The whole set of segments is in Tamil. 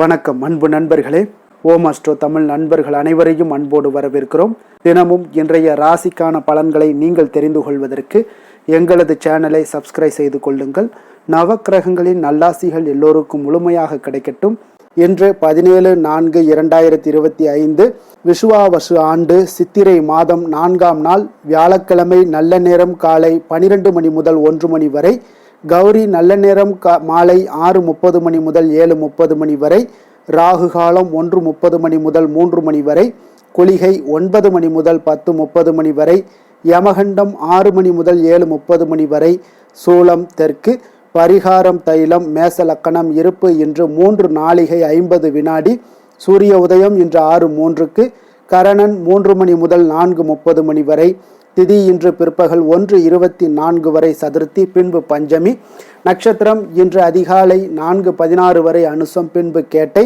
வணக்கம் அன்பு நண்பர்களே. ஓம் அஸ்ட்ரோ தமிழ் நண்பர்கள் அனைவரையும் அன்போடு வரவேற்கிறோம். தினமும் இன்றைய ராசிக்கான பலன்களை நீங்கள் தெரிந்து கொள்வதற்கு எங்களது சேனலை சப்ஸ்கிரைப் செய்து கொள்ளுங்கள். நவக்கிரகங்களின் நல்லாசிகள் எல்லோருக்கும் முழுமையாக கிடைக்கட்டும். இன்று 17/4/2025 விஷுவாவசு ஆண்டு சித்திரை மாதம் 4ஆம் நாள் வியாழக்கிழமை. நல்ல நேரம் காலை 12 மணி முதல் 1 மணி வரை. கௌரி நல்ல நேரம் மாலை 6:30 மணி முதல் 7:30 மணி வரை. ராகு காலம் 1:30 மணி முதல் 3 மணி வரை. குளிகை 9 மணி முதல் 10:30 மணி வரை. யமகண்டம் 6 மணி முதல் 7:30 மணி வரை. சூலம் தெற்கு. பரிகாரம் தைலம். மேச லக்கணம் இருப்பு இன்று 3 நாழிகை 50 வினாடி. சூரிய உதயம் இன்று 6:03க்கு. கரணன் 3 மணி முதல் 4:30 மணி வரை. திதி இன்று பிற்பகல் 1:24 வரை சதுர்த்தி, பின்பு பஞ்சமி. நட்சத்திரம் இன்று அதிகாலை 4:16 வரை அனுசம், பின்பு கேட்டை.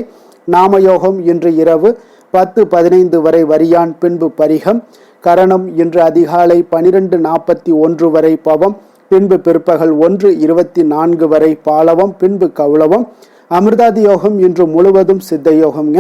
நாமயோகம் இன்று இரவு 10:15 வரை வரியான், பின்பு பரிகம். கரணம் இன்று அதிகாலை 12:41 வரை பவம், பின்பு பிற்பகல் 1:24 வரை பாலவம், பின்பு கௌளவம். அமிர்தாதி யோகம் இன்று முழுவதும் சித்த யோகம்ங்க.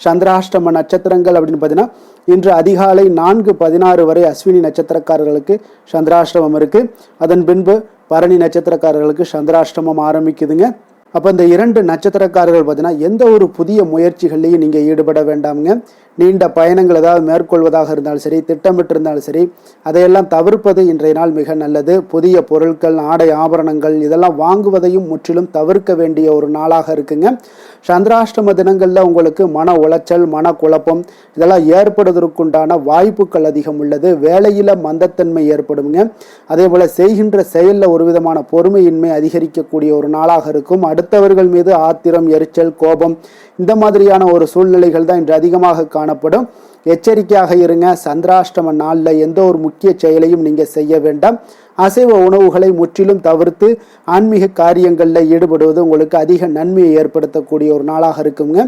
சந்திராஷ்டம நட்சத்திரங்கள் அப்படின்னு பார்த்தீங்கன்னா இன்று அதிகாலை 4:16 வரை அஸ்வினி நட்சத்திரக்காரர்களுக்கு சந்திராஷ்டமம் இருக்கு. அதன் பின்பு பரணி நட்சத்திரக்காரர்களுக்கு சந்திராஷ்டமம் ஆரம்பிக்குதுங்க. அப்போ இந்த 2 நட்சத்திரக்காரர்கள் பார்த்தீங்கன்னா எந்த ஒரு புதிய முயற்சிகள்லையும் நீங்கள் ஈடுபட வேண்டாமுங்க. நீண்ட பயணங்கள் ஏதாவது மேற்கொள்வதாக இருந்தாலும் சரி, திட்டமிட்டிருந்தாலும் சரி, அதையெல்லாம் தவிர்ப்பது இன்றைய நாள் மிக நல்லது. புதிய பொருட்கள், ஆடை ஆபரணங்கள் இதெல்லாம் வாங்குவதையும் முற்றிலும் தவிர்க்க வேண்டிய ஒரு நாளாக இருக்குங்க. சந்திராஷ்டம தினங்களில் உங்களுக்கு மன உளைச்சல், மன குழப்பம் இதெல்லாம் ஏற்படுவதற்குண்டான வாய்ப்புகள் அதிகம் உள்ளது. வேலையில் மந்தத்தன்மை ஏற்படுங்க. அதே போல் செய்கின்ற செயலில் ஒரு விதமான பொறுமையின்மை அதிகரிக்கக்கூடிய ஒரு நாளாக இருக்கும். அடுத்தவர்கள் மீது ஆத்திரம், எரிச்சல், கோபம் இந்த மாதிரியான ஒரு சூழ்நிலைகள் தான் இன்று அதிகமாக காணப்படும். எச்சரிக்கையாக இருங்க. சந்திராஷ்டம நாளில் எந்த ஒரு முக்கிய செயலையும் நீங்கள் செய்ய வேண்டாம். அசைவ உணவுகளை முற்றிலும் தவிர்த்து ஆன்மீக காரியங்களில் ஈடுபடுவது உங்களுக்கு அதிக நன்மையை ஏற்படுத்தக்கூடிய ஒரு நாளாக இருக்குங்க.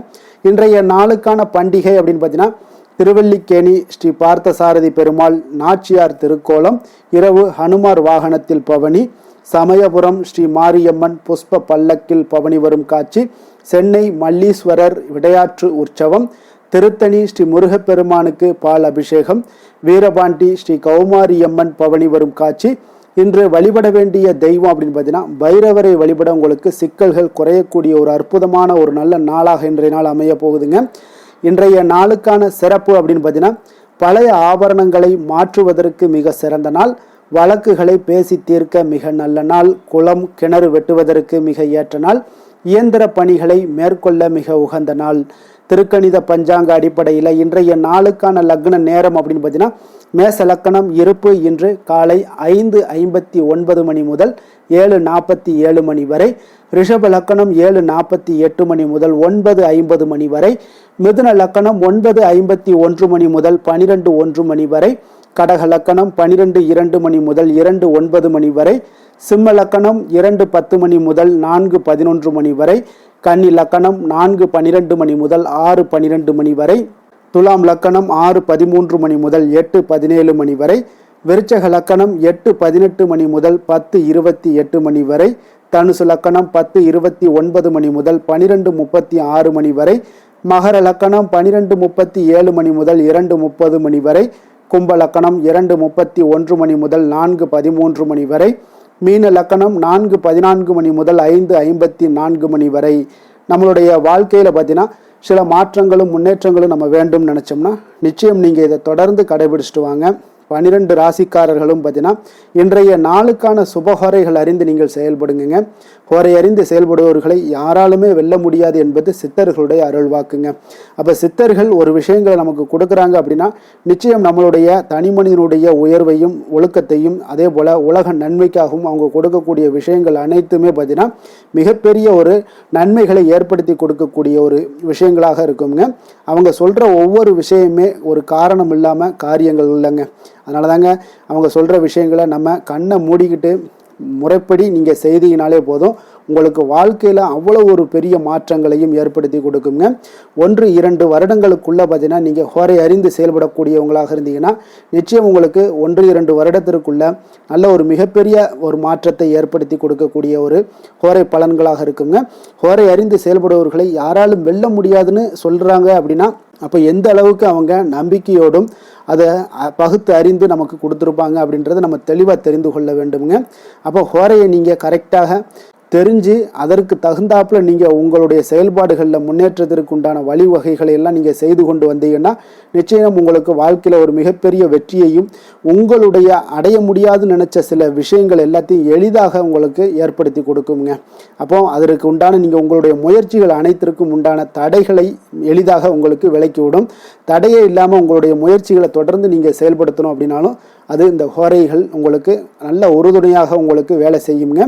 இன்றைய நாளுக்கான பண்டிகை அப்படின்னு பார்த்தீங்கன்னா திருவல்லிக்கேணி ஸ்ரீ பார்த்தசாரதி பெருமாள் நாச்சியார் திருக்கோலம், இரவு ஹனுமார் வாகனத்தில் பவனி. சமயபுரம் ஸ்ரீ மாரியம்மன் புஷ்ப பல்லக்கில் பவனி வரும் காட்சி. சென்னை மல்லீஸ்வரர் விடையாற்று உற்சவம். திருத்தணி ஸ்ரீ முருகப்பெருமானுக்கு பால் அபிஷேகம். வீரபாண்டி ஸ்ரீ கௌமாரியம்மன் பவனி வரும் காட்சி. இன்று வழிபட வேண்டிய தெய்வம் அப்படின்னு பார்த்தீங்கன்னா பைரவரை வழிபட உங்களுக்கு சிக்கல்கள் குறையக்கூடிய ஒரு அற்புதமான ஒரு நல்ல நாளாக இன்றைய நாள் அமைய போகுதுங்க. இன்றைய நாளுக்கான சிறப்பு அப்படின்னு பார்த்தீங்கன்னா பழைய ஆபரணங்களை மாற்றுவதற்கு மிக சிறந்த நாள். வழக்குகளை பேசி தீர்க்க மிக நல்ல நாள். குளம், கிணறு வெட்டுவதற்கு மிக ஏற்ற நாள். இயந்திர பணிகளை மேற்கொள்ள மிக உகந்த நாள். திருக்கணித பஞ்சாங்க அடிப்படையில் இன்றைய நாளுக்கான லக்ன நேரம் அப்படின்னு பார்த்தீங்கன்னா மேச லக்கணம் இருப்பு இன்று காலை 5:59 மணி முதல் 7:47 மணி வரை. ரிஷப லக்கணம் 7:48 மணி முதல் 9:50 மணி வரை. மிதுன லக்கணம் 9:51 மணி முதல் 12:01 மணி வரை. கடக லக்கணம் 12:02 மணி முதல் 2:09 மணி வரை. சிம்ம லக்கணம் 2:10 மணி முதல் 4:11 மணி வரை. கன்னி லக்கணம் 4:12 மணி முதல் 6:12 மணி வரை. துலாம் லக்கணம் 6:13 மணி முதல் 8:17 மணி வரை. விருச்சக லக்கணம் 8:18 மணி முதல் 10:28 மணி வரை. தனுசு லக்கணம் 10:29 மணி முதல் 12:36 மணி வரை. மகர லக்கணம் 12:37 மணி முதல் 2:30 மணி வரை. கும்ப லக்கணம் 2:31 மணி முதல் 4:13 மணி வரை. மீன லக்கணம் 4:14 மணி முதல் 5:54 மணி வரை. நம்மளுடைய வாழ்க்கையில் பார்த்தீங்கன்னா சில மாற்றங்களும் முன்னேற்றங்களும் நம்ம வேண்டும் நினச்சோம்னா நிச்சயம் நீங்கள் இதை தொடர்ந்து கடைபிடிச்சிட்டு வாங்க. 12 ராசிக்காரர்களும் பார்த்தீங்கன்னா இன்றைய நாளுக்கான சுபஹோரைகள் அறிந்து நீங்கள் செயல்படுங்க. ஹோரை அறிந்து செயல்படுபவர்களை யாராலுமே வெல்ல முடியாது என்பது சித்தர்களுடைய அருள்வாக்குங்க. அப்போ சித்தர்கள் ஒரு விஷயங்களை நமக்கு கொடுக்குறாங்க அப்படின்னா நிச்சயம் நம்மளுடைய தனிமனிதனுடைய உயர்வையும் ஒழுக்கத்தையும் அதே போல் உலக நன்மைக்காகவும் அவங்க கொடுக்கக்கூடிய விஷயங்கள் அனைத்துமே பார்த்தீங்கன்னா மிகப்பெரிய ஒரு நன்மைகளை ஏற்படுத்தி கொடுக்கக்கூடிய ஒரு விஷயங்களாக இருக்குங்க. அவங்க சொல்கிற ஒவ்வொரு விஷயமே ஒரு காரணம் இல்லாமல் காரியங்கள் இல்லைங்க. அதனால தாங்க அவங்க சொல்கிற விஷயங்களை நம்ம கண்ணை மூடிக்கிட்டு முறைப்படி நீங்கள் செய்தீங்கனாலே போதும், உங்களுக்கு வாழ்க்கையில் அவ்வளோ ஒரு பெரிய மாற்றங்களையும் ஏற்படுத்தி கொடுக்குங்க. 1-2 வருடங்களுக்குள்ள பார்த்தீங்கன்னா நீங்கள் ஹோரை அறிந்து செயல்படக்கூடியவங்களாக இருந்தீங்கன்னா நிச்சயம் உங்களுக்கு 1-2 வருடத்திற்குள்ள நல்ல ஒரு மிகப்பெரிய ஒரு மாற்றத்தை ஏற்படுத்தி கொடுக்கக்கூடிய ஒரு ஹோரை பலன்களாக இருக்குங்க. ஹோரை அறிந்து செயல்படுபவர்களை யாராலும் வெல்ல முடியாதுன்னு சொல்கிறாங்க அப்படின்னா அப்போ எந்த அளவுக்கு அவங்க நம்பிக்கையோடும் அதை பகுத்து அறிந்து நமக்கு கொடுத்துருப்பாங்க அப்படின்றத நம்ம தெளிவாக தெரிந்து கொள்ள வேண்டுங்க. அப்போ ஹோரையை நீங்கள் கரெக்டாக தெரிஞ்சு அதற்கு தகுந்தாப்பில் நீங்கள் உங்களுடைய செயல்பாடுகளில் முன்னேற்றத்திற்கு உண்டான வழிவகைகளை எல்லாம் நீங்கள் செய்து கொண்டு வந்தீங்கன்னா நிச்சயம் உங்களுக்கு வாழ்க்கையில் ஒரு மிகப்பெரிய வெற்றியையும் உங்களுடைய அடைய முடியாதுன்னு நினச்ச சில விஷயங்கள் எல்லாத்தையும் எளிதாக உங்களுக்கு ஏற்படுத்தி கொடுக்குங்க. அப்போ அதற்கு உண்டான நீங்கள் உங்களுடைய முயற்சிகள் அனைத்திற்கும் உண்டான தடைகளை எளிதாக உங்களுக்கு விலக்கிவிடும். தடையே இல்லாமல் உங்களுடைய முயற்சிகளை தொடர்ந்து நீங்கள் செயல்படுத்தணும் அப்படின்னாலும் அது இந்த ஹோரைகள் உங்களுக்கு நல்ல உறுதுணையாக உங்களுக்கு வேலை செய்யுங்க.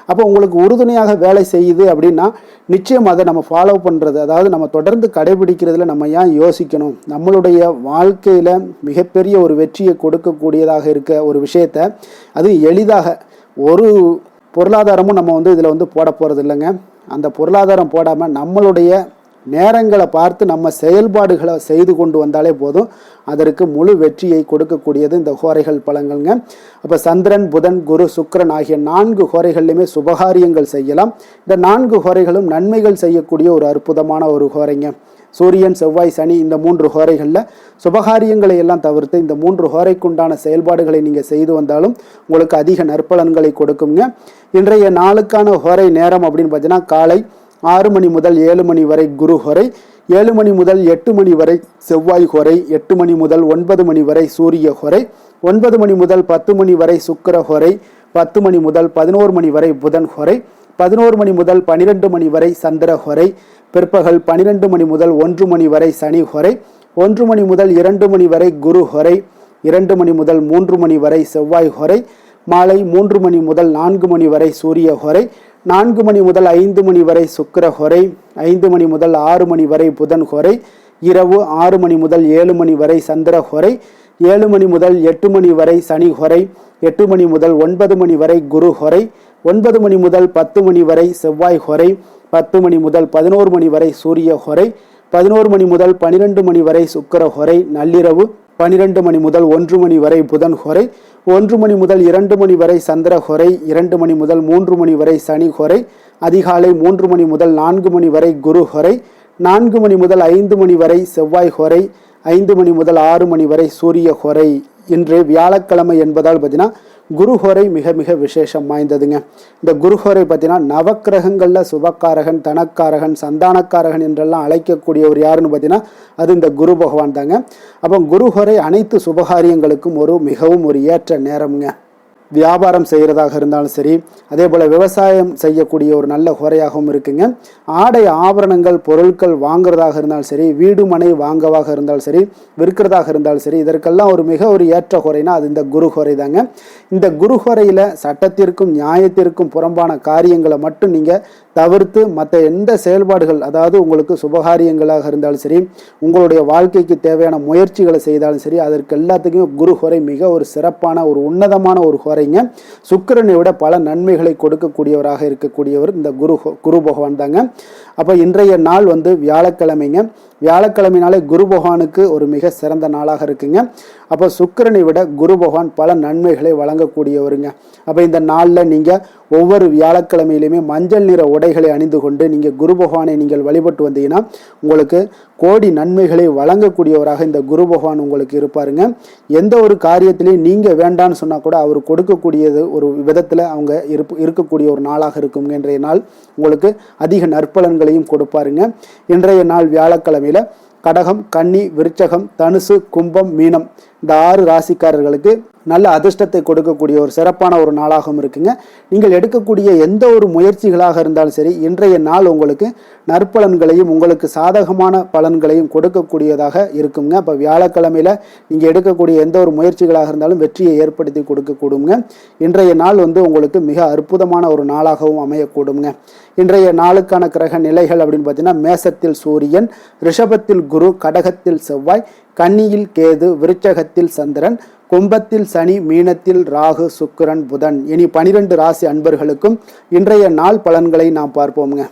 அப்போ உங்களுக்கு உறுதுணையாக வேலை செய்யுது அப்படின்னா நிச்சயம் அதை நம்ம ஃபாலோ பண்ணுறது, அதாவது நம்ம தொடர்ந்து கடைபிடிக்கிறதுல நம்ம ஏன் யோசிக்கணும்? நம்மளுடைய வாழ்க்கையில் மிகப்பெரிய ஒரு வெற்றியை கொடுக்கக்கூடியதாக இருக்க ஒரு விஷயத்தை அது எளிதாக ஒரு பொருளாதாரமும் நம்ம இதில் போட போகிறது இல்லைங்க. அந்த பொருளாதாரம் போடாமல் நம்மளுடைய நேரங்களை பார்த்து நம்ம செயல்பாடுகளை செய்து கொண்டு வந்தாலே போதும், அதற்கு முழு வெற்றியை கொடுக்கக்கூடியது இந்த ஹோரைகள் பலன்கள்ங்க. அப்போ சந்திரன், புதன், குரு, சுக்கிரன் ஆகிய 4 ஹோரைகள்லையுமே சுபகாரியங்கள் செய்யலாம். இந்த 4 ஹோரைகளும் நன்மைகள் செய்யக்கூடிய ஒரு அற்புதமான ஒரு ஹோரைங்க. சூரியன், செவ்வாய், சனி இந்த 3 ஹோரைகளில் சுபகாரியங்களை எல்லாம் தவிர்த்து இந்த 3 ஹோரைக்குண்டான செயல்பாடுகளை நீங்கள் செய்து வந்தாலும் உங்களுக்கு அதிக நற்பலன்களை கொடுக்குங்க. இன்றைய நாளுக்கான ஹோரை நேரம் அப்படின்னு பார்த்தீங்கன்னா காலை 6 மணி முதல் 7 மணி வரை குரு ஹோரை, 7 மணி முதல் 8 மணி வரை செவ்வாய் ஹோரை, 8 மணி முதல் 9 மணி வரை சூரிய ஹோரை, 9 மணி முதல் 10 மணி வரை சுக்கிர ஹோரை, 10 மணி முதல் 11 மணி வரை புதன் ஹோரை, 11 மணி முதல் 12 மணி வரை சந்திர ஹோரை, பிற்பகல் 12 மணி முதல் 1 மணி வரை சனி ஹோரை, 1 மணி முதல் 2 மணி வரை குரு ஹோரை, 2 மணி முதல் 3 மணி வரை செவ்வாய் ஹோரை, மாலை 3 மணி முதல் 4 மணி வரை சூரிய ஹோரை, 4 மணி முதல் 5 மணி வரை சுக்கிர ஹோரை, 5 மணி முதல் 6 மணி வரை புதன் ஹோரை, இரவு 6 மணி முதல் 7 மணி வரை சந்திர ஹோரை, 7 மணி முதல் 8 மணி வரை சனி ஹோரை, 8 மணி முதல் 9 மணி வரை குரு ஹோரை, 9 மணி முதல் 10 மணி வரை செவ்வாய் ஹோரை, 10 மணி முதல் 11 மணி வரை சூரிய ஹோரை, 11 மணி முதல் 12 மணி வரை சுக்கிர ஹோரை, நள்ளிரவு 12 மணி முதல் 1 மணி வரை புதன் ஹோரை, 1 மணி முதல் 2 மணி வரை சந்திர ஹோரை, 2 மணி முதல் 3 மணி வரை சனி ஹோரை, அதிகாலை 3 மணி முதல் 4 மணி வரை குரு ஹோரை, 4 மணி முதல் 5 மணி வரை செவ்வாய் ஹோரை, 5 மணி முதல் 6 மணி வரை சூரிய ஹோரை. இன்று வியாழக்கிழமை என்பதால் பார்த்தீங்கன்னா குரு ஹோரை மிக மிக விசேஷம் வாய்ந்ததுங்க. இந்த குரு ஹோரை பார்த்தீங்கன்னா நவக்கிரகங்களில் சுபக்காரகன், தனக்காரகன், சந்தானக்காரகன் என்றெல்லாம் அழைக்கக்கூடியவர் யாருன்னு பார்த்தீங்கன்னா அது இந்த குரு பகவான் தாங்க. அப்போ குரு ஹோரை அனைத்து சுபகாரியங்களுக்கும் மிகவும் ஒரு ஏற்ற நேரம்ங்க. வியாபாரம் செய்கிறதாக இருந்தாலும் சரி, அதே போல் விவசாயம் செய்யக்கூடிய ஒரு நல்ல ஹோரையாகவும் இருக்குங்க. ஆடை ஆபரணங்கள் பொருட்கள் வாங்குறதாக இருந்தாலும் சரி, வீடு மனை வாங்கவாக இருந்தாலும் சரி, விற்கிறதாக இருந்தாலும் சரி, இதற்கெல்லாம் மிக ஒரு ஏற்ற ஹோரைனா அது இந்த குரு ஹோரை தாங்க. இந்த குரு ஹோரையில் சட்டத்திற்கும் நியாயத்திற்கும் புறம்பான காரியங்களை மட்டும் நீங்கள் தவிர்த்து மற்ற எந்த செயல்பாடுகள், அதாவது உங்களுக்கு சுபகாரியங்களாக இருந்தாலும் சரி, உங்களுடைய வாழ்க்கைக்கு தேவையான முயற்சிகளை செய்தாலும் சரி, அதற்கு எல்லாத்துக்கும் குரு ஹோரை மிக ஒரு சிறப்பான ஒரு உன்னதமான ஒரு ஹோரைங்க. சுக்கிரனை விட பல நன்மைகளை கொடுக்கக்கூடியவராக இருக்கக்கூடியவர் இந்த குரு பகவான் தாங்க. அப்போ இன்றைய நாள் வியாழக்கிழமைங்க. வியாழக்கிழமைனாலே குரு பகவானுக்கு ஒரு மிக சிறந்த நாளாக இருக்குங்க. அப்போ சுக்கிரனை விட குரு பகவான் பல நன்மைகளை வழங்கக்கூடியவருங்க. அப்போ இந்த நாளில் நீங்கள் ஒவ்வொரு வியாழக்கிழமையிலுமே மஞ்சள் நிற உடைகளை அணிந்து கொண்டு நீங்கள் குரு பகவானை நீங்கள் வழிபட்டு வந்தீங்கன்னா உங்களுக்கு கோடி நன்மைகளை வழங்கக்கூடியவராக இந்த குரு பகவான் உங்களுக்கு இருப்பாருங்க. எந்த ஒரு காரியத்திலையும் நீங்கள் வேண்டான்னு சொன்னால் கூட அவர் கொடுக்கக்கூடியது ஒரு விதத்தில் அவங்க இருக்கக்கூடிய ஒரு நாளாக இருக்குங்க. இன்றைய நாள் உங்களுக்கு அதிக நற்பலன்களையும் கொடுப்பாருங்க. இன்றைய நாள் வியாழக்கிழமையில் கடகம், கன்னி, விருச்சகம், தனுசு, கும்பம், மீனம் இந்த 6 ராசிக்காரர்களுக்கு நல்ல அதிர்ஷ்டத்தை கொடுக்கக்கூடிய ஒரு சிறப்பான ஒரு நாளாகவும் இருக்குங்க. நீங்கள் எடுக்கக்கூடிய எந்த ஒரு முயற்சிகளாக இருந்தாலும் சரி, இன்றைய நாள் உங்களுக்கு நற்பலன்களையும் உங்களுக்கு சாதகமான பலன்களையும் கொடுக்கக்கூடியதாக இருக்குங்க. இப்போ வியாழக்கிழமையில் நீங்கள் எடுக்கக்கூடிய எந்த ஒரு முயற்சிகளாக இருந்தாலும் வெற்றியை ஏற்படுத்தி கொடுக்கக்கூடுங்க. இன்றைய நாள் உங்களுக்கு மிக அற்புதமான ஒரு நாளாகவும் அமையக்கூடுங்க. இன்றைய நாளுக்கான கிரக நிலைகள் அப்படின்னு பார்த்தீங்கன்னா மேசத்தில் சூரியன், ரிஷபத்தில் குரு, கடகத்தில் செவ்வாய், கன்னியில் கேது, விருச்சகத்தில் சந்திரன், கும்பத்தில் சனி, மீனத்தில் ராகு, சுக்கிரன், புதன். இனி 12 ராசி அன்பர்களுக்கும் இன்றைய நாள் பலன்களை நாம் பார்ப்போம்ங்க.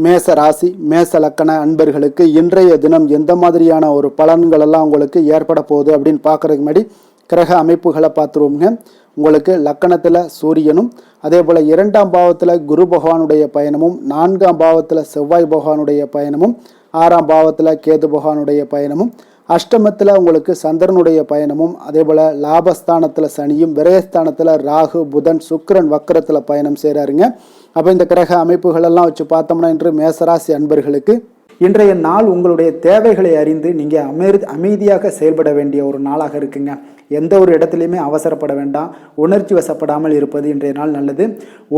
மேச ராசி, மேச லக்கண அன்பர்களுக்கு இன்றைய தினம் எந்த மாதிரியான ஒரு பலன்கள் எல்லாம் உங்களுக்கு ஏற்பட போகுது அப்படின்னு பார்க்கறதுக்கு முன்னாடி கிரக அமைப்புகளை பார்த்துருவோங்க. உங்களுக்கு லக்கணத்தில் சூரியனும், அதே போல் 2ஆம் பாவத்தில் குரு பகவானுடைய பயணமும், 4ஆம் பாவத்தில் செவ்வாய் பகவானுடைய பயணமும், 6ஆம் பாவத்தில் கேது பகவானுடைய பயணமும், அஷ்டமத்தில் உங்களுக்கு சந்திரனுடைய பயணமும், அதே போல் லாபஸ்தானத்தில் சனியும், விரயஸ்தானத்தில் ராகு, புதன், சுக்கிரன் வக்கரத்தில் பயணம் செய்கிறாருங்க. அப்போ இந்த கிரக அமைப்புகளெல்லாம் வச்சு பார்த்தோம்னா இன்று மேசராசி அன்பர்களுக்கு இன்றைய நாள் உங்களுடைய தேவைகளை அறிந்து நீங்கள் அமைதியாக செயல்பட வேண்டிய ஒரு நாளாக இருக்குங்க. எந்த ஒரு இடத்துலையுமே அவசரப்பட வேண்டாம், உணர்ச்சி வசப்படாமல் இருப்பது இன்றைய நாள் நல்லது.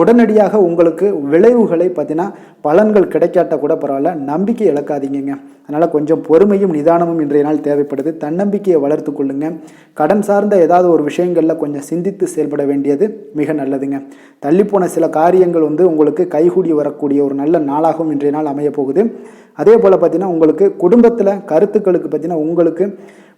உடனடியாக உங்களுக்கு விளைவுகளை பார்த்தீங்கன்னா பலன்கள் கிடைக்காட்ட கூட பரவாயில்ல, நம்பிக்கை இழக்காதீங்க. அதனால் கொஞ்சம் பொறுமையும் நிதானமும் இன்றைய நாள் தேவைப்படுது. தன்னம்பிக்கையை வளர்த்து கொள்ளுங்க. கடன் சார்ந்த ஏதாவது ஒரு விஷயங்களில் கொஞ்சம் சிந்தித்து செயல்பட வேண்டியது மிக நல்லதுங்க. தள்ளிப்போன சில காரியங்கள் உங்களுக்கு கைகூடி வரக்கூடிய ஒரு நல்ல நாளாகவும் இன்றைய நாள் அமைய போகுது. அதே போல் பார்த்தீங்கன்னா உங்களுக்கு குடும்பத்தில் கருத்துக்களுக்கு பார்த்தீங்கன்னா உங்களுக்கு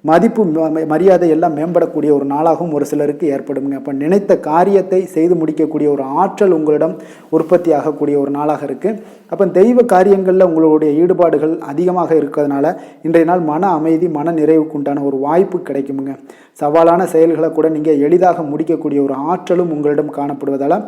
மதிப்பு மரியாதை எல்லாம் மேம்படக்கூடிய ஒரு நாளாகவும் ஒரு சிலருக்கு ஏற்படுங்க. அப்போ நினைத்த காரியத்தை செய்து முடிக்கக்கூடிய ஒரு ஆற்றல் உங்களிடம் உற்பத்தி ஆகக்கூடிய ஒரு நாளாக இருக்குது. அப்போ தெய்வ காரியங்களில் உங்களுடைய ஈடுபாடுகள் அதிகமாக இருக்கிறதுனால இன்றைய நாள் மன அமைதி, மன நிறைவுக்கு உண்டான ஒரு வாய்ப்பு கிடைக்குமுங்க. சவாலான செயல்களை கூட நீங்கள் எளிதாக முடிக்கக்கூடிய ஒரு ஆற்றலும் உங்களிடம் காணப்படுவதால்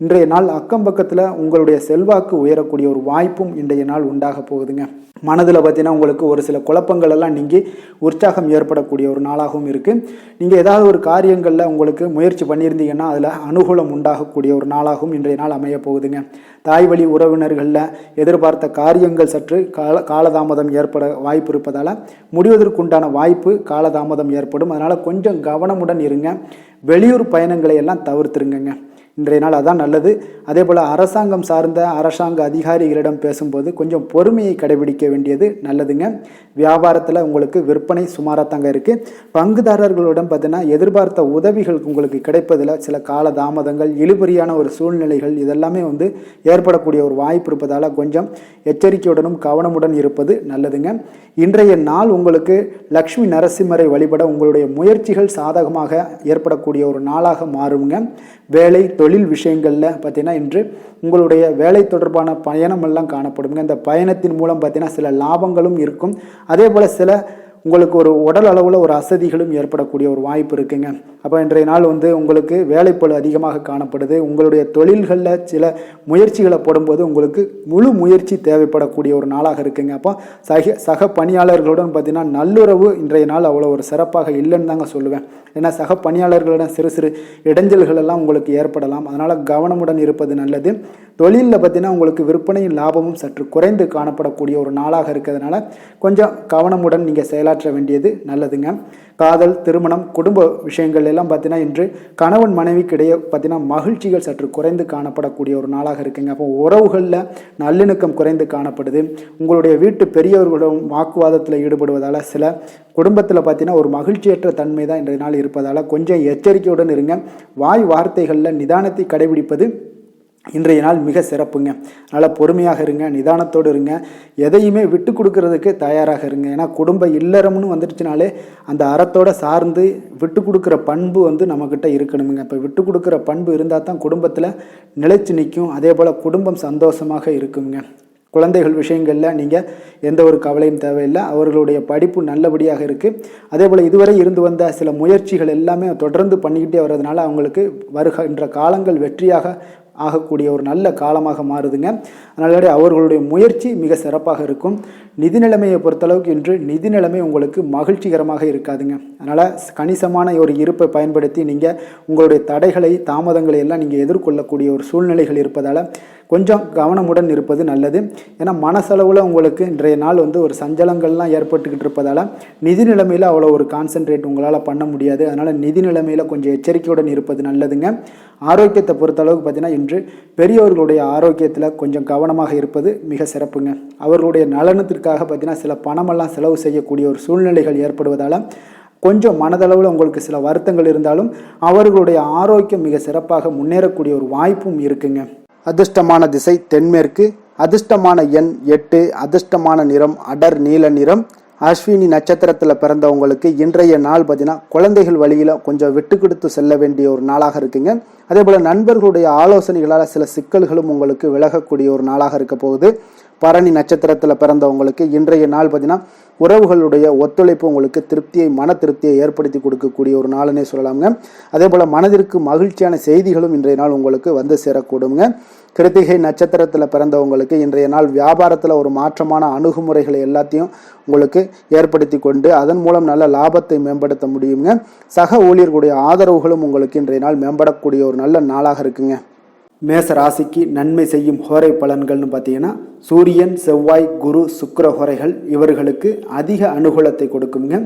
இன்றைய நாள் அக்கம் பக்கத்தில் உங்களுடைய செல்வாக்கு உயரக்கூடிய ஒரு வாய்ப்பும் இன்றைய நாள் உண்டாக போகுதுங்க. மனதில் பார்த்தீங்கன்னா உங்களுக்கு ஒரு சில குழப்பங்கள் எல்லாம் நீங்கி உற்சாகம் ஏற்படக்கூடிய ஒரு நாளாகவும் இருக்குது. நீங்கள் ஏதாவது ஒரு காரியங்களில் உங்களுக்கு முயற்சி பண்ணியிருந்தீங்கன்னா அதில் அனுகூலம் உண்டாகக்கூடிய ஒரு நாளாகவும் இன்றைய நாள் அமைய போகுதுங்க. தாய் வழி உறவினர்களில் எதிர்பார்த்த காரியங்கள் சற்று காலதாமதம் ஏற்பட வாய்ப்பு இருப்பதால் முடிவதற்குண்டான வாய்ப்பு காலதாமதம் ஏற்படும். அதனால் கொஞ்சம் கவனமுடன் இருங்க. வெளியூர் பயணங்களை எல்லாம் தவிர்த்துருங்க. இன்றைய நாள் அதான் நல்லது. அதே போல் அரசாங்கம் சார்ந்த அரசாங்க அதிகாரிகளிடம் பேசும்போது கொஞ்சம் பொறுமையை கடைபிடிக்க வேண்டியது நல்லதுங்க. வியாபாரத்தில் உங்களுக்கு விற்பனை சுமாராக தாங்க இருக்குது. பங்குதாரர்களிடம் பார்த்தீங்கன்னா எதிர்பார்த்த உதவிகள் உங்களுக்கு கிடைப்பதில் சில கால தாமதங்கள், இழுபறியான ஒரு சூழ்நிலைகள் இதெல்லாமே ஏற்படக்கூடிய ஒரு வாய்ப்பு இருப்பதால் கொஞ்சம் எச்சரிக்கையுடனும் கவனமுடன் இருப்பது நல்லதுங்க. இன்றைய நாள் உங்களுக்கு லக்ஷ்மி நரசிம்மரை வழிபட உங்களுடைய முயற்சிகள் சாதகமாக ஏற்படக்கூடிய ஒரு நாளாக மாறுங்க. வேலை தொழில் விஷயங்களில் பார்த்தீங்கன்னா இன்று உங்களுடைய வேலை தொடர்பான பயணம் எல்லாம் காணப்படுங்க. இந்த பயணத்தின் மூலம் பார்த்தீங்கன்னா சில லாபங்களும் இருக்கும். அதே போல் சில உங்களுக்கு ஒரு உடல் அளவில் ஒரு அசதிகளும் ஏற்படக்கூடிய ஒரு வாய்ப்பு இருக்குங்க. அப்போ இன்றைய நாள் உங்களுக்கு வேலைப்பளு அதிகமாக காணப்படுது. உங்களுடைய தொழில்களில் சில முயற்சிகளை போடும்போது உங்களுக்கு முழு முயற்சி தேவைப்படக்கூடிய ஒரு நாளாக இருக்குங்க. அப்போ சக பணியாளர்களுடன் பார்த்தீங்கன்னா நல்லுறவு இன்றைய நாள் அவ்வளோ ஒரு சிறப்பாக இல்லைன்னு தாங்க சொல்லுவேன். ஏன்னா சக பணியாளர்களிடம் சிறு சிறு இடைஞ்சல்கள் எல்லாம் உங்களுக்கு ஏற்படலாம். அதனால் கவனமுடன் இருப்பது நல்லது. தொழிலில் பார்த்தீங்கன்னா உங்களுக்கு விற்பனையும் லாபமும் சற்று குறைந்து காணப்படக்கூடிய ஒரு நாளாக இருக்கிறதுனால கொஞ்சம் கவனமுடன் நீங்கள் செயலாற்ற வேண்டியது நல்லதுங்க. காதல், திருமணம், குடும்ப விஷயங்கள் எல்லாம் பார்த்தீங்கன்னா இன்று கணவன் மனைவிக்கிடையே பார்த்தீங்கன்னா மகிழ்ச்சிகள் சற்று குறைந்து காணப்படக்கூடிய ஒரு நாளாக இருக்குங்க. அப்போ உறவுகளில் நல்லிணக்கம் குறைந்து காணப்படுது. உங்களுடைய வீட்டு பெரியவர்களுடன் வாக்குவாதத்தில் ஈடுபடுவதால் சில குடும்பத்தில் பார்த்தீங்கன்னா ஒரு மகிழ்ச்சியற்ற தன்மை தான் இன்றைய நாள் இருப்பதால் கொஞ்சம் எச்சரிக்கையுடன் இருங்க. வாய் வார்த்தைகளில் நிதானத்தை கடைபிடிப்பது இன்றைய நாள் மிக சிறப்புங்க. அதனால் பொறுமையாக இருங்க, நிதானத்தோடு இருங்க. எதையுமே விட்டு கொடுக்கறதுக்கு தயாராக இருங்க. ஏன்னா குடும்ப இல்லறம்னு வந்துடுச்சுனாலே அந்த அறத்தோடு சார்ந்து விட்டு கொடுக்குற பண்பு நம்மக்கிட்ட இருக்கணுமுங்க. இப்போ விட்டு கொடுக்குற பண்பு இருந்தால் தான் குடும்பத்தில் நிலைச்சு நிற்கும். அதே போல் குடும்பம் சந்தோஷமாக இருக்குங்க. குழந்தைகள் விஷயங்களில் நீங்கள் எந்த ஒரு கவலையும் தேவையில்லை. அவர்களுடைய படிப்பு நல்லபடியாக இருக்குது. அதே போல் இதுவரை இருந்து வந்த சில முயற்சிகள் எல்லாமே தொடர்ந்து பண்ணிக்கிட்டே வர்றதுனால அவங்களுக்கு வருகின்ற காலங்கள் வெற்றியாக ஆகக்கூடிய ஒரு நல்ல காலமாக மாறுதுங்க. அதனால அவர்களுடைய முயற்சி மிக சிறப்பாக இருக்கும். நிதி நிலைமையை பொறுத்தளவுக்கு இன்று நிதி நிலைமை உங்களுக்கு மகிழ்ச்சிகரமாக இருக்காதுங்க. அதனால் கணிசமான ஒரு இருப்பை பயன்படுத்தி நீங்கள் உங்களுடைய தடைகளை, தாமதங்களை எல்லாம் நீங்கள் எதிர்கொள்ளக்கூடிய ஒரு சூழ்நிலைகள் இருப்பதால் கொஞ்சம் கவனமுடன் இருப்பது நல்லது. ஏன்னா மனசளவில் உங்களுக்கு இன்றைய நாள் ஒரு சஞ்சலங்கள்லாம் ஏற்பட்டுக்கிட்டு இருப்பதால் நிதி நிலைமையில் அவ்வளோ ஒரு கான்சன்ட்ரேட் உங்களால் பண்ண முடியாது. அதனால் நிதி நிலைமையில் கொஞ்சம் எச்சரிக்கையுடன் இருப்பது நல்லதுங்க. ஆரோக்கியத்தை பொறுத்தளவுக்கு பார்த்தீங்கன்னா இன்று பெரியவர்களுடைய ஆரோக்கியத்தில் கொஞ்சம் கவனமாக இருப்பது மிக சிறப்புங்க. அவர்களுடைய நலனத்திற்காக பார்த்தீங்கன்னா சில பணமெல்லாம் செலவு செய்யக்கூடிய ஒரு சூழ்நிலைகள் ஏற்படுவதால் கொஞ்சம் மனதளவில் உங்களுக்கு சில வருத்தங்கள் இருந்தாலும் அவர்களுடைய ஆரோக்கியம் மிக சிறப்பாக முன்னேறக்கூடிய ஒரு வாய்ப்பும் இருக்குங்க. அதிர்ஷ்டமான திசை தென்மேற்கு, அதிர்ஷ்டமான எண் 8, அதிர்ஷ்டமான நிறம் அடர் நீல நிறம், அஸ்வினி நட்சத்திரத்தில் பிறந்தவங்களுக்கு இன்றைய நாள் பார்த்தீங்கன்னா குழந்தைகள் வழியில் கொஞ்சம் விட்டு கொடுத்து செல்ல வேண்டிய ஒரு நாளாக இருக்குங்க. அதே போல் நண்பர்களுடைய ஆலோசனைகளால் சில சிக்கல்களும் உங்களுக்கு விலகக்கூடிய ஒரு நாளாக இருக்க போகுது. பரணி நட்சத்திரத்தில் பிறந்தவங்களுக்கு இன்றைய நாள் பார்த்தீங்கன்னா உறவுகளுடைய ஒத்துழைப்பு உங்களுக்கு மன திருப்தியை ஏற்படுத்தி கொடுக்கக்கூடிய ஒரு நாளுன்னே சொல்லலாமுங்க. அதே போல் மனதிற்கு மகிழ்ச்சியான செய்திகளும் இன்றைய நாள் உங்களுக்கு வந்து சேரக்கூடுங்க. கிருத்திகை நட்சத்திரத்தில் பிறந்தவங்களுக்கு இன்றைய நாள் வியாபாரத்தில் ஒரு மாற்றமான அணுகுமுறைகளை எல்லாத்தையும் உங்களுக்கு ஏற்படுத்தி கொண்டு அதன் மூலம் நல்ல லாபத்தை மேம்படுத்த முடியுங்க. சக ஊழியர்களுடைய ஆதரவுகளும் உங்களுக்கு இன்றைய நாள் மேம்படக்கூடிய ஒரு நல்ல நாளாக இருக்குங்க. மேச ராசிக்கு நன்மை செய்யும் ஹோரை பலன்கள்னு பார்த்தீங்கன்னா சூரியன், செவ்வாய், குரு, சுக்கிர ஹோரைகள் இவர்களுக்கு அதிக அனுகூலத்தை கொடுக்குங்க.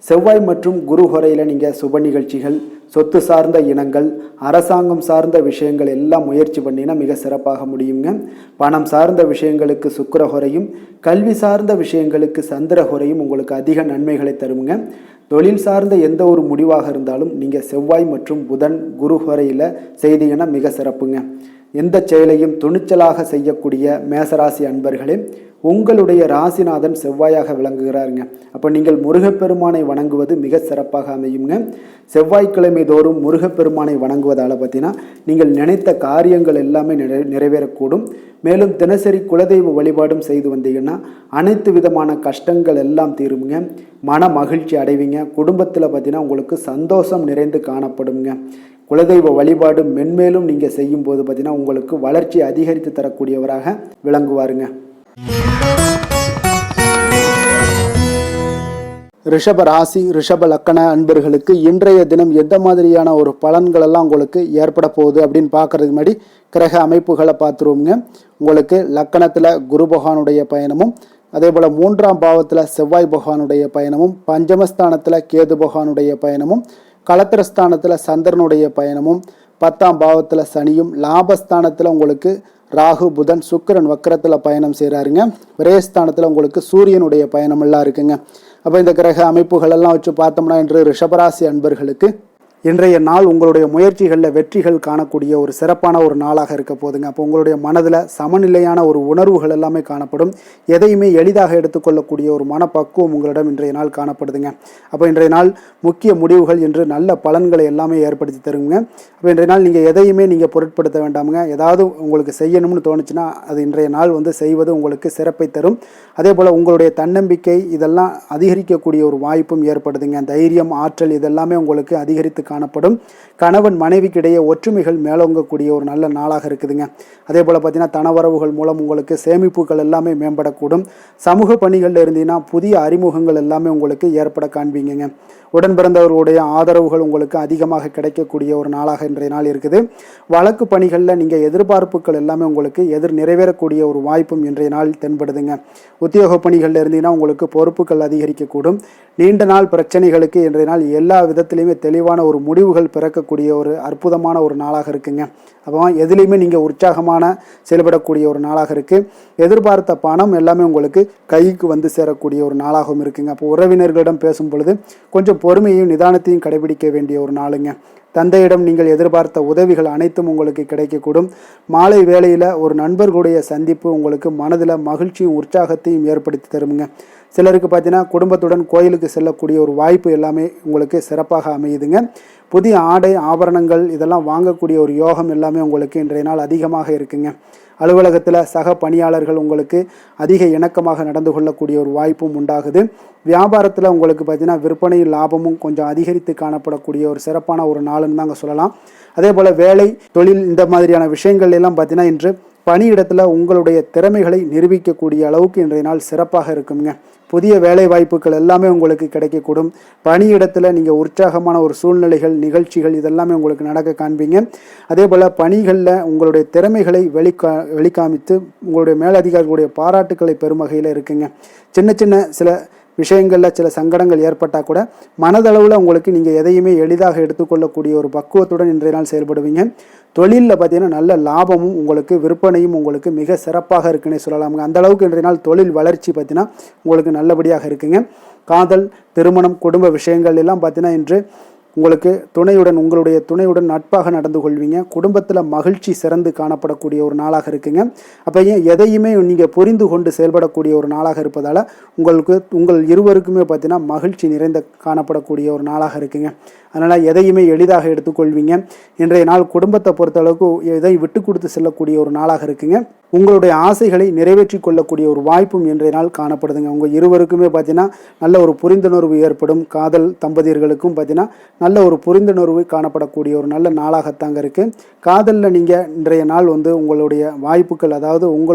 செவ்வாய் மற்றும் குரு ஹோரையில் நீங்கள் சுப நிகழ்ச்சிகள், சொத்து சார்ந்த இனங்கள், அரசாங்கம் சார்ந்த விஷயங்கள் எல்லாம் முயற்சி பண்ணினா மிக சிறப்பாக முடியுங்க. பணம் சார்ந்த விஷயங்களுக்கு சுக்கிர ஹோரையும், கல்வி சார்ந்த விஷயங்களுக்கு சந்திர ஹோரையும் உங்களுக்கு அதிக நன்மைகளை தருங்க. தொழில் சார்ந்த எந்த ஒரு முடிவாக இருந்தாலும் நீங்கள் செவ்வாய் மற்றும் புதன், குரு ஹோரையில் செய்தீங்கன்னா மிக சிறப்புங்க. எந்த செயலையும் துணிச்சலாக செய்யக்கூடிய மேசராசி அன்பர்களே, உங்களுடைய ராசிநாதன் செவ்வாயாக விளங்குகிறாருங்க. அப்போ நீங்கள் முருகப்பெருமானை வணங்குவது மிக சிறப்பாக அமையுங்க. செவ்வாய்க்கிழமை தோறும் முருகப்பெருமானை வணங்குவதால் பார்த்தீங்கன்னா நீங்கள் நினைத்த காரியங்கள் எல்லாமே நிறைவேறக்கூடும். மேலும் தினசரி குலதெய்வ வழிபாடும் செய்து வந்தீங்கன்னா அனைத்து விதமான கஷ்டங்கள் எல்லாம் தீருங்க. மன மகிழ்ச்சி அடைவீங்க. குடும்பத்தில் பார்த்தீங்கன்னா உங்களுக்கு சந்தோஷம் நிறைந்து காணப்படுங்க. குலதெய்வ வழிபாடு மென்மேலும் நீங்கள் செய்யும் போது பார்த்தீங்கன்னா உங்களுக்கு வளர்ச்சி அதிகரித்து தரக்கூடியவராக விளங்குவாருங்க. ரிஷப ராசி, ரிஷப லக்கண அன்பர்களுக்கு இன்றைய தினம் எந்த மாதிரியான ஒரு பலன்கள் எல்லாம் உங்களுக்கு ஏற்பட போகுது அப்படின்னு பார்க்கறதுக்கு முன்னாடி கிரக அமைப்புகளை பார்த்துருவோங்க. உங்களுக்கு லக்கணத்தில் குரு பகவானுடைய பயணமும், அதே போல் 3ஆம் பாவத்தில் செவ்வாய் பகவானுடைய பயணமும், பஞ்சமஸ்தானத்தில் கேது பகவானுடைய பயணமும், களத்திரஸ்தானத்தில் சந்திரனுடைய பயணமும், 10ஆம் பாவத்தில் சனியும், லாபஸ்தானத்தில் உங்களுக்கு ராகு, புதன், சுக்கிரன் வக்கரத்தில் பயணம் செய்கிறாருங்க. விரயஸ்தானத்தில் உங்களுக்கு சூரியனுடைய பயணம் எல்லாம் இருக்குங்க. அப்போ இந்த கிரக அமைப்புகள் எல்லாம் வச்சு பார்த்தோம்னா இன்று ரிஷபராசி அன்பர்களுக்கு இன்றைய நாள் உங்களுடைய முயற்சிகளில் வெற்றிகள் காணக்கூடிய ஒரு சிறப்பான ஒரு நாளாக இருக்க போதுங்க. அப்போ உங்களுடைய மனதில் சமநிலையான ஒரு உணர்வுகள் எல்லாமே காணப்படும். எதையுமே எளிதாக எடுத்துக்கொள்ளக்கூடிய ஒரு மனப்பக்குவம் உங்களிடம் இன்றைய நாள் காணப்படுதுங்க. அப்போ இன்றைய நாள் முக்கிய முடிவுகள் என்று நல்ல பலன்களை எல்லாமே ஏற்படுத்தி தருங்க. அப்போ இன்றைய நாள் நீங்கள் எதையுமே நீங்கள் பொருட்படுத்த வேண்டாமுங்க. ஏதாவது உங்களுக்கு செய்யணும்னு தோணுச்சுன்னா அது இன்றைய நாள் செய்வது உங்களுக்கு சிறப்பை தரும். அதே போல் உங்களுடைய தன்னம்பிக்கை இதெல்லாம் அதிகரிக்கக்கூடிய ஒரு வாய்ப்பும் ஏற்படுதுங்க. தைரியம், ஆற்றல் இதெல்லாமே உங்களுக்கு அதிகரித்து காணப்படும். கணவன் மனைவிக்கிடையே ஒற்றுமைகள் மேலோங்கக்கூடிய ஒரு நல்ல நாளாக இருக்குதுங்க. அதே போல் பார்த்தீங்கன்னா தனவரவுகள் மூலம் உங்களுக்கு சேமிப்புகள் எல்லாமே மேம்படக்கூடும். சமூக பணிகளில் இருந்தீங்கன்னா புதிய அறிமுகங்கள் எல்லாமே உங்களுக்கு ஏற்பட காண்பீங்க. உடன் பிறந்தவர்களுடைய ஆதரவுகள் உங்களுக்கு அதிகமாக கிடைக்கக்கூடிய ஒரு நாளாக இன்றைய நாள் இருக்குது. வழக்கு பணிகளில் நீங்கள் எதிர்பார்ப்புகள் எல்லாமே உங்களுக்கு நிறைவேறக்கூடிய ஒரு வாய்ப்பும் இன்றைய நாள் தென்படுதுங்க. உத்தியோக பணிகளில் இருந்தீங்கன்னா உங்களுக்கு பொறுப்புகள் அதிகரிக்கக்கூடும். நீண்ட நாள் பிரச்சனைகளுக்கு இன்றைய நாள் எல்லா விதத்திலையுமே தெளிவான ஒரு முடிவுகள் பிறக்கக்கூடிய ஒரு அற்புதமான ஒரு நாளாக இருக்குங்க. அப்போ எதுலேயுமே நீங்கள் உற்சாகமான செயல்படக்கூடிய ஒரு நாளாக இருக்குது. எதிர்பார்த்த பணம் எல்லாமே உங்களுக்கு கைக்கு சேரக்கூடிய ஒரு நாளாகவும் இருக்குங்க. அப்போ உறவினர்களிடம் பேசும் பொழுது கொஞ்சம் பொறுமையையும் நிதானத்தையும் கடைபிடிக்க வேண்டிய ஒரு நாளுங்க. தந்தையிடம் நீங்கள் எதிர்பார்த்த உதவிகள் அனைத்தும் உங்களுக்கு கிடைக்கக்கூடும். மாலை வேளையில் ஒரு நண்பர்களுடைய சந்திப்பு உங்களுக்கு மனதில் மகிழ்ச்சியும் உற்சாகத்தையும் ஏற்படுத்தி தருமுங்க. சிலருக்கு பார்த்தீங்கன்னா குடும்பத்துடன் கோயிலுக்கு செல்லக்கூடிய ஒரு வாய்ப்பு எல்லாமே உங்களுக்கு சிறப்பாக அமையுதுங்க. புதிய ஆடை, ஆபரணங்கள் இதெல்லாம் வாங்கக்கூடிய ஒரு யோகம் எல்லாமே உங்களுக்கு இன்றைய நாள் அதிகமாக இருக்குங்க. அலுவலகத்தில் சக பணியாளர்கள் உங்களுக்கு அதிக இணக்கமாக நடந்து கொள்ளக்கூடிய ஒரு வாய்ப்பும் உண்டாகுது. வியாபாரத்தில் உங்களுக்கு பார்த்தீங்கன்னா விற்பனையும் லாபமும் கொஞ்சம் அதிகரித்து காணப்படக்கூடிய ஒரு சிறப்பான ஒரு நாளுன்னு தாங்க சொல்லலாம். அதே போல் வேலை, தொழில் இந்த மாதிரியான விஷயங்கள் எல்லாம் பார்த்தீங்கன்னா இன்று பணியிடத்தில் உங்களுடைய திறமைகளை நிரூபிக்கக்கூடிய அளவுக்கு இன்றைய நாள் சிறப்பாக இருக்குங்க. புதிய வேலை வாய்ப்புகள் எல்லாமே உங்களுக்கு கிடைக்கக்கூடும். பணியிடத்தில் நீங்கள் உற்சாகமான ஒரு சூழ்நிலைகள், நிகழ்ச்சிகள் இதெல்லாமே உங்களுக்கு நடக்க காண்பீங்க. அதே போல் பணிகளில் உங்களுடைய திறமைகளை வெளிக்காமித்து உங்களுடைய மேலதிகாரிகளுடைய பாராட்டுக்களை பெறும் வகையில் இருக்குங்க. சின்ன சில விஷயங்களில் சில சங்கடங்கள் ஏற்பட்டால் கூட மனதளவில் உங்களுக்கு நீங்கள் எதையுமே எளிதாக எடுத்துக்கொள்ளக்கூடிய ஒரு பக்குவத்துடன் இன்றைய நாள் செயல்படுவீங்க. தொழிலில் பார்த்தீங்கன்னா நல்ல லாபமும் உங்களுக்கு விற்பனையும் உங்களுக்கு மிக சிறப்பாக இருக்குன்னே சொல்லலாமுங்க. அந்த அளவுக்கு இன்றைய நாள் தொழில் வளர்ச்சி பார்த்தீங்கன்னா உங்களுக்கு நல்லபடியாக இருக்குங்க. காதல், திருமணம், குடும்ப விஷயங்கள் எல்லாம் பார்த்தீங்கன்னா இன்று உங்களுக்கு உங்களுடைய துணையுடன் நட்பாக நடந்து கொள்வீங்க. குடும்பத்தில் மகிழ்ச்சி சிறந்து காணப்படக்கூடிய ஒரு நாளாக இருக்குங்க. அப்போ எதையுமே நீங்கள் புரிந்து கொண்டு செயல்படக்கூடிய ஒரு நாளாக இருப்பதால் உங்கள் இருவருக்குமே பார்த்தீங்கன்னா மகிழ்ச்சி நிறைந்த காணப்படக்கூடிய ஒரு நாளாக இருக்குங்க. அதனால் எதையுமே எளிதாக எடுத்துக்கொள்வீங்க. இன்றைய நாள் குடும்பத்தை பொறுத்தளவுக்கு எதை விட்டு கொடுத்து செல்லக்கூடிய ஒரு நாளாக இருக்குங்க. உங்களுடைய ஆசைகளை நிறைவேற்றி கொள்ளக்கூடிய ஒரு வாய்ப்பும் இன்றைய நாள் காணப்படுதுங்க. உங்கள் இருவருக்குமே பார்த்தீங்கன்னா நல்ல ஒரு புரிந்துணர்வு ஏற்படும். காதல் தம்பதியர்களுக்கும் பார்த்தீங்கன்னா நல்ல ஒரு புரிந்துணர்வு காணப்படக்கூடிய ஒரு நல்ல நாளாகத்தாங்க இருக்குது. காதலில் நீங்கள் இன்றைய நாள் உங்களுடைய வாய்ப்புகள், அதாவது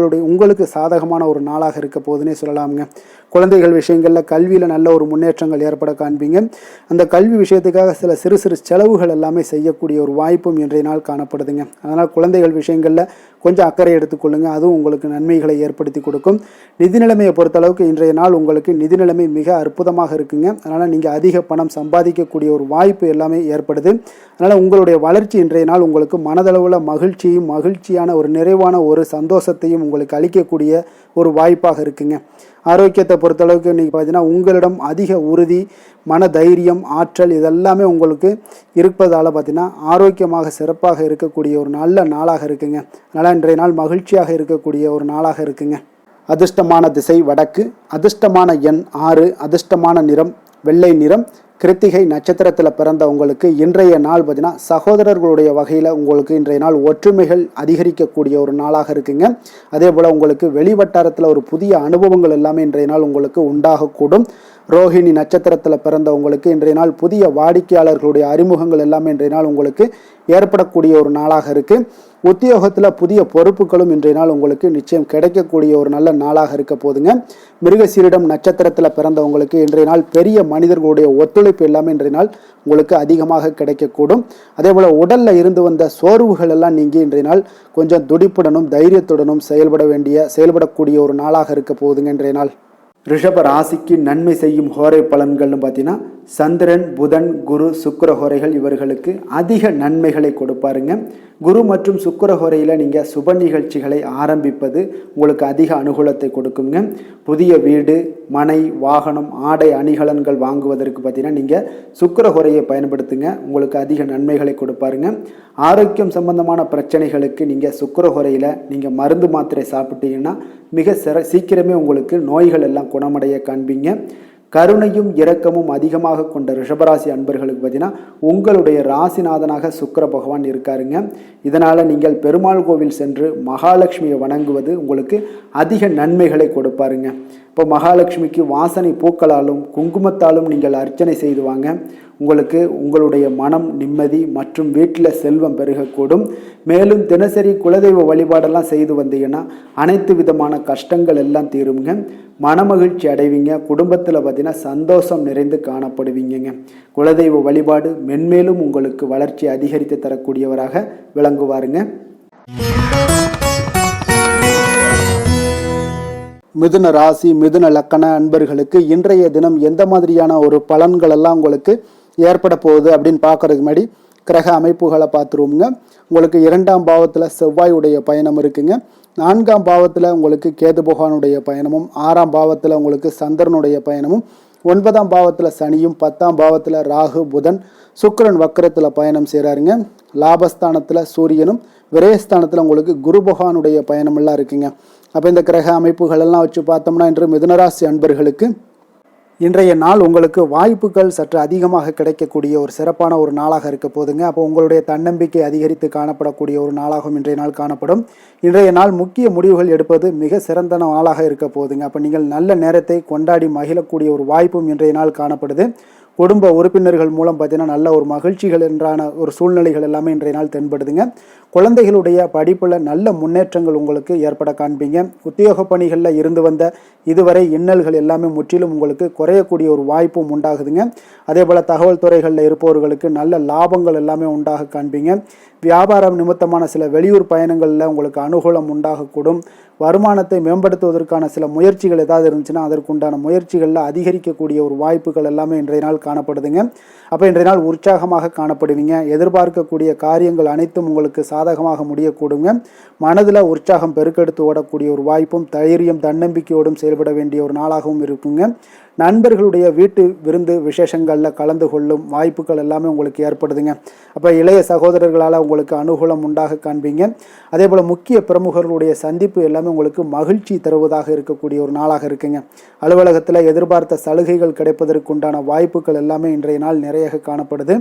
உங்களுக்கு சாதகமான ஒரு நாளாக இருக்க போதுன்னே சொல்லலாமுங்க. குழந்தைகள் விஷயங்களில் கல்வியில் நல்ல ஒரு முன்னேற்றங்கள் ஏற்பட காண்பீங்க. அந்த கல்வி விஷயத்துக்காக சில சிறு சிறு செலவுகள் எல்லாமே செய்யக்கூடிய ஒரு வாய்ப்பும் இன்றைய நாள் காணப்படுதுங்க. அதனால் குழந்தைகள் விஷயங்களில் கொஞ்சம் அக்கறை எடுத்துக்கொள்ளுங்க. அதுவும் உங்களுக்கு நன்மைகளை ஏற்படுத்தி கொடுக்கும். நிதி நிலைமையை பொறுத்தளவுக்கு இன்றைய நாள் உங்களுக்கு நிதி நிலைமை மிக அற்புதமாக இருக்குங்க. அதனால் நீங்கள் அதிக பணம் சம்பாதிக்கக்கூடிய ஒரு வாய்ப்பு எல்லாமே ஏற்படுது. அதனால் உங்களுடைய வளர்ச்சி இன்றைய நாள் உங்களுக்கு மனதளவில் மகிழ்ச்சியான ஒரு நிறைவான ஒரு சந்தோஷத்தையும் உங்களுக்கு அளிக்கக்கூடிய ஒரு வாய்ப்பாக இருக்குங்க. ஆரோக்கியத்தை பொறுத்தளவுக்கு இன்றைக்கி பார்த்தீங்கன்னா உங்களிடம் அதிக உறுதி, மன தைரியம், ஆற்றல் இதெல்லாமே உங்களுக்கு இருப்பதால் பார்த்தீங்கன்னா ஆரோக்கியமாக சிறப்பாக இருக்கக்கூடிய ஒரு நல்ல நாளாக இருக்குங்க. அதனால் இன்றைய நாள் மகிழ்ச்சியாக இருக்கக்கூடிய ஒரு நாளாக இருக்குங்க. அதிர்ஷ்டமான திசை வடக்கு, அதிர்ஷ்டமான எண் 6, அதிர்ஷ்டமான நிறம் வெள்ளை நிறம். கிருத்திகை நட்சத்திரத்தில் பிறந்த உங்களுக்கு இன்றைய நாள் பார்த்தீங்கன்னா சகோதரர்களுடைய வகையில் உங்களுக்கு இன்றைய நாள் ஒற்றுமைகள் அதிகரிக்கக்கூடிய ஒரு நாளாக இருக்குங்க. அதே போல் உங்களுக்கு வெளிவட்டாரத்தில் ஒரு புதிய அனுபவங்கள் எல்லாமே இன்றைய நாள் உங்களுக்கு உண்டாகக்கூடும். ரோஹிணி நட்சத்திரத்தில் பிறந்த உங்களுக்கு இன்றைய நாள் புதிய வாடிக்கையாளர்களுடைய அறிமுகங்கள் எல்லாமே இன்றைய நாள் உங்களுக்கு ஏற்படக்கூடிய ஒரு நாளாக இருக்குது. உத்தியோகத்தில் புதிய பொறுப்புகளும் இன்றைய நாள் உங்களுக்கு நிச்சயம் கிடைக்கக்கூடிய ஒரு நல்ல நாளாக இருக்க போதுங்க. மிருகசீரிடம் நட்சத்திரத்தில் பிறந்தவங்களுக்கு இன்றைய நாள் பெரிய மனிதர்களுடைய ஒத்துழைப்பு எல்லாமே இன்றைய நாள் உங்களுக்கு அதிகமாக கிடைக்கக்கூடும். அதே போல் உடலில் இருந்து வந்த சோர்வுகள் எல்லாம் நீங்கி இன்றைய நாள் கொஞ்சம் துடிப்புடனும் தைரியத்துடனும் செயல்படக்கூடிய ஒரு நாளாக இருக்க போகுதுங்க இன்றைய நாள். ரிஷப ராசிக்கு நன்மை செய்யும் ஹோரை பலன்கள்னு பார்த்தீங்கன்னா சந்திரன், புதன், குரு, சுக்கிர ஹோரைகள் இவர்களுக்கு அதிக நன்மைகளை கொடுப்பாருங்க. குரு மற்றும் சுக்கிர ஹோரையில் நீங்கள் சுப நிகழ்ச்சிகளை ஆரம்பிப்பது உங்களுக்கு அதிக அனுகூலத்தை கொடுக்குங்க. புதிய வீடு, மனை, வாகனம், ஆடை அணிகலன்கள் வாங்குவதற்கு பார்த்தீங்கன்னா நீங்கள் சுக்கிர ஹோரையை பயன்படுத்துங்க. உங்களுக்கு அதிக நன்மைகளை கொடுப்பாருங்க. ஆரோக்கியம் சம்பந்தமான பிரச்சனைகளுக்கு நீங்கள் சுக்கிர ஹோரையில் நீங்கள் மருந்து மாத்திரை சாப்பிட்டீங்கன்னா மிக சீக்கிரமே உங்களுக்கு நோய்கள் எல்லாம் குணமடைய காண்பீங்க. கருணையும் இரக்கமும் அதிகமாக கொண்ட ரிஷபராசி அன்பர்களுக்கு பார்த்தீங்கன்னா உங்களுடைய ராசிநாதனாக சுக்கிர பகவான் இருக்காருங்க. இதனால் நீங்கள் பெருமாள் கோவில் சென்று மகாலட்சுமியை வணங்குவது உங்களுக்கு அதிக நன்மைகளை கொடுப்பாருங்க. இப்போ மகாலட்சுமிக்கு வாசனை பூக்களாலும் குங்குமத்தாலும் நீங்கள் அர்ச்சனை செய்து வாங்க. உங்களுக்கு உங்களுடைய மனம் நிம்மதி மற்றும் வீட்டில் செல்வம் பெருகக்கூடும். மேலும் தினசரி குலதெய்வ வழிபாடெல்லாம் செய்து வந்தீங்கன்னா அனைத்து விதமான கஷ்டங்கள் எல்லாம் தீருங்க. மனமகிழ்ச்சி அடைவீங்க. குடும்பத்தில் பார்த்தீங்கன்னா சந்தோஷம் நிறைந்து காணப்படுவீங்க. குலதெய்வ வழிபாடு மென்மேலும் உங்களுக்கு வளர்ச்சி அதிகரித்து தரக்கூடியவராக விளங்குவாருங்க. மிதுன ராசி, மிதுன லக்கண அன்பர்களுக்கு இன்றைய தினம் எந்த மாதிரியான ஒரு பலன்கள் எல்லாம் உங்களுக்கு ஏற்பட போகுது அப்படின்னு பார்க்கறதுக்கு முன்னாடி கிரக அமைப்புகளை பார்த்துருவோங்க. உங்களுக்கு 2ஆம் பாவத்தில் செவ்வாயுடைய பயணம் இருக்குங்க. 4ஆம் பாவத்தில் உங்களுக்கு கேது பகவானுடைய பயணமும், 6ஆம் பாவத்தில் உங்களுக்கு சந்திரனுடைய பயணமும், 9ஆம் பாவத்தில் சனியும், 10ஆம் பாவத்தில் ராகு, புதன், சுக்கிரன் வக்கரத்தில் பயணம் செய்கிறாருங்க. லாபஸ்தானத்தில் சூரியனும், விரயஸ்தானத்தில் உங்களுக்கு குரு பகவானுடைய பயணம் எல்லாம் இருக்குங்க. அப்போ இந்த கிரக அமைப்புகள் எல்லாம் வச்சு பார்த்தோம்னா இன்று மிதுனராசி அன்பர்களுக்கு இன்றைய நாள் உங்களுக்கு வாய்ப்புகள் சற்று அதிகமாக கிடைக்கக்கூடிய ஒரு சிறப்பான ஒரு நாளாக இருக்க போதுங்க. அப்போ உங்களுடைய தன்னம்பிக்கை அதிகரித்து காணப்படக்கூடிய ஒரு நாளாகவும் இன்றைய நாள் காணப்படும். இன்றைய நாள் முக்கிய முடிவுகள் எடுப்பது மிக சிறந்த நாளாக இருக்க போதுங்க. அப்போ நீங்கள் நல்ல நேரத்தை கொண்டாடி மகிழக்கூடிய ஒரு வாய்ப்பும் இன்றைய நாள் காணப்படுது. குடும்ப உறுப்பினர்கள் மூலம் பார்த்தீங்கன்னா நல்ல ஒரு மகிழ்ச்சிகள் என்றான ஒரு சூழ்நிலைகள் எல்லாமே இன்றைய நாள் தென்படுதுங்க. குழந்தைகளுடைய படிப்பில் நல்ல முன்னேற்றங்கள் உங்களுக்கு ஏற்பட காண்பீங்க. உத்தியோக பணிகளில் இருந்து வந்த இதுவரை இன்னல்கள் எல்லாமே முற்றிலும் உங்களுக்கு குறையக்கூடிய ஒரு வாய்ப்பும் உண்டாகுதுங்க. அதே போல் தகவல் துறைகளில் இருப்பவர்களுக்கு நல்ல லாபங்கள் எல்லாமே உண்டாக காண்பீங்க. வியாபாரம் நிமித்தமான சில வெளியூர் பயணங்களில் உங்களுக்கு அனுகூலம் உண்டாகக்கூடும். வருமானத்தை மேம்படுத்துவதற்கான சில முயற்சிகள் ஏதாவது இருந்துச்சுன்னா அதற்குண்டான முயற்சிகளில் அதிகரிக்கக்கூடிய ஒரு வாய்ப்புகள் எல்லாமே இன்றைய நாள் காணப்படுதுங்க. அப்போ இன்றைய நாள் உற்சாகமாக காணப்படுவீங்க. எதிர்பார்க்கக்கூடிய காரியங்கள் அனைத்தும் உங்களுக்கு சாதகமாக முடியக்கூடுங்க. மனதில் உற்சாகம் பெருக்கெடுத்து ஓடக்கூடிய ஒரு வாய்ப்பும் தைரியம் தன்னம்பிக்கையோடும் செயல்பட வேண்டிய ஒரு நாளாகவும் இருக்குங்க. நண்பர்களுடைய வீட்டு விருந்து விசேஷங்களில் கலந்து கொள்ளும் வாய்ப்புகள் எல்லாமே உங்களுக்கு ஏற்படுதுங்க. அப்போ இளைய சகோதரர்களால் உங்களுக்கு அனுகூலம் உண்டாக காண்பீங்க. அதே போல் முக்கிய பிரமுகர்களுடைய சந்திப்பு எல்லாமே உங்களுக்கு மகிழ்ச்சி தருவதாக இருக்கக்கூடிய ஒரு நாளாக இருக்குங்க. அலுவலகத்தில் எதிர்பார்த்த சலுகைகள் கிடைப்பதற்கு உண்டான வாய்ப்புகள் எல்லாமே இன்றைய நாள் நிறைய காணப்படுது.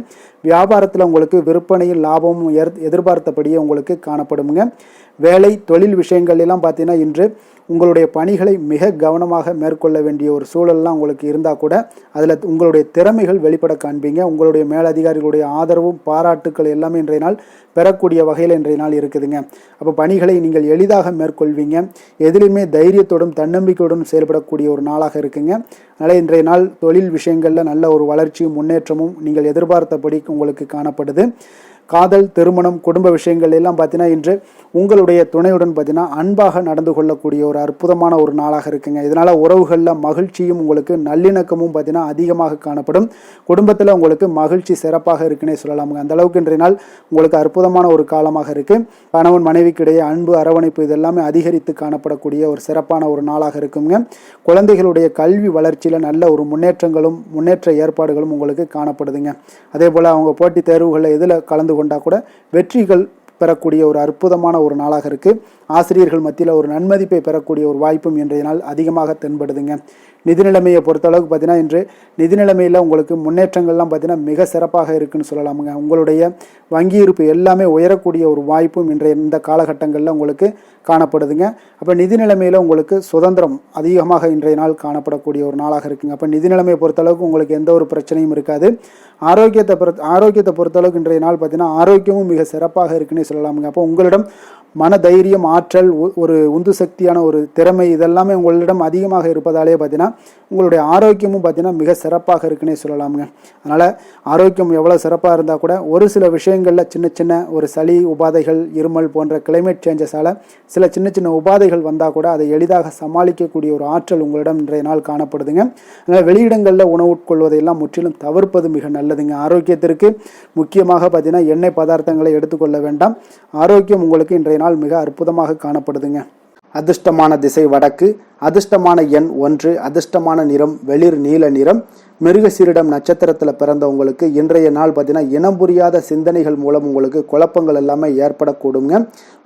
வியாபாரத்தில் உங்களுக்கு விற்பனையில் லாபமும் எதிர்பார்த்தபடியே உங்களுக்கு காணப்படுங்க. வேலை தொழில் விஷயங்கள் எல்லாம் பார்த்தீங்கன்னா இன்று உங்களுடைய பணிகளை மிக கவனமாக மேற்கொள்ள வேண்டிய ஒரு சூழல்லாம் உங்களுக்கு இருந்தால் கூட அதில் உங்களுடைய திறமைகள் வெளிப்பட காண்பீங்க. உங்களுடைய மேலதிகாரிகளுடைய ஆதரவும் பாராட்டுக்கள் எல்லாமே இன்றைய நாள் பெறக்கூடிய வகையில் இன்றைய நாள் இருக்குதுங்க. அப்போ பணிகளை நீங்கள் எளிதாக மேற்கொள்வீங்க. எதிலுமே தைரியத்தோடும் தன்னம்பிக்கையோடும் செயல்படக்கூடிய ஒரு நாளாக இருக்குங்க. அதனால் இன்றைய நாள் தொழில் விஷயங்களில் நல்ல ஒரு வளர்ச்சியும் முன்னேற்றமும் நீங்கள் எதிர்பார்த்தபடி உங்களுக்கு காணப்படுது. காதல், திருமணம், குடும்ப விஷயங்கள் எல்லாம் பார்த்தீங்கன்னா இன்று உங்களுடைய துணையுடன் பார்த்தீங்கன்னா அன்பாக நடந்து கொள்ளக்கூடிய ஒரு அற்புதமான ஒரு நாளாக இருக்குங்க. இதனால் உறவுகளில் மகிழ்ச்சியும் உங்களுக்கு நல்லிணக்கமும் பார்த்தீங்கன்னா அதிகமாக காணப்படும். குடும்பத்தில் உங்களுக்கு மகிழ்ச்சி சிறப்பாக இருக்குன்னே சொல்லலாமுங்க. அந்த அளவுக்கு இன்றைய நாள் உங்களுக்கு அற்புதமான ஒரு காலமாக இருக்குது. கணவன் மனைவிக்கிடையே அன்பு, அரவணைப்பு இதெல்லாமே அதிகரித்து காணப்படக்கூடிய ஒரு சிறப்பான ஒரு நாளாக இருக்குங்க. குழந்தைகளுடைய கல்வி வளர்ச்சியில் நல்ல ஒரு முன்னேற்ற ஏற்பாடுகளும் உங்களுக்கு காணப்படுதுங்க. அதே போல் அவங்க போட்டித் தேர்வுகளில் எதில் கலந்து கொண்டா கூட வெற்றிகள் பெறக்கூடிய ஒரு அற்புதமான ஒரு நாளாக இருக்குது. ஆசிரியர்கள் மத்தியில் ஒரு நன்மதிப்பை பெறக்கூடிய ஒரு வாய்ப்பும் இன்றைய நாள் அதிகமாக தென்படுதுங்க. நிதி நிலைமையை பொறுத்தளவுக்கு பார்த்தீங்கன்னா இன்று நிதி நிலைமையில் உங்களுக்கு முன்னேற்றங்கள்லாம் பார்த்தீங்கன்னா மிக சிறப்பாக இருக்குன்னு சொல்லலாமுங்க. உங்களுடைய வங்கி இருப்பு எல்லாமே உயரக்கூடிய ஒரு வாய்ப்பும் இந்த காலகட்டங்களில் உங்களுக்கு காணப்படுதுங்க. அப்போ நிதி நிலைமையில் உங்களுக்கு சுதந்திரம் அதிகமாக இன்றைய நாள் காணப்படக்கூடிய ஒரு நாளாக இருக்குங்க. அப்போ நிதி நிலைமையை பொறுத்தளவுக்கு உங்களுக்கு எந்த ஒரு பிரச்சனையும் இருக்காது. ஆரோக்கியத்தை பொறுத்தளவுக்கு இன்றைய நாள் பார்த்தீங்கன்னா ஆரோக்கியமும் மிக சிறப்பாக இருக்குன்னே சொல்லலாமுங்க. அப்போ உங்களிடம் மன தைரியம், ஆற்றல், ஒரு உந்து சக்தியான ஒரு திறமை இதெல்லாமே உங்களிடம் அதிகமாக இருப்பதாலே பார்த்தீங்கன்னா உங்களுடைய ஆரோக்கியமும் பார்த்தீங்கன்னா மிக சிறப்பாக இருக்குன்னே சொல்லலாமுங்க. அதனால் ஆரோக்கியம் எவ்வளோ சிறப்பாக இருந்தால் கூட ஒரு சில விஷயங்களில் சின்ன ஒரு சளி உபாதைகள், இருமல் போன்ற கிளைமேட் சேஞ்சஸால் சில சின்ன உபாதைகள் வந்தால் கூட அதை எளிதாக சமாளிக்கக்கூடிய ஒரு ஆற்றல் உங்களிடம் இன்றைய நாள் காணப்படுதுங்க. அதனால் வெளியிடங்களில் உணவு உட்கொள்வதையெல்லாம் முற்றிலும் தவிர்ப்பது மிக நல்லதுங்க. ஆரோக்கியத்திற்கு முக்கியமாக பார்த்தீங்கன்னா எண்ணெய் பதார்த்தங்களை எடுத்துக்கொள்ள வேண்டாம். ஆரோக்கியம் உங்களுக்கு இன்றைய நாள் மிக அற்புதமாக காணப்படுதுங்க. அதிர்ஷ்டமான திசை வடக்கு, அதிர்ஷ்டமான எண் 1, அதிர்ஷ்டமான நிறம் வெளிர் நீல நிறம். மிருகசீரிடம் நட்சத்திரத்தில் பிறந்தவங்களுக்கு இன்றைய நாள் பார்த்தீங்கன்னா இனம் புரியாத சிந்தனைகள் மூலம் உங்களுக்கு குழப்பங்கள் எல்லாமே ஏற்படக்கூடுங்க.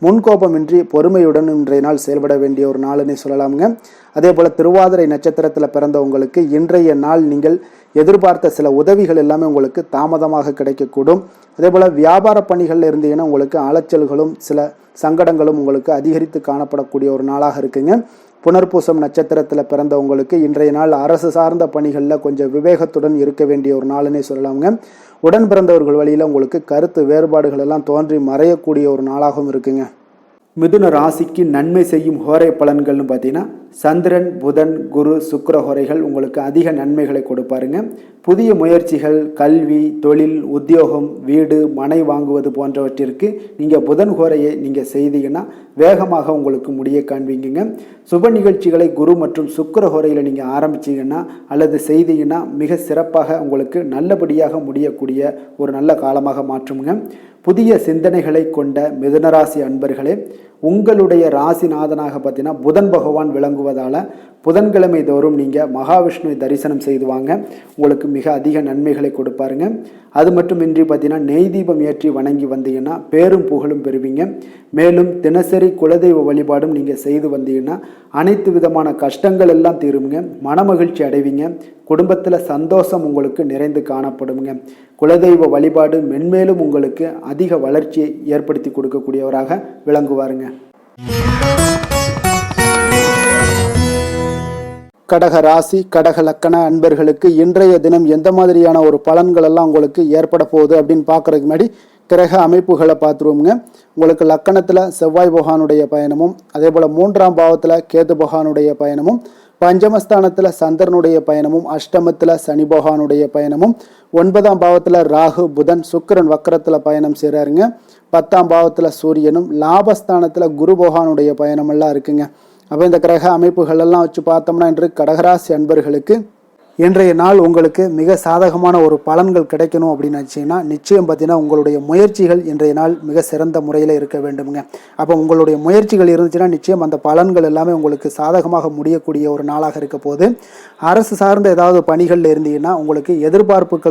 முன்கோபமின்றி பொறுமையுடன் இன்றைய நாள் செயல்பட வேண்டிய ஒரு நாள்னு சொல்லலாமுங்க. அதே போல் திருவாதிரை நட்சத்திரத்தில் பிறந்தவங்களுக்கு இன்றைய நாள் நீங்கள் எதிர்பார்த்த சில உதவிகள் எல்லாமே உங்களுக்கு தாமதமாக கிடைக்கக்கூடும். அதே போல் வியாபார பணிகளில் இருந்தீங்கன்னா உங்களுக்கு அலைச்சல்களும் சில சங்கடங்களும் உங்களுக்கு அதிகரித்து காணப்படக்கூடிய ஒரு நாளாக இருக்குங்க. புனர்பூசம் நட்சத்திரத்தில் பிறந்தவங்களுக்கு இன்றைய நாள் அரசு சார்ந்த பணிகளில் கொஞ்சம் விவேகத்துடன் இருக்க வேண்டிய ஒரு நாள்னே சொல்லலாமுங்க. உடன் பிறந்தவர்கள் வழியில் உங்களுக்கு கருத்து வேறுபாடுகள் எல்லாம் தோன்றி மறையக்கூடிய ஒரு நாளாகவும் இருக்குங்க. மிதுன ராசிக்கு நன்மை செய்யும் ஹோரை பலன்கள்னு பார்த்தீங்கன்னா சந்திரன், புதன், குரு, சுக்கிர ஹோரைகள் உங்களுக்கு அதிக நன்மைகளை கொடுப்பாருங்க. புதிய முயற்சிகள், கல்வி, தொழில், உத்தியோகம், வீடு, மனை வாங்குவது போன்றவற்றிற்கு நீங்கள் புதன் ஹோரையை நீங்கள் செய்தீங்கன்னா வேகமாக உங்களுக்கு முடிய காண்பீங்க. சுப நிகழ்ச்சிகளை குரு மற்றும் சுக்கிர ஹோரையில் நீங்கள் ஆரம்பிச்சிங்கன்னா அல்லது செய்தீங்கன்னா மிக சிறப்பாக உங்களுக்கு நல்லபடியாக முடியக்கூடிய ஒரு நல்ல காலமாக மாற்றுங்க. புதிய சிந்தனைகளை கொண்ட மிதுனராசி அன்பர்களே, உங்களுடைய ராசிநாதனாக பார்த்தீங்கன்னா புதன் பகவான் விளங்குவதால் புதன்கிழமை தோறும் நீங்கள் மகாவிஷ்ணுவை தரிசனம் செய்து வாங்க. உங்களுக்கு மிக அதிக நன்மைகளை கொடுப்பாருங்க. அது மட்டுமின்றி பார்த்தீங்கன்னா நெய் தீபம் ஏற்றி வணங்கி வந்தீங்கன்னா பேரும் புகழும் பெறுவீங்க. மேலும் தினசரி குலதெய்வ வழிபாடும் நீங்கள் செய்து வந்தீங்கன்னா அனைத்து விதமான கஷ்டங்கள் எல்லாம் தீருங்க. மனமகிழ்ச்சி அடைவீங்க. குடும்பத்தில் சந்தோஷம் உங்களுக்கு நிறைந்து காணப்படுங்க. குலதெய்வ வழிபாடு மென்மேலும் உங்களுக்கு அதிக வளர்ச்சியை ஏற்படுத்தி கொடுக்கக்கூடியவராக விளங்குவாருங்க. கடக ராசி, கடக லக்கண அன்பர்களுக்கு இன்றைய தினம் எந்த மாதிரியான ஒரு பலன்கள் எல்லாம் உங்களுக்கு ஏற்பட போகுது அப்படின்னு பார்க்கறதுக்கு முன்னாடி கிரக அமைப்புகளை பார்த்துருவோங்க. உங்களுக்கு லக்கணத்தில் செவ்வாய் பகவானுடைய பயணமும், அதே போல் 3ஆம் பாவத்தில் கேது பகவானுடைய பயணமும், பஞ்சமஸ்தானத்தில் சந்திரனுடைய பயணமும், அஷ்டமத்தில் சனி பகவானுடைய பயணமும், 9ஆம் பாவத்தில் ராகு, புதன், சுக்கிரன் வக்கரத்தில் பயணம் செய்கிறாருங்க. 10ஆம் பாவத்தில் சூரியனும், லாபஸ்தானத்தில் குரு பகவானுடைய பயணமெல்லாம் இருக்குங்க. அப்போ இந்த கிரக அமைப்புகள் எல்லாம் வச்சு பார்த்தோம்னா இன்று கடகராசி அன்பர்களுக்கு இன்றைய நாள் உங்களுக்கு மிக சாதகமான ஒரு பலன்கள் கிடைக்கணும் அப்படின்னு நினச்சிங்கன்னா நிச்சயம் பார்த்தீங்கன்னா உங்களுடைய முயற்சிகள் இன்றைய நாள் மிக சிறந்த முறையில் இருக்க வேண்டுங்க. அப்போ உங்களுடைய முயற்சிகள் இருந்துச்சுன்னா நிச்சயம் அந்த பலன்கள் எல்லாமே உங்களுக்கு சாதகமாக முடியக்கூடிய ஒரு நாளாக இருக்க போது. அரசு சார்ந்த ஏதாவது பணிகளில் இருந்தீங்கன்னா உங்களுக்கு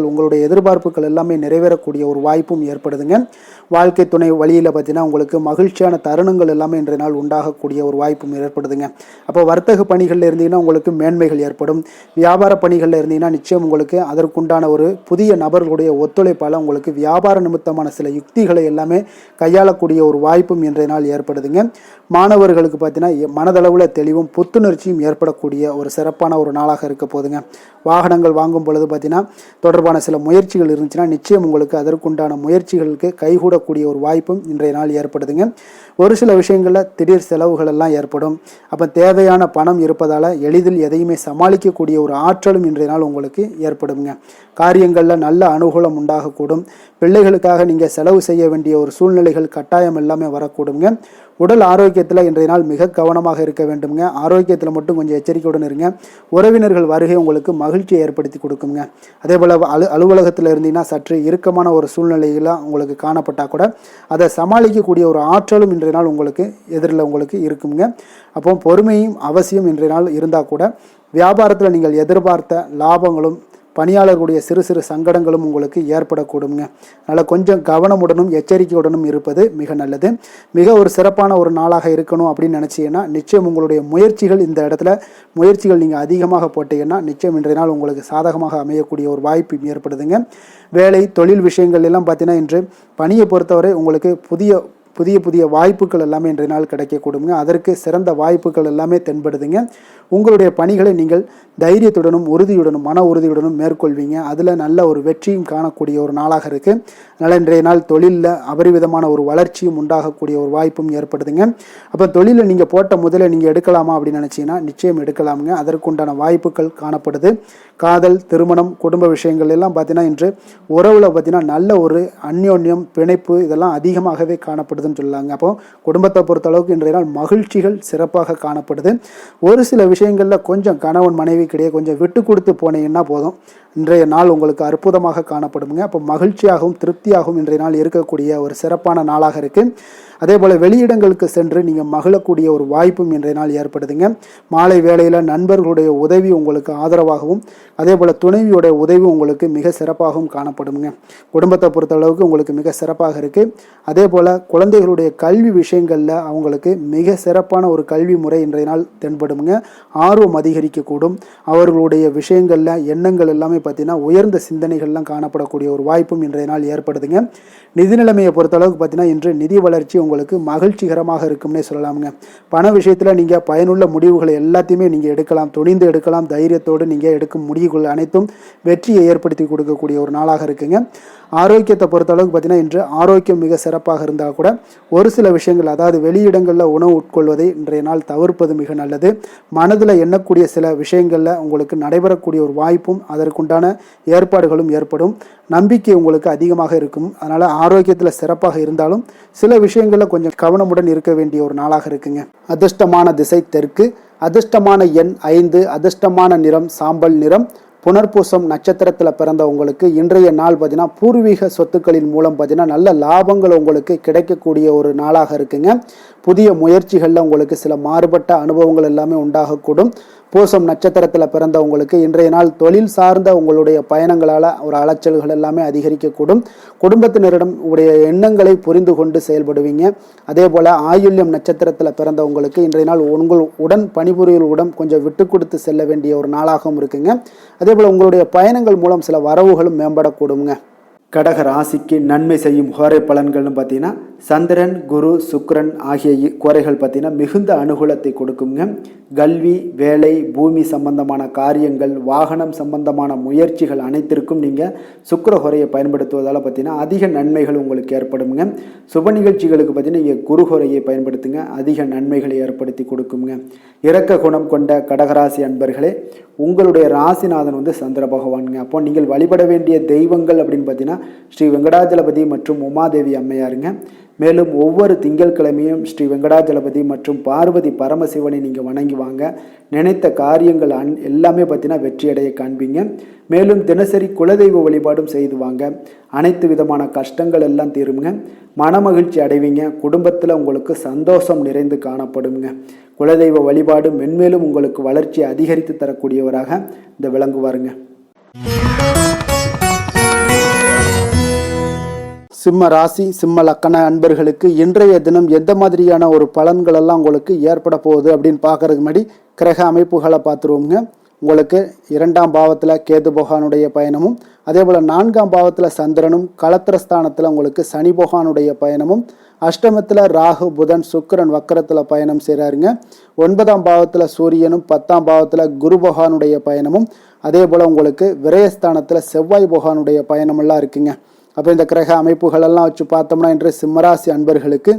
உங்களுடைய எதிர்பார்ப்புகள் எல்லாமே நிறைவேறக்கூடிய ஒரு வாய்ப்பும் ஏற்படுதுங்க. வாழ்க்கை துணை வழியில் பார்த்தீங்கன்னா உங்களுக்கு மகிழ்ச்சியான தருணங்கள் எல்லாமே இன்றைய நாள் உண்டாகக்கூடிய ஒரு வாய்ப்பும் ஏற்படுதுங்க. அப்போ வர்த்தக பணிகளில் இருந்தீங்கன்னா உங்களுக்கு மேன்மைகள் ஏற்படும். வியாபார பணிகளில் இருந்தீங்கன்னா நிச்சயம் உங்களுக்கு அதற்குண்டான ஒரு புதிய நபர்களுடைய ஒத்துழைப்பால் உங்களுக்கு வியாபார நிமித்தமான சில யுக்திகளை எல்லாமே கையாளக்கூடிய ஒரு வாய்ப்பும் இன்றைய நாள் ஏற்படுதுங்க. மாணவர்களுக்கு பார்த்தீங்கன்னா மனதளவில் தெளிவும் புத்துணர்ச்சியும் ஏற்படக்கூடிய ஒரு சிறப்பான ஒரு நாளாக இருக்க போதுங்க. வாகனங்கள் வாங்கும் பொழுது பார்த்தீங்கன்னா தொடர்பான சில முயற்சிகள் இருந்துச்சுன்னா நிச்சயம் உங்களுக்கு அதற்குண்டான முயற்சிகளுக்கு கைகூடக்கூடிய ஒரு வாய்ப்பும் இன்றைய நாள் ஏற்படுதுங்க. ஒரு சில விஷயங்களில் திடீர் செலவுகள் எல்லாம் ஏற்படும். அப்போ தேவையான பணம் இருப்பதால் எளிதில் எதையுமே சமாளிக்கக்கூடிய ஒரு ஆற்றலும் இன்றைய நாள் உங்களுக்கு ஏற்படுங்க. காரியங்களில் நல்ல அனுகூலம் உண்டாகக்கூடும். பிள்ளைகளுக்காக நீங்கள் செலவு செய்ய வேண்டிய ஒரு சூழ்நிலைகள் கட்டாயம் எல்லாமே வரக்கூடுங்க. உடல் ஆரோக்கியத்தில் இன்றைய நாள் மிக கவனமாக இருக்க வேண்டுங்க. ஆரோக்கியத்தில் மட்டும் கொஞ்சம் எச்சரிக்கையுடன் இருங்க. உறவினர்கள் வருகை உங்களுக்கு மகிழ்ச்சியை ஏற்படுத்தி கொடுக்குங்க. அதே போல் அலுவலகத்தில் இருந்தீங்கன்னா சற்று இறுக்கமான ஒரு சூழ்நிலையெல்லாம் உங்களுக்கு காணப்பட்டால் கூட அதை சமாளிக்கக்கூடிய ஒரு ஆற்றலும் இன்றைய நாள் உங்களுக்கு எதிரில் உங்களுக்கு இருக்குங்க. அப்போ பொறுமையும் அவசியம் இன்றைய நாள் இருந்தால் கூட வியாபாரத்தில் நீங்கள் எதிர்பார்த்த லாபங்களும் பணியாளர்களுடைய சிறு சிறு சங்கடங்களும் உங்களுக்கு ஏற்படக்கூடுங்க. அதனால் கொஞ்சம் கவனமுடனும் எச்சரிக்கையுடனும் இருப்பது மிக நல்லது. மிக ஒரு சிறப்பான ஒரு நாளாக இருக்கணும் அப்படின்னு நினச்சிங்கன்னா நிச்சயம் உங்களுடைய இந்த இடத்துல முயற்சிகள் நீங்கள் அதிகமாக போட்டீங்கன்னா நிச்சயம் இன்றைய நாள் உங்களுக்கு சாதகமாக அமையக்கூடிய ஒரு வாய்ப்பு ஏற்படுதுங்க. வேலை தொழில் விஷயங்கள் எல்லாம் பார்த்தீங்கன்னா இன்று பணியை பொறுத்தவரை உங்களுக்கு புதிய வாய்ப்புகள் எல்லாமே இன்றைய நாள் கிடைக்கக்கூடுங்க. அதற்கு சிறந்த வாய்ப்புகள் எல்லாமே தென்படுதுங்க. உங்களுடைய பணிகளை நீங்கள் தைரியத்துடனும் உறுதியுடனும் மன உறுதியுடனும் மேற்கொள்வீங்க. அதில் நல்ல ஒரு வெற்றியும் காணக்கூடிய ஒரு நாளாக இருக்குது. அதனால் இன்றைய நாள் தொழிலில் அபரிவிதமான ஒரு வளர்ச்சியும் உண்டாகக்கூடிய ஒரு வாய்ப்பும் ஏற்படுதுங்க. அப்போ தொழிலில் நீங்கள் போட்ட முதல்ல நீங்கள் எடுக்கலாமா அப்படின்னு நினச்சிங்கன்னா நிச்சயம் எடுக்கலாமுங்க. அதற்குண்டான வாய்ப்புகள் காணப்படுது. காதல், திருமணம், குடும்ப விஷயங்கள் எல்லாம் பார்த்தீங்கன்னா இன்று உறவில் பார்த்தீங்கன்னா நல்ல ஒரு அந்யோன்யம், பிணைப்பு இதெல்லாம் அதிகமாகவே காணப்படுதுன்னு சொல்லலாங்க. அப்போ குடும்பத்தை பொறுத்த அளவுக்கு இன்றைய நாள் மகிழ்ச்சிகள் சிறப்பாக காணப்படுது. ஒரு சில விஷயங்களில் கொஞ்சம் கணவன் மனைவிக்கிடையே கொஞ்சம் விட்டு கொடுத்து போனீங்கன்னா போதும், இன்றைய நாள் உங்களுக்கு அற்புதமாக காணப்படுங்க. அப்போ மகிழ்ச்சியாகவும் திருப்தியாகவும் இன்றைய நாள் இருக்கக்கூடிய ஒரு சிறப்பான நாளாக இருக்குது. அதே போல் வெளியிடங்களுக்கு சென்று நீங்கள் மகிழக்கூடிய ஒரு வாய்ப்பும் இன்றைய நாள் ஏற்படுதுங்க. மாலை வேளையில் நண்பர்களுடைய உதவி உங்களுக்கு ஆதரவாகவும் அதே போல் துணைவியோடைய உதவி உங்களுக்கு மிக சிறப்பாகவும் காணப்படுங்க. குடும்பத்தை பொறுத்தளவுக்கு உங்களுக்கு மிக சிறப்பாக இருக்குது. அதே போல் குழந்தைகளுடைய கல்வி விஷயங்களில் அவங்களுக்கு மிக சிறப்பான ஒரு கல்வி முறை இன்றைய நாள் தென்படுங்க. ஆர்வம் அதிகரிக்கக்கூடும். அவர்களுடைய விஷயங்களில் எண்ணங்கள் எல்லாமே பார்த்தீங்கன்னா உயர்ந்த சிந்தனைகள்லாம் காணப்படக்கூடிய ஒரு வாய்ப்பும் இன்றைய நாள் ஏற்படுதுங்க. நிதி நிலைமையை பொறுத்தளவுக்கு பார்த்தீங்கன்னா இன்று நிதி வளர்ச்சி உங்களுக்கு மகிழ்ச்சிகரமாக இருக்கும்னே சொல்லலாமுங்க. பண விஷயத்தில் நீங்கள் பயனுள்ள முடிவுகளை எல்லாத்தையுமே நீங்கள் எடுக்கலாம், துணிந்து எடுக்கலாம். தைரியத்தோடு நீங்கள் எடுக்கும் முடிவுகள் அனைத்தும் வெற்றியை ஏற்படுத்தி கொடுக்கக்கூடிய ஒரு நாளாக இருக்குங்க. ஆரோக்கியத்தை பொறுத்தளவுக்கு பார்த்தீங்கன்னா இன்று ஆரோக்கியம் மிக சிறப்பாக இருந்தால் கூட ஒரு சில விஷயங்கள், அதாவது வெளியிடங்களில் உணவு உட்கொள்வதை இன்றைய நாள் தவிர்ப்பது மிக நல்லது. மனதில் எண்ணக்கூடிய சில விஷயங்களில் உங்களுக்கு நடைபெறக்கூடிய ஒரு வாய்ப்பும் அதற்குண்டான ஏற்பாடுகளும் ஏற்படும். நம்பிக்கை உங்களுக்கு அதிகமாக இருக்கும். அதனால் ஆரோக்கியத்தில் சிறப்பாக இருந்தாலும் சில விஷயங்களில் கொஞ்சம் கவனமுடன் இருக்க வேண்டிய ஒரு நாளாக இருக்குங்க. அதிர்ஷ்டமான திசை தெற்கு, அதிர்ஷ்டமான எண் 5, அதிர்ஷ்டமான நிறம் சாம்பல் நிறம். புனர்பூசம் நட்சத்திரத்தில் பிறந்த உங்களுக்கு இன்றைய நாள் பார்த்தீங்கன்னா பூர்வீக சொத்துக்களின் மூலம் பார்த்தீங்கன்னா நல்ல லாபங்கள் உங்களுக்கு கிடைக்கக்கூடிய ஒரு நாளாக இருக்குங்க. புதிய முயற்சிகளில் உங்களுக்கு சில மாறுபட்ட அனுபவங்கள் எல்லாமே உண்டாகக்கூடும். பூசம் நட்சத்திரத்தில் பிறந்த உங்களுக்கு இன்றைய நாள் தொழில் சார்ந்த உங்களுடைய பயணங்களால் ஒரு அலைச்சல்கள் எல்லாமே அதிகரிக்கக்கூடும். குடும்பத்தினரிடம் உடைய எண்ணங்களை புரிந்து கொண்டு செயல்படுவீங்க. அதே போல் ஆயுள்யம் நட்சத்திரத்தில் பிறந்த உங்களுக்கு இன்றைய நாள் உங்கள் உடன் பணிபுரிகளுடன் கொஞ்சம் விட்டு கொடுத்து செல்ல வேண்டிய ஒரு நாளாகவும் இருக்குங்க. அதே போல் உங்களுடைய பயணங்கள் மூலம் சில வரவுகளும் மேம்படக்கூடுங்க. கடக ராசிக்கு நன்மை செய்யும் கோரை பலன்கள்னு பார்த்தீங்கன்னா சந்திரன், குரு, சுக்கிரன் ஆகிய கோரைகள் பார்த்தீங்கன்னா மிகுந்த அனுகூலத்தை கொடுக்குங்க. கல்வி, வேலை, பூமி சம்பந்தமான காரியங்கள், வாகனம் சம்பந்தமான முயற்சிகள் அனைத்திற்கும் நீங்கள் சுக்கிர கோரையை பயன்படுத்துவதால் பார்த்தீங்கன்னா அதிக நன்மைகள் உங்களுக்கு ஏற்படுங்க. சுப நிகழ்ச்சிகளுக்கு பார்த்தீங்கன்னா நீங்கள் குரு கோரையை பயன்படுத்துங்க, அதிக நன்மைகளை ஏற்படுத்தி கொடுக்குங்க. இரக்க குணம் கொண்ட கடகராசி அன்பர்களே, உங்களுடைய ராசிநாதன் சந்திர பகவானுங்க. அப்போ நீங்கள் வழிபட வேண்டிய தெய்வங்கள் அப்படின்னு பார்த்தீங்கன்னா ஸ்ரீ வெங்கடாஜலபதி மற்றும் உமாதேவி அம்மையாருங்க. மேலும் ஒவ்வொரு திங்கட்கிழமையும் ஸ்ரீ வெங்கடாஜலபதி மற்றும் பார்வதி பரமசிவனை நீங்கள் வணங்கி வாங்க. நினைத்த காரியங்கள் எல்லாமே பார்த்தீங்கன்னா வெற்றியடைய காண்பீங்க. மேலும் தினசரி குலதெய்வ வழிபாடும் செய்து வாங்க. அனைத்து விதமான கஷ்டங்கள் எல்லாம் தீருங்க. மனமகிழ்ச்சி அடைவீங்க. குடும்பத்தில் உங்களுக்கு சந்தோஷம் நிறைந்து காணப்படுங்க. குலதெய்வ வழிபாடு மென்மேலும் உங்களுக்கு வளர்ச்சியை அதிகரித்து தரக்கூடியவராக இந்த விளங்குவாருங்க. சிம்ம ராசி சிம்ம லக்கண அன்பர்களுக்கு இன்றைய தினம் எந்த மாதிரியான ஒரு பலன்கள் எல்லாம் உங்களுக்கு ஏற்பட போகுது அப்படின்னு பார்க்கறதுக்கு முன்னாடி கிரக அமைப்புகளை பார்த்துருவோங்க. உங்களுக்கு 2ஆம் பாவத்தில் கேது பகவானுடைய பயணமும், அதே போல் 4ஆம் பாவத்தில் சந்திரனும், களத்திரஸ்தானத்தில் உங்களுக்கு சனி பகவானுடைய பயணமும், அஷ்டமத்தில் ராகு புதன் சுக்கிரன் வக்கரத்தில் பயணம் செய்கிறாருங்க. 9ஆம் பாவத்தில் சூரியனும், 10ஆம் பாவத்தில் குரு பகவானுடைய பயணமும், அதே போல் உங்களுக்கு விரயஸ்தானத்தில் செவ்வாய் பகவானுடைய பயணமெல்லாம் இருக்குங்க. அப்போ இந்த கிரக அமைப்புகளெல்லாம் வச்சு பார்த்தோம்னா இன்று சிம்மராசி அன்பர்களுக்கு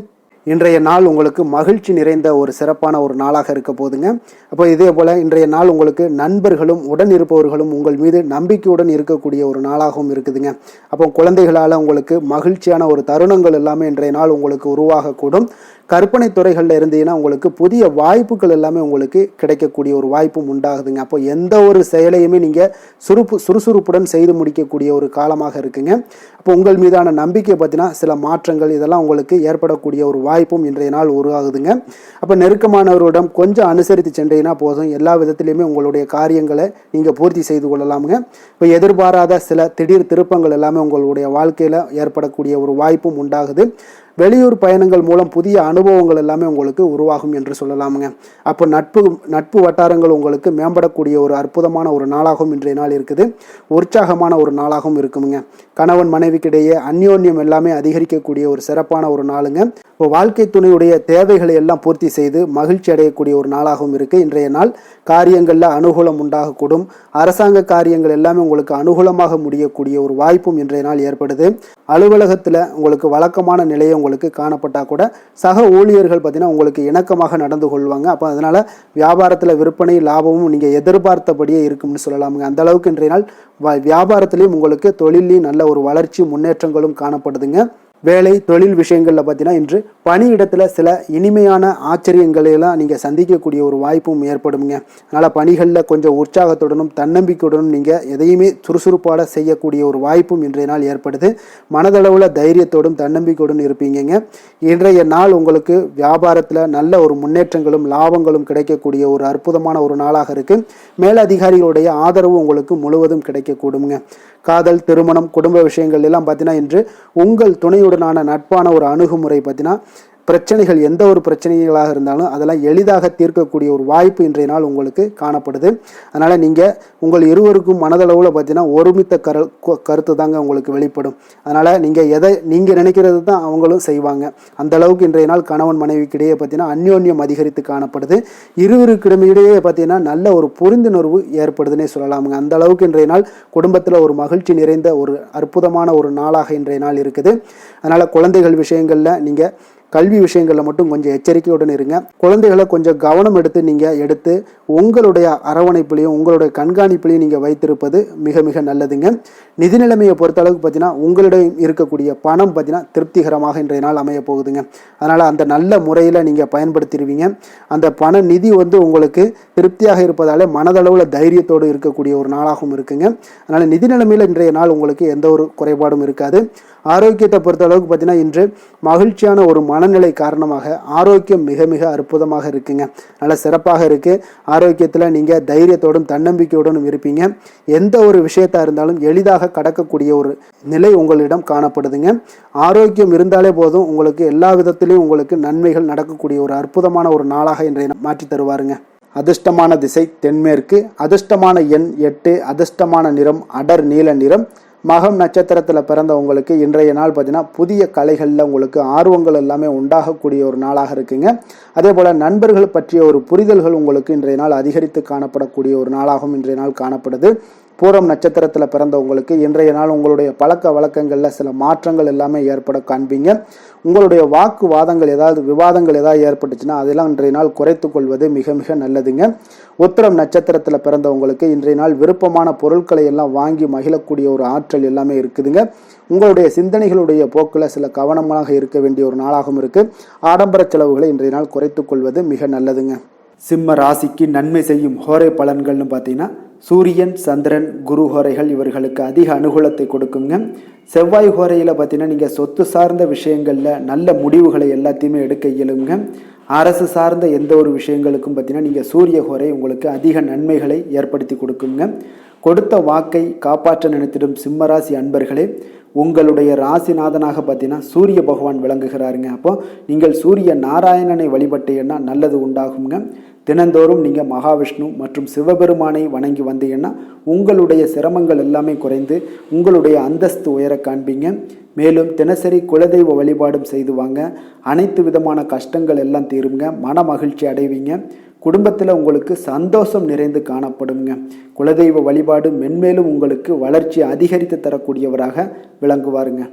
இன்றைய நாள் உங்களுக்கு மகிழ்ச்சி நிறைந்த ஒரு சிறப்பான ஒரு நாளாக இருக்க போதுங்க. அப்போ இதே போல் இன்றைய நாள் உங்களுக்கு நண்பர்களும் உடன் இருப்பவர்களும் உங்கள் மீது நம்பிக்கையுடன் இருக்கக்கூடிய ஒரு நாளாகவும் இருக்குதுங்க. அப்போ குழந்தைகளால் உங்களுக்கு மகிழ்ச்சியான ஒரு தருணங்கள் எல்லாமே இன்றைய நாள் உங்களுக்கு உருவாகக்கூடும். கற்பனை துறைகளில் இருந்தீங்கன்னா உங்களுக்கு புதிய வாய்ப்புகள் எல்லாமே உங்களுக்கு கிடைக்கக்கூடிய ஒரு வாய்ப்பும் உண்டாகுதுங்க. அப்போ எந்த ஒரு செயலையுமே நீங்கள் சுறுசுறுப்புடன் செய்து முடிக்கக்கூடிய ஒரு காலமாக இருக்குங்க. அப்போ உங்கள் மீதான நம்பிக்கை பார்த்தீங்கன்னா சில மாற்றங்கள் இதெல்லாம் உங்களுக்கு ஏற்படக்கூடிய ஒரு வாய்ப்பும் இன்றைய நாள் உருவாகுதுங்க. அப்போ நெருக்கமானவரிடம் கொஞ்சம் அனுசரித்து சென்றீங்கன்னா போதும், எல்லா விதத்திலையுமே உங்களுடைய காரியங்களை நீங்கள் பூர்த்தி செய்து கொள்ளலாமுங்க. இப்போ எதிர்பாராத சில திடீர் திருப்பங்கள் எல்லாமே உங்களுடைய வாழ்க்கையில் ஏற்படக்கூடிய ஒரு வாய்ப்பும் உண்டாகுது. வெளியூர் பயணங்கள் மூலம் புதிய அனுபவங்கள் எல்லாமே உங்களுக்கு உருவாகும் என்று சொல்லலாமுங்க. அப்போ நட்பு வட்டாரங்கள் உங்களுக்கு மேம்படக்கூடிய ஒரு அற்புதமான ஒரு நாளாகவும் இன்றைய நாள் இருக்குது. உற்சாகமான ஒரு நாளாகவும் இருக்குமுங்க. கணவன் மனைவிக்கிடையே அந்யோன்யம் எல்லாமே அதிகரிக்கக்கூடிய ஒரு சிறப்பான ஒரு நாளுங்க. இப்போ வாழ்க்கை துணையுடைய தேவைகளை எல்லாம் பூர்த்தி செய்து மகிழ்ச்சி அடையக்கூடிய ஒரு நாளாகவும் இருக்குது இன்றைய நாள். காரியங்களில் அனுகூலம் உண்டாகக்கூடும். அரசாங்க காரியங்கள் எல்லாமே உங்களுக்கு அனுகூலமாக முடியக்கூடிய ஒரு வாய்ப்பும் இன்றைய நாள் ஏற்படுது. அலுவலகத்தில் உங்களுக்கு வழக்கமான நிலையை உங்களுக்கு காணப்பட்டால் கூட சக ஊழியர்கள் பார்த்தீங்கன்னா உங்களுக்கு இணக்கமாக நடந்து கொள்வாங்க. அப்போ அதனால் வியாபாரத்தில் விற்பனை லாபமும் நீங்கள் எதிர்பார்த்தபடியே இருக்கும்னு சொல்லலாமுங்க. அந்த அளவுக்கு இன்றைய நாள் வியாபாரத்திலையும் உங்களுக்கு தொழிலையும் நல்ல ஒரு வளர்ச்சி முன்னேற்றங்களும் காணப்படுதுங்க. வேலை தொழில் விஷயங்களில் பார்த்தீங்கன்னா இன்று பணியிடத்தில் சில இனிமையான ஆச்சரியங்களையெல்லாம் நீங்கள் சந்திக்கக்கூடிய ஒரு வாய்ப்பும் ஏற்படுங்க. அதனால் பணிகளில் கொஞ்சம் உற்சாகத்துடனும் தன்னம்பிக்கையுடனும் நீங்கள் எதையுமே சுறுசுறுப்பாக செய்யக்கூடிய ஒரு வாய்ப்பும் இன்றைய நாள் ஏற்படுது. மனதளவில் தைரியத்தோடும் தன்னம்பிக்கையுடன் இருப்பீங்க. இன்றைய நாள் உங்களுக்கு வியாபாரத்தில் நல்ல ஒரு முன்னேற்றங்களும் லாபங்களும் கிடைக்கக்கூடிய ஒரு அற்புதமான ஒரு நாளாக இருக்குது. மேலதிகாரிகளுடைய ஆதரவு உங்களுக்கு முழுவதும் கிடைக்கக்கூடுங்க. காதல் திருமணம் குடும்ப விஷயங்கள் எல்லாம் பார்த்தீங்கன்னா இன்று உங்கள் துணையுடனான நட்பான ஒரு அணுகுமுறை பார்த்தீங்கன்னா பிரச்சனைகள் எந்த ஒரு பிரச்சனைகளாக இருந்தாலும் அதெல்லாம் எளிதாக தீர்க்கக்கூடிய ஒரு வாய்ப்பு இன்றைய நாள் உங்களுக்கு காணப்படுது. அதனால் நீங்கள் உங்கள் இருவருக்கும் மனதளவில் பார்த்தீங்கன்னா ஒருமித்த கருத்து தாங்க உங்களுக்கு வெளிப்படும். அதனால் நீங்கள் எதை நீங்கள் நினைக்கிறது தான் அவங்களும் செய்வாங்க. அந்த அளவுக்கு இன்றைய நாள் கணவன் மனைவிக்கிடையே பார்த்தீங்கன்னா அந்யோன்யம் அதிகரித்து காணப்படுது. இருவருக்கிடையே பார்த்தீங்கன்னா நல்ல ஒரு புரிந்துணர்வு ஏற்படுதுன்னே சொல்லலாமுங்க. அந்த அளவுக்கு இன்றைய நாள் குடும்பத்தில் ஒரு மகிழ்ச்சி நிறைந்த ஒரு அற்புதமான ஒரு நாளாக இன்றைய நாள் இருக்குது. அதனால் குழந்தைகள் விஷயங்களில் நீங்கள் கல்வி விஷயங்களில் மட்டும் கொஞ்சம் எச்சரிக்கையுடன் இருங்க. குழந்தைகளை கொஞ்சம் கவனம் எடுத்து உங்களுடைய அரவணைப்புலையும் உங்களுடைய கண்காணிப்புலையும் நீங்கள் வைத்திருப்பது மிக மிக நல்லதுங்க. நிதி நிலைமையை பொறுத்த அளவுக்கு பார்த்தீங்கன்னா உங்களிடம் இருக்கக்கூடிய பணம் பார்த்தீங்கன்னா திருப்திகரமாக இன்றைய நாள் அமைய போகுதுங்க. அதனால் அந்த நல்ல முறையில் நீங்கள் பயன்படுத்திடுவீங்க. அந்த பண நிதி உங்களுக்கு திருப்தியாக இருப்பதாலே மனதளவில் தைரியத்தோடு இருக்கக்கூடிய ஒரு நாளாகவும் இருக்குங்க. அதனால் நிதி நிலைமையில் இன்றைய நாள் உங்களுக்கு எந்த ஒரு குறைபாடும் இருக்காது. ஆரோக்கியத்தை பொறுத்த அளவுக்கு பார்த்தீங்கன்னா இன்று மகிழ்ச்சியான ஒரு மனநிலை காரணமாக ஆரோக்கியம் மிக மிக அற்புதமாக இருக்குங்க. நல்ல சிறப்பாக இருக்குது. ஆரோக்கியத்தில் நீங்கள் தைரியத்தோடும் தன்னம்பிக்கையோடும் இருப்பீங்க. எந்த ஒரு விஷயத்தாக இருந்தாலும் எளிதாக கடக்கக்கூடிய ஒரு நிலை உங்களிடம் காணப்படுதுங்க. ஆரோக்கியம் இருந்தாலே போதும் உங்களுக்கு எல்லா விதத்திலையும் உங்களுக்கு நன்மைகள் நடக்கக்கூடிய ஒரு அற்புதமான ஒரு நாளாக இன்றைய மாற்றி தருவாருங்க. அதிர்ஷ்டமான திசை தென்மேற்கு. அதிர்ஷ்டமான எண் 8. அதிர்ஷ்டமான நிறம் அடர் நீல நிறம். மகம் நட்சத்திரத்தில் பிறந்த உங்களுக்கு இன்றைய நாள் பார்த்தீங்கன்னா புதிய கலைகளில் உங்களுக்கு ஆர்வங்கள் எல்லாமே உண்டாகக்கூடிய ஒரு நாளாக இருக்குங்க. அதே போல் நண்பர்கள் பற்றிய ஒரு புரிதல்கள் உங்களுக்கு இன்றைய நாள் அதிகரித்து காணப்படக்கூடிய ஒரு நாளாகவும் இன்றைய நாள் காணப்படுது. பூரம் நட்சத்திரத்தில் பிறந்தவங்களுக்கு இன்றைய நாள் உங்களுடைய பழக்க வழக்கங்களில் சில மாற்றங்கள் எல்லாமே ஏற்பட காண்பீங்க. உங்களுடைய வாக்குவாதங்கள் விவாதங்கள் ஏதாவது ஏற்பட்டுச்சுன்னா அதெல்லாம் இன்றைய நாள் குறைத்து கொள்வது மிக மிக நல்லதுங்க. உத்திரம் நட்சத்திரத்தில் பிறந்தவங்களுக்கு இன்றைய நாள் விருப்பமான பொருட்களை எல்லாம் வாங்கி மகிழக்கூடிய ஒரு ஆற்றல் எல்லாமே இருக்குதுங்க. உங்களுடைய சிந்தனைகளுடைய போக்கில் சில கவனமாக இருக்க வேண்டிய ஒரு நாளாகவும் இருக்குது. ஆடம்பர செலவுகளை இன்றைய நாள் குறைத்து கொள்வது மிக நல்லதுங்க. சிம்ம ராசிக்கு நன்மை செய்யும் ஹோரை பலன்கள்னு பார்த்தீங்கன்னா சூரியன், சந்திரன், குரு ஹோரைகள் இவர்களுக்கு அதிக அனுகூலத்தை கொடுக்குங்க. செவ்வாய் ஹோரையில் பார்த்தீங்கன்னா நீங்கள் சொத்து சார்ந்த விஷயங்களில் நல்ல முடிவுகளை எல்லாத்தையுமே எடுக்க இயலுங்க. அரசு சார்ந்த எந்த ஒரு விஷயங்களுக்கும் பார்த்தீங்கன்னா நீங்கள் சூரிய ஹோரை உங்களுக்கு அதிக நன்மைகளை ஏற்படுத்தி கொடுக்குங்க. கொடுத்த வாக்கை காப்பாற்ற நினைத்திடும் சிம்மராசி அன்பர்களே, உங்களுடைய ராசிநாதனாக பார்த்தீங்கன்னா சூரிய பகவான் விளங்குகிறாருங்க. அப்போ நீங்கள் சூரிய நாராயணனை வழிபட்டீங்கன்னா நல்லது உண்டாகுங்க. தினந்தோறும் நீங்கள் மகாவிஷ்ணு மற்றும் சிவபெருமானை வணங்கி வந்தீங்கன்னா உங்களுடைய சிரமங்கள் எல்லாமே குறைந்து உங்களுடைய அந்தஸ்து உயர காண்பீங்க. மேலும் தினசரி குலதெய்வ வழிபாடும் செய்து வாங்க. அனைத்து விதமான கஷ்டங்கள் எல்லாம் தீருங்க. மன மகிழ்ச்சி அடைவீங்க. குடும்பத்தில் உங்களுக்கு சந்தோஷம் நிறைந்து காணப்படுங்க. குலதெய்வ வழிபாடு மென்மேலும் உங்களுக்கு வளர்ச்சி அதிகரித்து தரக்கூடியவராக விளங்குவாருங்க.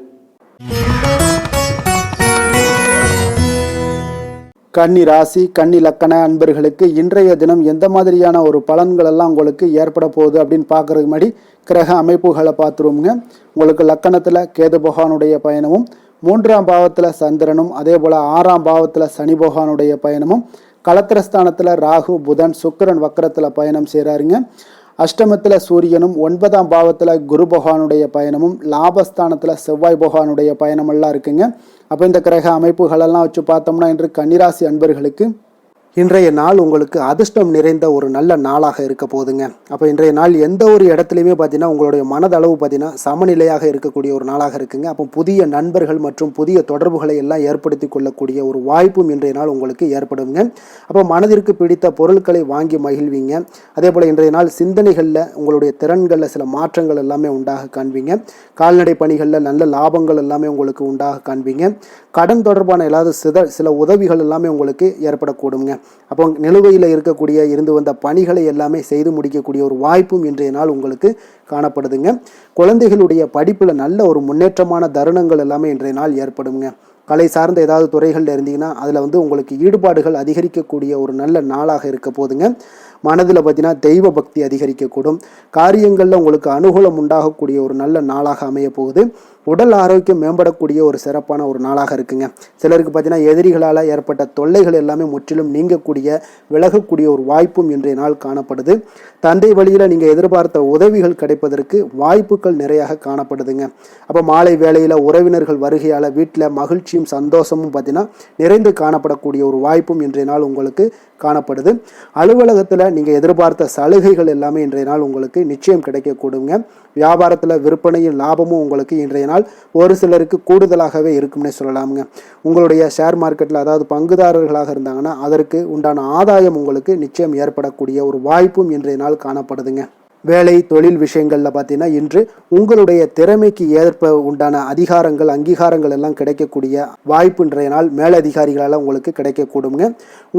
கன்னி ராசி, கன்னி லக்கண அன்பர்களுக்கு இன்றைய தினம் எந்த மாதிரியான ஒரு பலன்கள் எல்லாம் உங்களுக்கு ஏற்பட போகுது அப்படின்னு பார்க்கறதுக்கு முன்னாடி கிரக அமைப்புகளை பார்த்துருவோங்க. உங்களுக்கு லக்கணத்தில் கேது பகவானுடைய பயணமும், 3ஆம் பாவத்தில் சந்திரனும், அதே போல் 6ஆம் பாவத்தில் சனி பகவானுடைய பயணமும், களத்திரஸ்தானத்தில் ராகு, புதன், சுக்கிரன் வக்கரத்தில் பயணம் செய்கிறாருங்க. அஷ்டமத்தில் சூரியனும், 9ஆம் பாவத்தில் குரு பகவானுடைய பயணமும், லாபஸ்தானத்தில் செவ்வாய் பகவானுடைய பயணமெல்லாம் இருக்குங்க. அப்போ இந்த கிரக அமைப்புகளெல்லாம் வச்சு பார்த்தோம்னா இன்று கன்னிராசி அன்பர்களுக்கு இன்றைய நாள் உங்களுக்கு அதிர்ஷ்டம் நிறைந்த ஒரு நல்ல நாளாக இருக்க போகுதுங்க. அப்போ இன்றைய நாள் எந்த ஒரு இடத்துலையுமே பார்த்தீங்கன்னா உங்களுடைய மனதளவு பார்த்தீங்கன்னா சமநிலையாக இருக்கக்கூடிய ஒரு நாளாக இருக்குங்க. அப்போ புதிய நண்பர்கள் மற்றும் புதிய தொடர்புகளை எல்லாம் ஏற்படுத்தி கொள்ளக்கூடிய ஒரு வாய்ப்பும் இன்றைய நாள் உங்களுக்கு ஏற்படுங்க. அப்போ மனதிற்கு பிடித்த பொருட்களை வாங்கி மகிழ்வீங்க. அதே போல் இன்றைய நாள் சிந்தனைகளில் உங்களுடைய திறன்களில் சில மாற்றங்கள் எல்லாமே உண்டாக காண்பீங்க. கால்நடை பணிகளில் நல்ல லாபங்கள் எல்லாமே உங்களுக்கு உண்டாக காண்பீங்க. கடன் தொடர்பான சில உதவிகள் எல்லாமே உங்களுக்கு ஏற்படக்கூடுங்க. அப்போ நிலுவையில் இருந்து வந்த பணிகளை எல்லாமே செய்து முடிக்கக்கூடிய ஒரு வாய்ப்பும் இன்றைய நாள் உங்களுக்கு காணப்படுதுங்க. குழந்தைகளுடைய படிப்பில் நல்ல ஒரு முன்னேற்றமான தருணங்கள் எல்லாமே இன்றைய நாள் ஏற்படுங்க. கலை சார்ந்த ஏதாவது துறைகளில் இருந்தீங்கன்னா அதில் உங்களுக்கு ஈடுபாடுகள் அதிகரிக்கக்கூடிய ஒரு நல்ல நாளாக இருக்க போதுங்க. மனதில் பார்த்தீங்கன்னா தெய்வ பக்தி அதிகரிக்கக்கூடும். காரியங்களில் உங்களுக்கு அனுகூலம் உண்டாகக்கூடிய ஒரு நல்ல நாளாக அமைய போகுது. உடல் ஆரோக்கியம் மேம்படக்கூடிய ஒரு சிறப்பான ஒரு நாளாக இருக்குங்க. சிலருக்கு பார்த்தீங்கன்னா எதிரிகளால் ஏற்பட்ட தொல்லைகள் எல்லாமே முற்றிலும் நீங்கக்கூடிய விலகக்கூடிய ஒரு வாய்ப்பும் இன்றைய நாள் காணப்படுது. தந்தை வழியில் நீங்கள் எதிர்பார்த்த உதவிகள் கிடைப்பதற்கு வாய்ப்புகள் நிறையாக காணப்படுதுங்க. அப்போ மாலை வேளையில் உறவினர்கள் வருகையால் வீட்டில் மகிழ்ச்சியும் சந்தோஷமும் பார்த்தீங்கன்னா நிறைந்து காணப்படக்கூடிய ஒரு வாய்ப்பும் இன்றைய நாள் உங்களுக்கு காணப்படுது. அலுவலகத்தில் நீங்கள் எதிர்பார்த்த சலுகைகள் எல்லாமே இன்றைய நாள் உங்களுக்கு நிச்சயம் கிடைக்கக்கூடுங்க. வியாபாரத்தில் விற்பனையும் லாபமும் உங்களுக்கு இன்றைய நாள் ஒரு சிலருக்கு கூடுதலாகவே இருக்கும்னே சொல்லலாமுங்க. உங்களுடைய ஷேர் மார்க்கெட்டில் அதாவது பங்குதாரர்களாக இருந்தாங்கன்னா அதற்கு உண்டான ஆதாயம் உங்களுக்கு நிச்சயம் ஏற்படக்கூடிய ஒரு வாய்ப்பும் இன்றைய நாள் காணப்படுதுங்க. வேலை தொழில் விஷயங்களில் பார்த்தீங்கன்னா இன்று உங்களுடைய திறமைக்கு ஏற்ப உண்டான அதிகாரங்கள் அங்கீகாரங்கள் எல்லாம் கிடைக்கக்கூடிய வாய்ப்பு இன்றைய நாள் மேலதிகாரிகளால் உங்களுக்கு கிடைக்கக்கூடுங்க.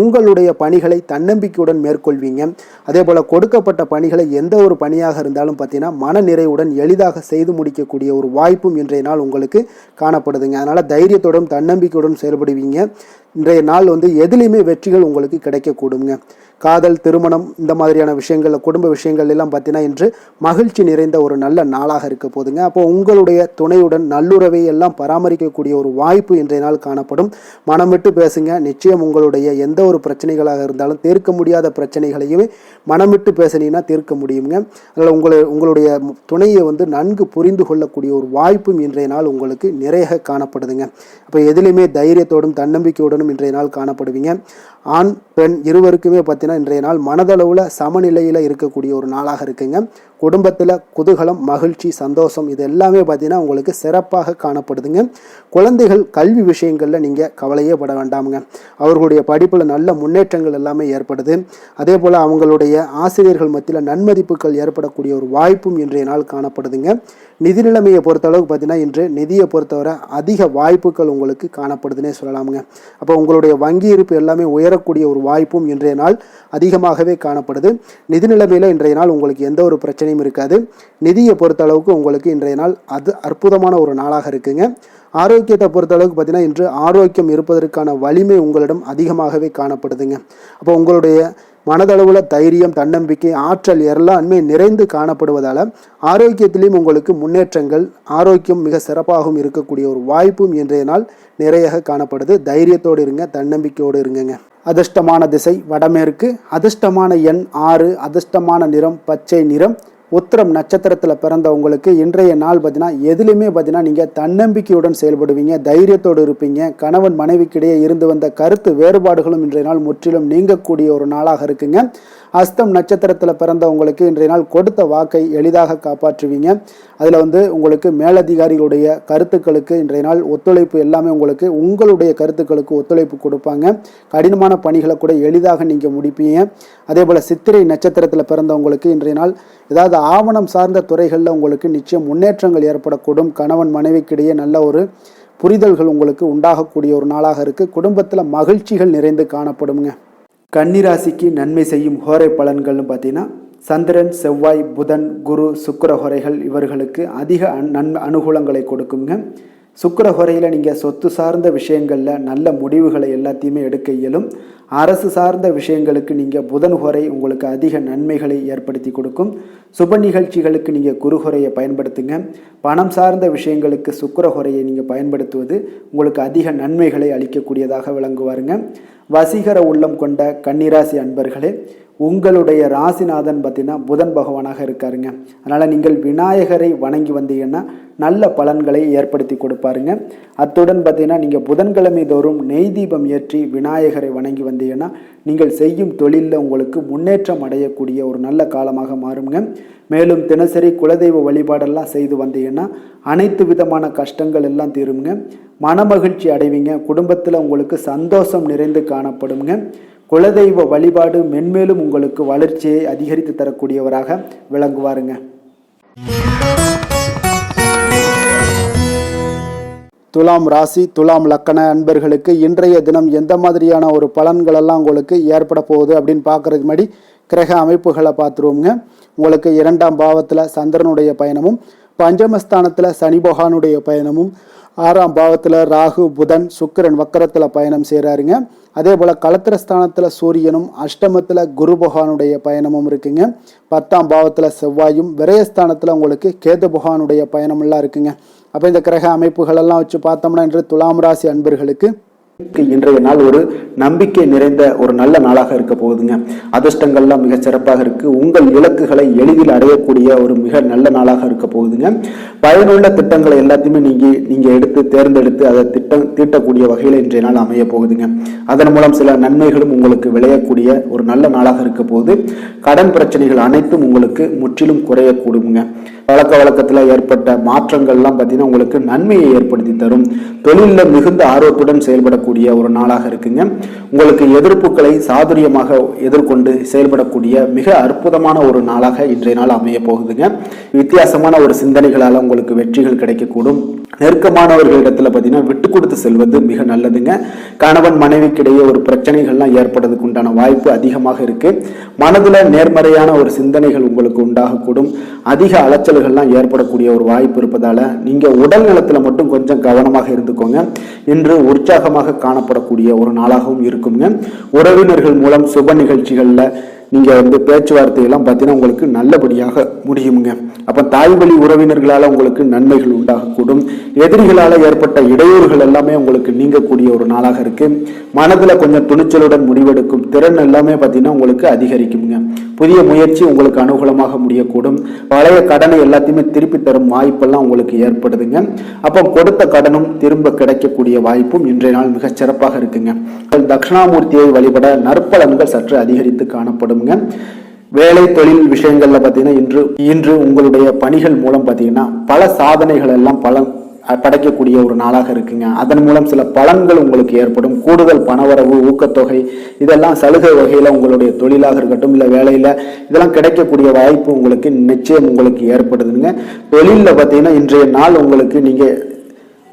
உங்களுடைய பணிகளை தன்னம்பிக்கையுடன் மேற்கொள்வீங்க. அதே போல் கொடுக்கப்பட்ட பணிகளை எந்த ஒரு பணியாக இருந்தாலும் பார்த்தீங்கன்னா மன நிறைவுடன் எளிதாக செய்து முடிக்கக்கூடிய ஒரு வாய்ப்பும் இன்றைய நாள் உங்களுக்கு காணப்படுதுங்க. அதனால் தைரியத்துடன் தன்னம்பிக்கையுடன் செயல்படுவீங்க. இன்றைய நாள் எதுலேயுமே வெற்றிகள் உங்களுக்கு கிடைக்கக்கூடுங்க. காதல், திருமணம் இந்த மாதிரியான விஷயங்களில் குடும்ப விஷயங்கள் எல்லாம் பார்த்தீங்கன்னா இன்று மகிழ்ச்சி நிறைந்த ஒரு நல்ல நாளாக இருக்க போதுங்க. அப்போ உங்களுடைய துணையுடன் நல்லுறவை எல்லாம் பராமரிக்கக்கூடிய ஒரு வாய்ப்பு இன்றைய நாள் காணப்படும். மனம் விட்டு பேசுங்க. நிச்சயம் உங்களுடைய எந்த ஒரு பிரச்சனைகளாக இருந்தாலும் தீர்க்க முடியாத பிரச்சனைகளையுமே மனம் விட்டு பேசினீங்கன்னா தீர்க்க முடியுங்க. அதனால் உங்களுடைய துணையை நன்கு புரிந்து கொள்ளக்கூடிய ஒரு வாய்ப்பும் இன்றைய நாள் உங்களுக்கு நிறைய காணப்படுதுங்க. அப்போ எதிலுமே தைரியத்தோடும் தன்னம்பிக்கையுடனும் இன்றைய நாள் காணப்படுவீங்க. ஆண் பெண் இருவருக்குமே பார்த்தீங்கன்னா இன்றைய நாள் மனதளவில் சமநிலையில் இருக்கக்கூடிய ஒரு நாளாக இருக்குங்க. குடும்பத்தில் குதூகலம், மகிழ்ச்சி, சந்தோஷம் இது எல்லாமே பார்த்தீங்கன்னா உங்களுக்கு சிறப்பாக காணப்படுதுங்க. குழந்தைகள் கல்வி விஷயங்களில் நீங்கள் கவலையே பட வேண்டாமுங்க. அவர்களுடைய படிப்பில் நல்ல முன்னேற்றங்கள் எல்லாமே ஏற்படுது. அதே போல் அவங்களுடைய ஆசிரியர்கள் மத்தியில் நன்மதிப்புகள் ஏற்படக்கூடிய ஒரு வாய்ப்பும் இன்றைய நாள் காணப்படுதுங்க. நிதி நிலைமையை பொறுத்தளவுக்கு பார்த்தீங்கன்னா இன்று நிதியை பொறுத்தவரை அதிக வாய்ப்புகள் உங்களுக்கு காணப்படுதுன்னே சொல்லலாமுங்க. அப்போ உங்களுடைய வங்கி இருப்பு எல்லாமே உயரக்கூடிய ஒரு வாய்ப்பும் இன்றைய நாள் அதிகமாகவே காணப்படுது. நிதி நிலைமையில் இன்றைய நாள் உங்களுக்கு எந்த ஒரு பிரச்சனையும் இருக்காது. நிதியை பொறுத்தளவுக்கு உங்களுக்கு இன்றைய நாள் அது அற்புதமான ஒரு நாளாக இருக்குங்க. ஆரோக்கியத்தை பொறுத்தளவுக்கு பார்த்தீங்கன்னா இன்று ஆரோக்கியம் இருப்பதற்கான வலிமை உங்களிடம் அதிகமாகவே காணப்படுதுங்க. அப்போ உங்களுடைய மனதளவில் தைரியம், தன்னம்பிக்கை, ஆற்றல் எல்லாமே நிறைந்து காணப்படுவதால் ஆரோக்கியத்திலையும் உங்களுக்கு முன்னேற்றங்கள், ஆரோக்கியம் மிக சிறப்பாகவும் இருக்கக்கூடிய ஒரு வாய்ப்பும் இன்றைய நாள் நிறைய காணப்படுது. தைரியத்தோடு இருங்க, தன்னம்பிக்கையோடு இருங்க. அதிர்ஷ்டமான திசை வடமேற்கு, அதிர்ஷ்டமான எண் 6, அதிர்ஷ்டமான நிறம் பச்சை நிறம். உத்திரம் நட்சத்திரத்தில் பிறந்த உங்களுக்கு இன்றைய நாள் பார்த்தீங்கன்னா எதுலையுமே பார்த்தீங்கன்னா நீங்கள் தன்னம்பிக்கையுடன் செயல்படுவீங்க, தைரியத்தோடு இருப்பீங்க. கணவன் மனைவிக்கிடையே இருந்து வந்த கருத்து வேறுபாடுகளும் இன்றைய நாள் முற்றிலும் நீங்கக்கூடிய ஒரு நாளாக இருக்குங்க. அஸ்தம் நட்சத்திரத்தில் பிறந்த உங்களுக்கு இன்றைய நாள் கொடுத்த வாக்கை எளிதாக காப்பாற்றுவீங்க. அதில் உங்களுக்கு மேலதிகாரிகளுடைய கருத்துக்களுக்கு இன்றைய நாள் ஒத்துழைப்பு எல்லாமே உங்களுடைய கருத்துக்களுக்கு ஒத்துழைப்பு கொடுப்பாங்க. கடினமான பணிகளை கூட எளிதாக நீங்கள் முடிப்பீங்க. அதே போல் சித்திரை நட்சத்திரத்தில் பிறந்தவங்களுக்கு இன்றைய நாள் ஏதாவது ஆவணம் சார்ந்த துறைகளில் உங்களுக்கு நிச்சயம் முன்னேற்றங்கள் ஏற்படக்கூடும். கணவன் மனைவிக்கிடையே நல்ல ஒரு புரிதல்கள் உங்களுக்கு உண்டாகக்கூடிய ஒரு நாளாக இருக்குது. குடும்பத்தில் மகிழ்ச்சிகள் நிறைந்து காணப்படுங்க. கன்னிராசிக்கு நன்மை செய்யும் ஹோரை பலன்கள்னு பார்த்தீங்கன்னா சந்திரன், செவ்வாய், புதன், குரு, சுக்கிர ஹோரைகள் இவர்களுக்கு அதிக அனுகூலங்களை கொடுக்குங்க. சுக்கிர ஹோரையில் நீங்கள் சொத்து சார்ந்த விஷயங்களில் நல்ல முடிவுகளை எல்லாத்தையுமே எடுக்க இயலும். அரசு சார்ந்த விஷயங்களுக்கு நீங்கள் புதன் ஹோரை உங்களுக்கு அதிக நன்மைகளை ஏற்படுத்தி கொடுக்கும். சுப நிகழ்ச்சிகளுக்கு நீங்கள் குரு ஹோரையை பயன்படுத்துங்க. பணம் சார்ந்த விஷயங்களுக்கு சுக்கிர ஹோரையை நீங்கள் பயன்படுத்துவது உங்களுக்கு அதிக நன்மைகளை அளிக்கக்கூடியதாக விளங்குவாருங்க. வசீகர உள்ளம் கொண்ட கன்னிராசி அன்பர்களே, உங்களுடைய ராசிநாதன் பார்த்தீங்கன்னா புதன் பகவானாக இருக்காருங்க. அதனால் நீங்கள் விநாயகரை வணங்கி வந்தீங்கன்னா நல்ல பலன்களை ஏற்படுத்தி கொடுப்பாருங்க. அத்துடன் பார்த்தீங்கன்னா நீங்கள் புதன்கிழமை தோறும் நெய் தீபம் ஏற்றி விநாயகரை வணங்கி வந்தீங்கன்னா நீங்கள் செய்யும் தொழிலில் உங்களுக்கு முன்னேற்றம் அடையக்கூடிய ஒரு நல்ல காலமாக மாறுங்க. மேலும் தினசரி குலதெய்வ வழிபாடெல்லாம் செய்து வந்தீங்கன்னா அனைத்து விதமான கஷ்டங்கள் எல்லாம் தீருங்க. மனமகிழ்ச்சி அடைவீங்க. குடும்பத்தில் உங்களுக்கு சந்தோஷம் நிறைந்து காணப்படுங்க. குலதெய்வ வழிபாடு மென்மேலும் உங்களுக்கு வளர்ச்சியை அதிகரித்து தரக்கூடியவராக விளங்குவாருங்க. துலாம் ராசி, துலாம் லக்கண அன்பர்களுக்கு இன்றைய தினம் எந்த மாதிரியான ஒரு பலன்களெல்லாம் உங்களுக்கு ஏற்பட போகுது அப்படின்னு பார்க்கறதுக்கு முன்னாடி கிரக அமைப்புகளை பார்த்துருவோங்க. உங்களுக்கு 2ஆம் பாவத்தில் சந்திரனுடைய பயணமும், பஞ்சமஸ்தானத்தில் சனி பகவானுடைய பயணமும், 6ஆம் பாவத்தில் ராகு, புதன், சுக்கிரன் வக்கரத்தில் பயணம் செய்கிறாருங்க. அதே போல் களத்திரஸ்தானத்தில் சூரியனும், அஷ்டமத்தில் குரு பகவானுடைய பயணமும் இருக்குங்க. 10ஆம் பாவத்தில் செவ்வாயும், விரயஸ்தானத்தில் உங்களுக்கு கேது பகவானுடைய பயணமெல்லாம் இருக்குங்க. அப்போ இந்த கிரக அமைப்புகளெல்லாம் வச்சு பார்த்தோம்னா இன்று துலாம் ராசி அன்பர்களுக்கு இன்றைய நாள் ஒரு நம்பிக்கை நிறைந்த ஒரு நல்ல நாளாக இருக்க போகுதுங்க. அதிர்ஷ்டங்கள்லாம் மிக சிறப்பாக இருக்கு. உங்கள் இலக்குகளை எளிதில் அடையக்கூடிய ஒரு மிக நல்ல நாளாக இருக்க போகுதுங்க. பயனுள்ள திட்டங்களை எல்லாத்தையுமே நீங்க எடுத்து தேர்ந்தெடுத்து அதை தீட்டக்கூடிய வகையில் இன்றைய நாள் அமைய போகுதுங்க. அதன் மூலம் சில நன்மைகளும் உங்களுக்கு விளையக்கூடிய ஒரு நல்ல நாளாக இருக்க போகுது. கடன் பிரச்சனைகள் அனைத்தும் உங்களுக்கு முற்றிலும் குறையக்கூடுங்க. பழக்க வழக்கத்தில் ஏற்பட்ட மாற்றங்கள்லாம் பார்த்தீங்கன்னா உங்களுக்கு நன்மையை ஏற்படுத்தி தரும். தொழிலில் மிகுந்த ஆர்வத்துடன் செயல்படக்கூடிய ஒரு நாளாக இருக்குங்க. உங்களுக்கு எதிர்ப்புகளை சாதுரியமாக எதிர்கொண்டு செயல்படக்கூடிய மிக அற்புதமான ஒரு நாளாக இன்றைய நாள் அமைய போகுதுங்க. வித்தியாசமான ஒரு சிந்தனைகளால் உங்களுக்கு வெற்றிகள் கிடைக்கக்கூடும். நெருக்கமானவர்களிடத்துல பார்த்தீங்கன்னா விட்டு கொடுத்து செல்வது மிக நல்லதுங்க. கணவன் மனைவிக்கிடையே ஒரு பிரச்சனைகள்லாம் ஏற்படுறதுக்கு உண்டான வாய்ப்பு அதிகமாக இருக்கு. மனதுல நேர்மறையான ஒரு சிந்தனைகள் உங்களுக்கு உண்டாகக்கூடும். அதிக அலைச்சல்கள்லாம் ஏற்படக்கூடிய ஒரு வாய்ப்பு இருப்பதால நீங்க உடல் நலத்துல மட்டும் கொஞ்சம் கவனமாக இருந்துக்கோங்க. இன்று உற்சாகமாக காணப்படக்கூடிய ஒரு நாளாகவும் இருக்குங்க. உறவினர்கள் மூலம் சுப நிகழ்ச்சிகள்ல நீங்க பேச்சுவார்த்தை எல்லாம் பார்த்தீங்கன்னா உங்களுக்கு நல்லபடியாக முடியுங்க. அப்ப தாய் வழி உறவினர்களால உங்களுக்கு நன்மைகள் உண்டாகக்கூடும். எதிரிகளால ஏற்பட்ட இடையூறுகள் எல்லாமே உங்களுக்கு நீங்கக்கூடிய ஒரு நாளாக இருக்கு. மனதுல கொஞ்சம் துணிச்சலுடன் முடிவெடுக்கும் திறன் எல்லாமே பார்த்தீங்கன்னா உங்களுக்கு அதிகரிக்குங்க. புதிய முயற்சி உங்களுக்கு அனுகூலமாக முடியக்கூடும். பழைய கடனை எல்லாத்தையுமே திருப்பி தரும் வாய்ப்பெல்லாம் உங்களுக்கு ஏற்படுதுங்க. அப்போ கொடுத்த கடனும் திரும்ப கிடைக்கக்கூடிய வாய்ப்பும் இன்றைய நாள் மிக சிறப்பாக இருக்குங்க. தட்சிணாமூர்த்தியை வழிபட நற்பலன்கள் சற்று அதிகரித்து காணப்படும். வேலை தொழில் விஷயங்கள்ல பாத்தீங்கன்னா இன்று உங்களுடைய பணிகள் மூலம் பாத்தீங்கன்னா பல சாதனைகள் எல்லாம் படைக்கக்கூடிய ஒரு நாளாக இருக்குங்க. அதன் மூலம் சில பலன்கள் உங்களுக்கு ஏற்படும். கூடுதல் பணவரவு, ஊக்கத்தொகை, இதெல்லாம் சலுகை வகையில் உங்களுடைய தொழிலாக இருக்கட்டும் இல்லை வேலையில் இதெல்லாம் கிடைக்கக்கூடிய வாய்ப்பு உங்களுக்கு நிச்சயம் உங்களுக்கு ஏற்படுதுங்க. தொழிலில் பார்த்தீங்கன்னா இன்றைய நாள் உங்களுக்கு நீங்கள்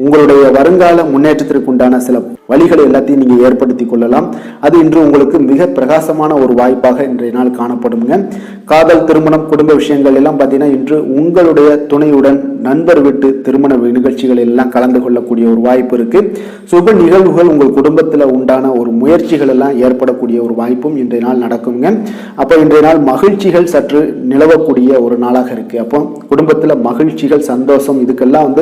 உங்களுடைய வருங்கால முன்னேற்றத்திற்கு உண்டான சில வழிகளை எல்லாத்தையும் நீங்க ஏற்படுத்தி கொள்ளலாம். அது இன்று உங்களுக்கு மிக பிரகாசமான ஒரு வாய்ப்பாக இன்றைய நாள் காணப்படுங்க. காதல், திருமணம், குடும்ப விஷயங்கள் எல்லாம் பார்த்தீங்கன்னா இன்று உங்களுடைய துணையுடன் நண்பர் வீட்டு திருமண நிகழ்ச்சிகள் எல்லாம் கலந்து கொள்ளக்கூடிய ஒரு வாய்ப்பு இருக்கு. சுப நிகழ்வுகள் உங்கள் குடும்பத்தில் உண்டான ஒரு முயற்சிகள் எல்லாம் ஏற்படக்கூடிய ஒரு வாய்ப்பும் இன்றைய நாள் நடக்குங்க. அப்போ இன்றைய நாள் மகிழ்ச்சிகள் சற்று நிலவக்கூடிய ஒரு நாளாக இருக்கு. அப்போ குடும்பத்தில் மகிழ்ச்சிகள், சந்தோஷம் இதுக்கெல்லாம்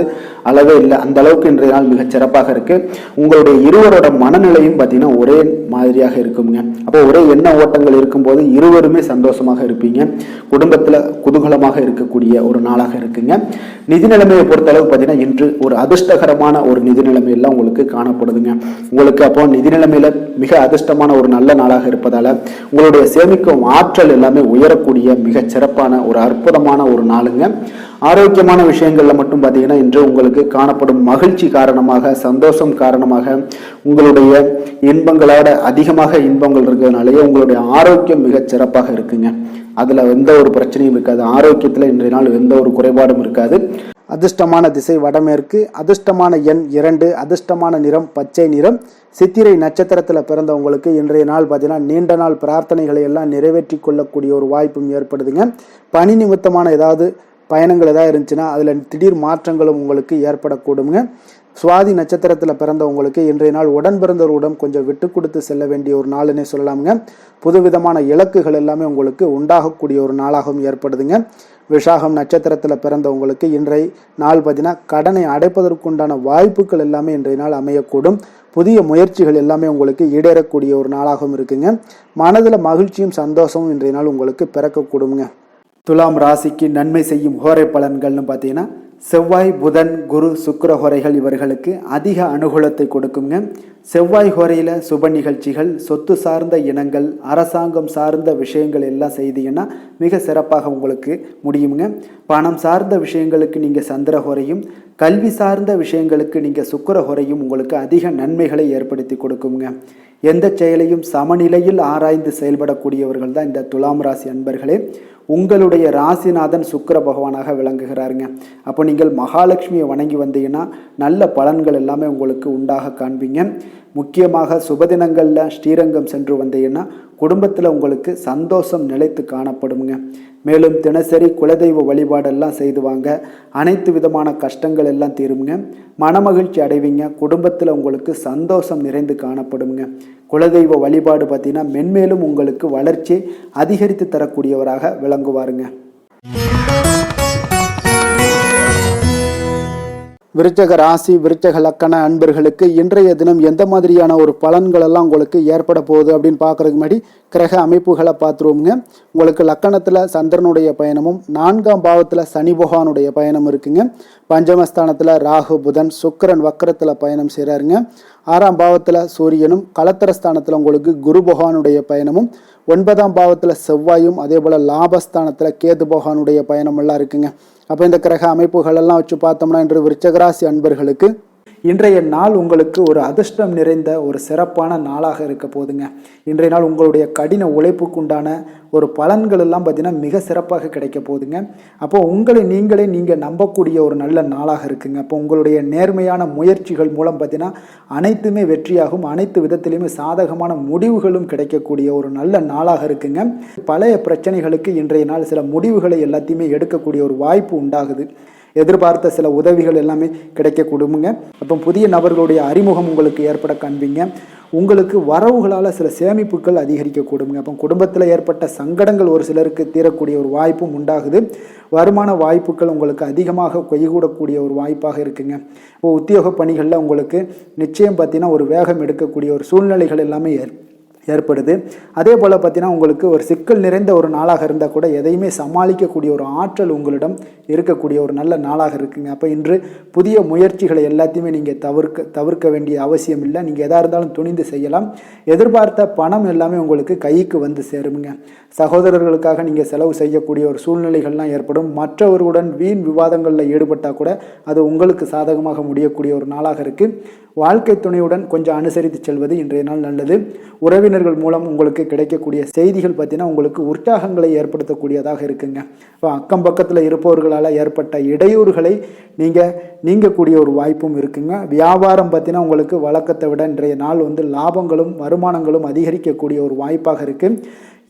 அளவே இல்லை. அந்த அளவுக்கு இன்றைய நாள் மிகச் சிறப்பாக இருக்கு. உங்களுடைய இருவரோட மனநிலையும் பார்த்தீங்கன்னா ஒரே மாதிரியாக இருக்குங்க. அப்போ ஒரே எண்ண ஓட்டங்கள் இருக்கும்போது இருவருமே சந்தோஷமாக இருப்பீங்க. குடும்பத்தில் குதூகலமாக இருக்கக்கூடிய ஒரு நாளாக இருக்குங்க. நிதி நிலைமையை பொறுத்தளவு பார்த்தீங்கன்னா இன்று ஒரு அதிர்ஷ்டகரமான ஒரு நிதி நிலைமையெல்லாம் உங்களுக்கு காணப்படுதுங்க. உங்களுக்கு அப்போ நிதி நிலைமையில மிக அதிர்ஷ்டமான ஒரு நல்ல நாளாக இருப்பதால உங்களுடைய சேமிக்கும் ஆற்றல் எல்லாமே உயரக்கூடிய மிகச் சிறப்பான ஒரு அற்புதமான ஒரு நாளுங்க. ஆரோக்கியமான விஷயங்கள்ல மட்டும் பார்த்தீங்கன்னா இன்று உங்களுக்கு காணப்படும் மகிழ்ச்சி காரணமாக, சந்தோஷம் காரணமாக, உங்களுடைய இன்பங்களோட அதிகமாக இன்பங்கள் இருக்கிறதுனாலேயே உங்களுடைய ஆரோக்கியம் மிகச் சிறப்பாக இருக்குங்க. அதுல எந்த ஒரு பிரச்சனையும் இருக்காது. ஆரோக்கியத்துல இன்றைய நாள் எந்த ஒரு குறைபாடும் இருக்காது. அதிர்ஷ்டமான திசை வடமேற்கு, அதிர்ஷ்டமான எண் 2, அதிர்ஷ்டமான நிறம் பச்சை நிறம். சித்திரை நட்சத்திரத்தில் பிறந்தவங்களுக்கு இன்றைய நாள் பார்த்தீங்கன்னா நீண்ட நாள் பிரார்த்தனைகளை எல்லாம் நிறைவேற்றி கொள்ளக்கூடிய ஒரு வாய்ப்பும் ஏற்படுதுங்க. பணி நிமித்தமான ஏதாவது பயணங்கள் ஏதாவது இருந்துச்சுன்னா அதில் திடீர் மாற்றங்களும் உங்களுக்கு ஏற்படக்கூடுங்க. சுவாதி நட்சத்திரத்தில் பிறந்தவங்களுக்கு இன்றைய நாள் உடன் பிறந்தவருடன் கொஞ்சம் விட்டு கொடுத்து செல்ல வேண்டிய ஒரு நாளுன்னே சொல்லலாமுங்க. புதுவிதமான இலக்குகள் எல்லாமே உங்களுக்கு உண்டாகக்கூடிய ஒரு நாளாகவும் ஏற்படுதுங்க. விஷாகம் நட்சத்திரத்தில் பிறந்தவங்களுக்கு இன்றைய நாள் பார்த்தீங்கன்னா கடனை அடைப்பதற்குண்டான வாய்ப்புகள் எல்லாமே இன்றைய நாள் அமையக்கூடும். புதிய முயற்சிகள் எல்லாமே உங்களுக்கு ஈடேறக்கூடிய ஒரு நாளாகவும் இருக்குங்க. மனதில் மகிழ்ச்சியும் சந்தோஷமும் இன்றைய நாள் உங்களுக்கு பிறக்கக்கூடுங்க. துலாம் ராசிக்கு நன்மை செய்யும் ஹோரை பலன்கள்னு பார்த்தீங்கன்னா செவ்வாய், புதன், குரு, சுக்கிர ஹோரைகள் இவர்களுக்கு அதிக அனுகூலத்தை கொடுக்குங்க. செவ்வாய் ஹோரையில் சுப நிகழ்ச்சிகள், சொத்து சார்ந்த இனங்கள், அரசாங்கம் சார்ந்த விஷயங்கள் எல்லாம் செய்தீங்கன்னா மிக சிறப்பாக உங்களுக்கு முடியுங்க. பணம் சார்ந்த விஷயங்களுக்கு நீங்கள் சந்திர ஹோரையும், கல்வி சார்ந்த விஷயங்களுக்கு நீங்கள் சுக்கிர ஹோரையும் உங்களுக்கு அதிக நன்மைகளை ஏற்படுத்தி கொடுக்குங்க. எந்த செயலையும் சமநிலையில் ஆராய்ந்து செயல்படக்கூடியவர்கள் தான் இந்த துலாம் ராசி அன்பர்களே. உங்களுடைய ராசிநாதன் சுக்கிர பகவானாக விளங்குகிறாருங்க. அப்போ நீங்கள் மகாலட்சுமியை வணங்கி வந்தீங்கன்னா நல்ல பலன்கள் எல்லாமே உங்களுக்கு உண்டாக காண்பீங்க. முக்கியமாக சுபதினங்களில் ஸ்ரீரங்கம் சென்று வந்தீங்கன்னா குடும்பத்தில் உங்களுக்கு சந்தோஷம் நிலைத்து காணப்படுங்க. மேலும் தினசரி குலதெய்வ வழிபாடெல்லாம் செய்து வாங்க. அனைத்து விதமான கஷ்டங்கள் எல்லாம் தீருங்க. மனமகிழ்ச்சி அடைவீங்க. குடும்பத்தில் உங்களுக்கு சந்தோஷம் நிறைந்து காணப்படுங்க. குலதெய்வ வழிபாடு பார்த்தீங்கன்னா மென்மேலும் உங்களுக்கு வளர்ச்சி அதிகரித்து தரக்கூடியவராக விளங்குவாருங்க. விருச்சக ராசி, விருச்சக லக்கண அன்பர்களுக்கு இன்றைய தினம் எந்த மாதிரியான ஒரு பலன்கள் எல்லாம் உங்களுக்கு ஏற்பட போகுது அப்படின்னு பார்க்கறதுக்கு முன்னாடி கிரக அமைப்புகளை பார்த்துருவோங்க. உங்களுக்கு லக்கணத்தில் சந்திரனுடைய பயணமும், 4ஆம் பாவத்தில் சனி பகவானுடைய பயணம் இருக்குங்க. பஞ்சமஸ்தானத்தில் ராகு, புதன், சுக்கிரன் வக்கரத்தில் பயணம் செய்கிறாருங்க. 6ஆம் பாவத்தில் சூரியனும், களத்திரஸ்தானத்தில் உங்களுக்கு குரு பகவானுடைய பயணமும், 9ஆம் பாவத்தில் செவ்வாயும், அதே போல் லாபஸ்தானத்தில் கேது பகவானுடைய பயணம் எல்லாம் இருக்குங்க. அப்போ இந்த கிரக அமைப்புகள் எல்லாம் வச்சு பார்த்தோம்னா இன்று விருச்சகராசி அன்பர்களுக்கு இன்றைய நாள் உங்களுக்கு ஒரு அதிர்ஷ்டம் நிறைந்த ஒரு சிறப்பான நாளாக இருக்க போதுங்க. இன்றைய நாள் உங்களுடைய கடின உழைப்புக்குண்டான ஒரு பலன்கள் எல்லாம் பார்த்தீங்கன்னா மிக சிறப்பாக கிடைக்க போகுதுங்க. அப்போ உங்களை நீங்கள் நம்பக்கூடிய ஒரு நல்ல நாளாக இருக்குங்க. அப்போ உங்களுடைய நேர்மையான முயற்சிகள் மூலம் பார்த்தீங்கன்னா அனைத்துமே வெற்றியாகும். அனைத்து விதத்திலையுமே சாதகமான முடிவுகளும் கிடைக்கக்கூடிய ஒரு நல்ல நாளாக இருக்குங்க. பழைய பிரச்சனைகளுக்கு இன்றைய நாள் சில முடிவுகளை எல்லாத்தையுமே எடுக்கக்கூடிய ஒரு வாய்ப்பு உண்டாகுது. எதிர்பார்த்த சில உதவிகள் எல்லாமே கிடைக்க கொடுங்க. அப்போ புதிய நபர்களுடைய அறிமுகம் உங்களுக்கு ஏற்பட காண்பீங்க. உங்களுக்கு வரவுகளால் சில சேமிப்புகள் அதிகரிக்க கொடுங்க. அப்போ குடும்பத்தில் ஏற்பட்ட சங்கடங்கள் ஒரு சிலருக்கு தீரக்கூடிய ஒரு வாய்ப்பும் உண்டாகுது. வருமான வாய்ப்புகள் உங்களுக்கு அதிகமாக கைகூடக்கூடிய ஒரு வாய்ப்பாக இருக்குங்க. இப்போ உத்தியோக பணிகளில் உங்களுக்கு நிச்சயம் பார்த்தீங்கன்னா ஒரு வேகம் எடுக்கக்கூடிய ஒரு சூழ்நிலைகள் எல்லாமே ஏற்படுது. அதே போல் பார்த்தீங்கன்னா உங்களுக்கு ஒரு சிக்கல் நிறைந்த ஒரு நாளாக இருந்தால் கூட எதையுமே சமாளிக்கக்கூடிய ஒரு ஆற்றல் உங்களிடம் இருக்கக்கூடிய ஒரு நல்ல நாளாக இருக்குங்க. அப்போ இன்று புதிய முயற்சிகளை எல்லாத்தையுமே நீங்கள் தவிர்க்க வேண்டிய அவசியம் இல்லை. நீங்கள் எதாக இருந்தாலும் துணிந்து செய்யலாம். எதிர்பார்த்த பணம் எல்லாமே உங்களுக்கு கைக்கு வந்து சேருங்க. சகோதரர்களுக்காக நீங்கள் செலவு செய்யக்கூடிய ஒரு சூழ்நிலைகள்லாம் ஏற்படும். மற்றவர்களுடன் வீண் விவாதங்களில் ஈடுபட்டால் கூட அது உங்களுக்கு சாதகமாக முடியக்கூடிய ஒரு நாளாக இருக்குது. வாழ்க்கை துணையுடன் கொஞ்சம் அனுசரித்து செல்வது இன்றைய நாள் நல்லது. உறவினர்கள் மூலம் உங்களுக்கு கிடைக்கக்கூடிய செய்திகள் பார்த்தீங்கன்னா உங்களுக்கு உற்சாகங்களை ஏற்படுத்தக்கூடியதாக இருக்குங்க. இப்போ அக்கம் பக்கத்தில் இருப்பவர்களால் ஏற்பட்ட இடையூறுகளை நீங்கக்கூடிய ஒரு வாய்ப்பும் இருக்குங்க. வியாபாரம் பார்த்தீங்கன்னா உங்களுக்கு வழக்கத்தை விட இன்றைய நாள் லாபங்களும் வருமானங்களும் அதிகரிக்கக்கூடிய ஒரு வாய்ப்பாக இருக்குது.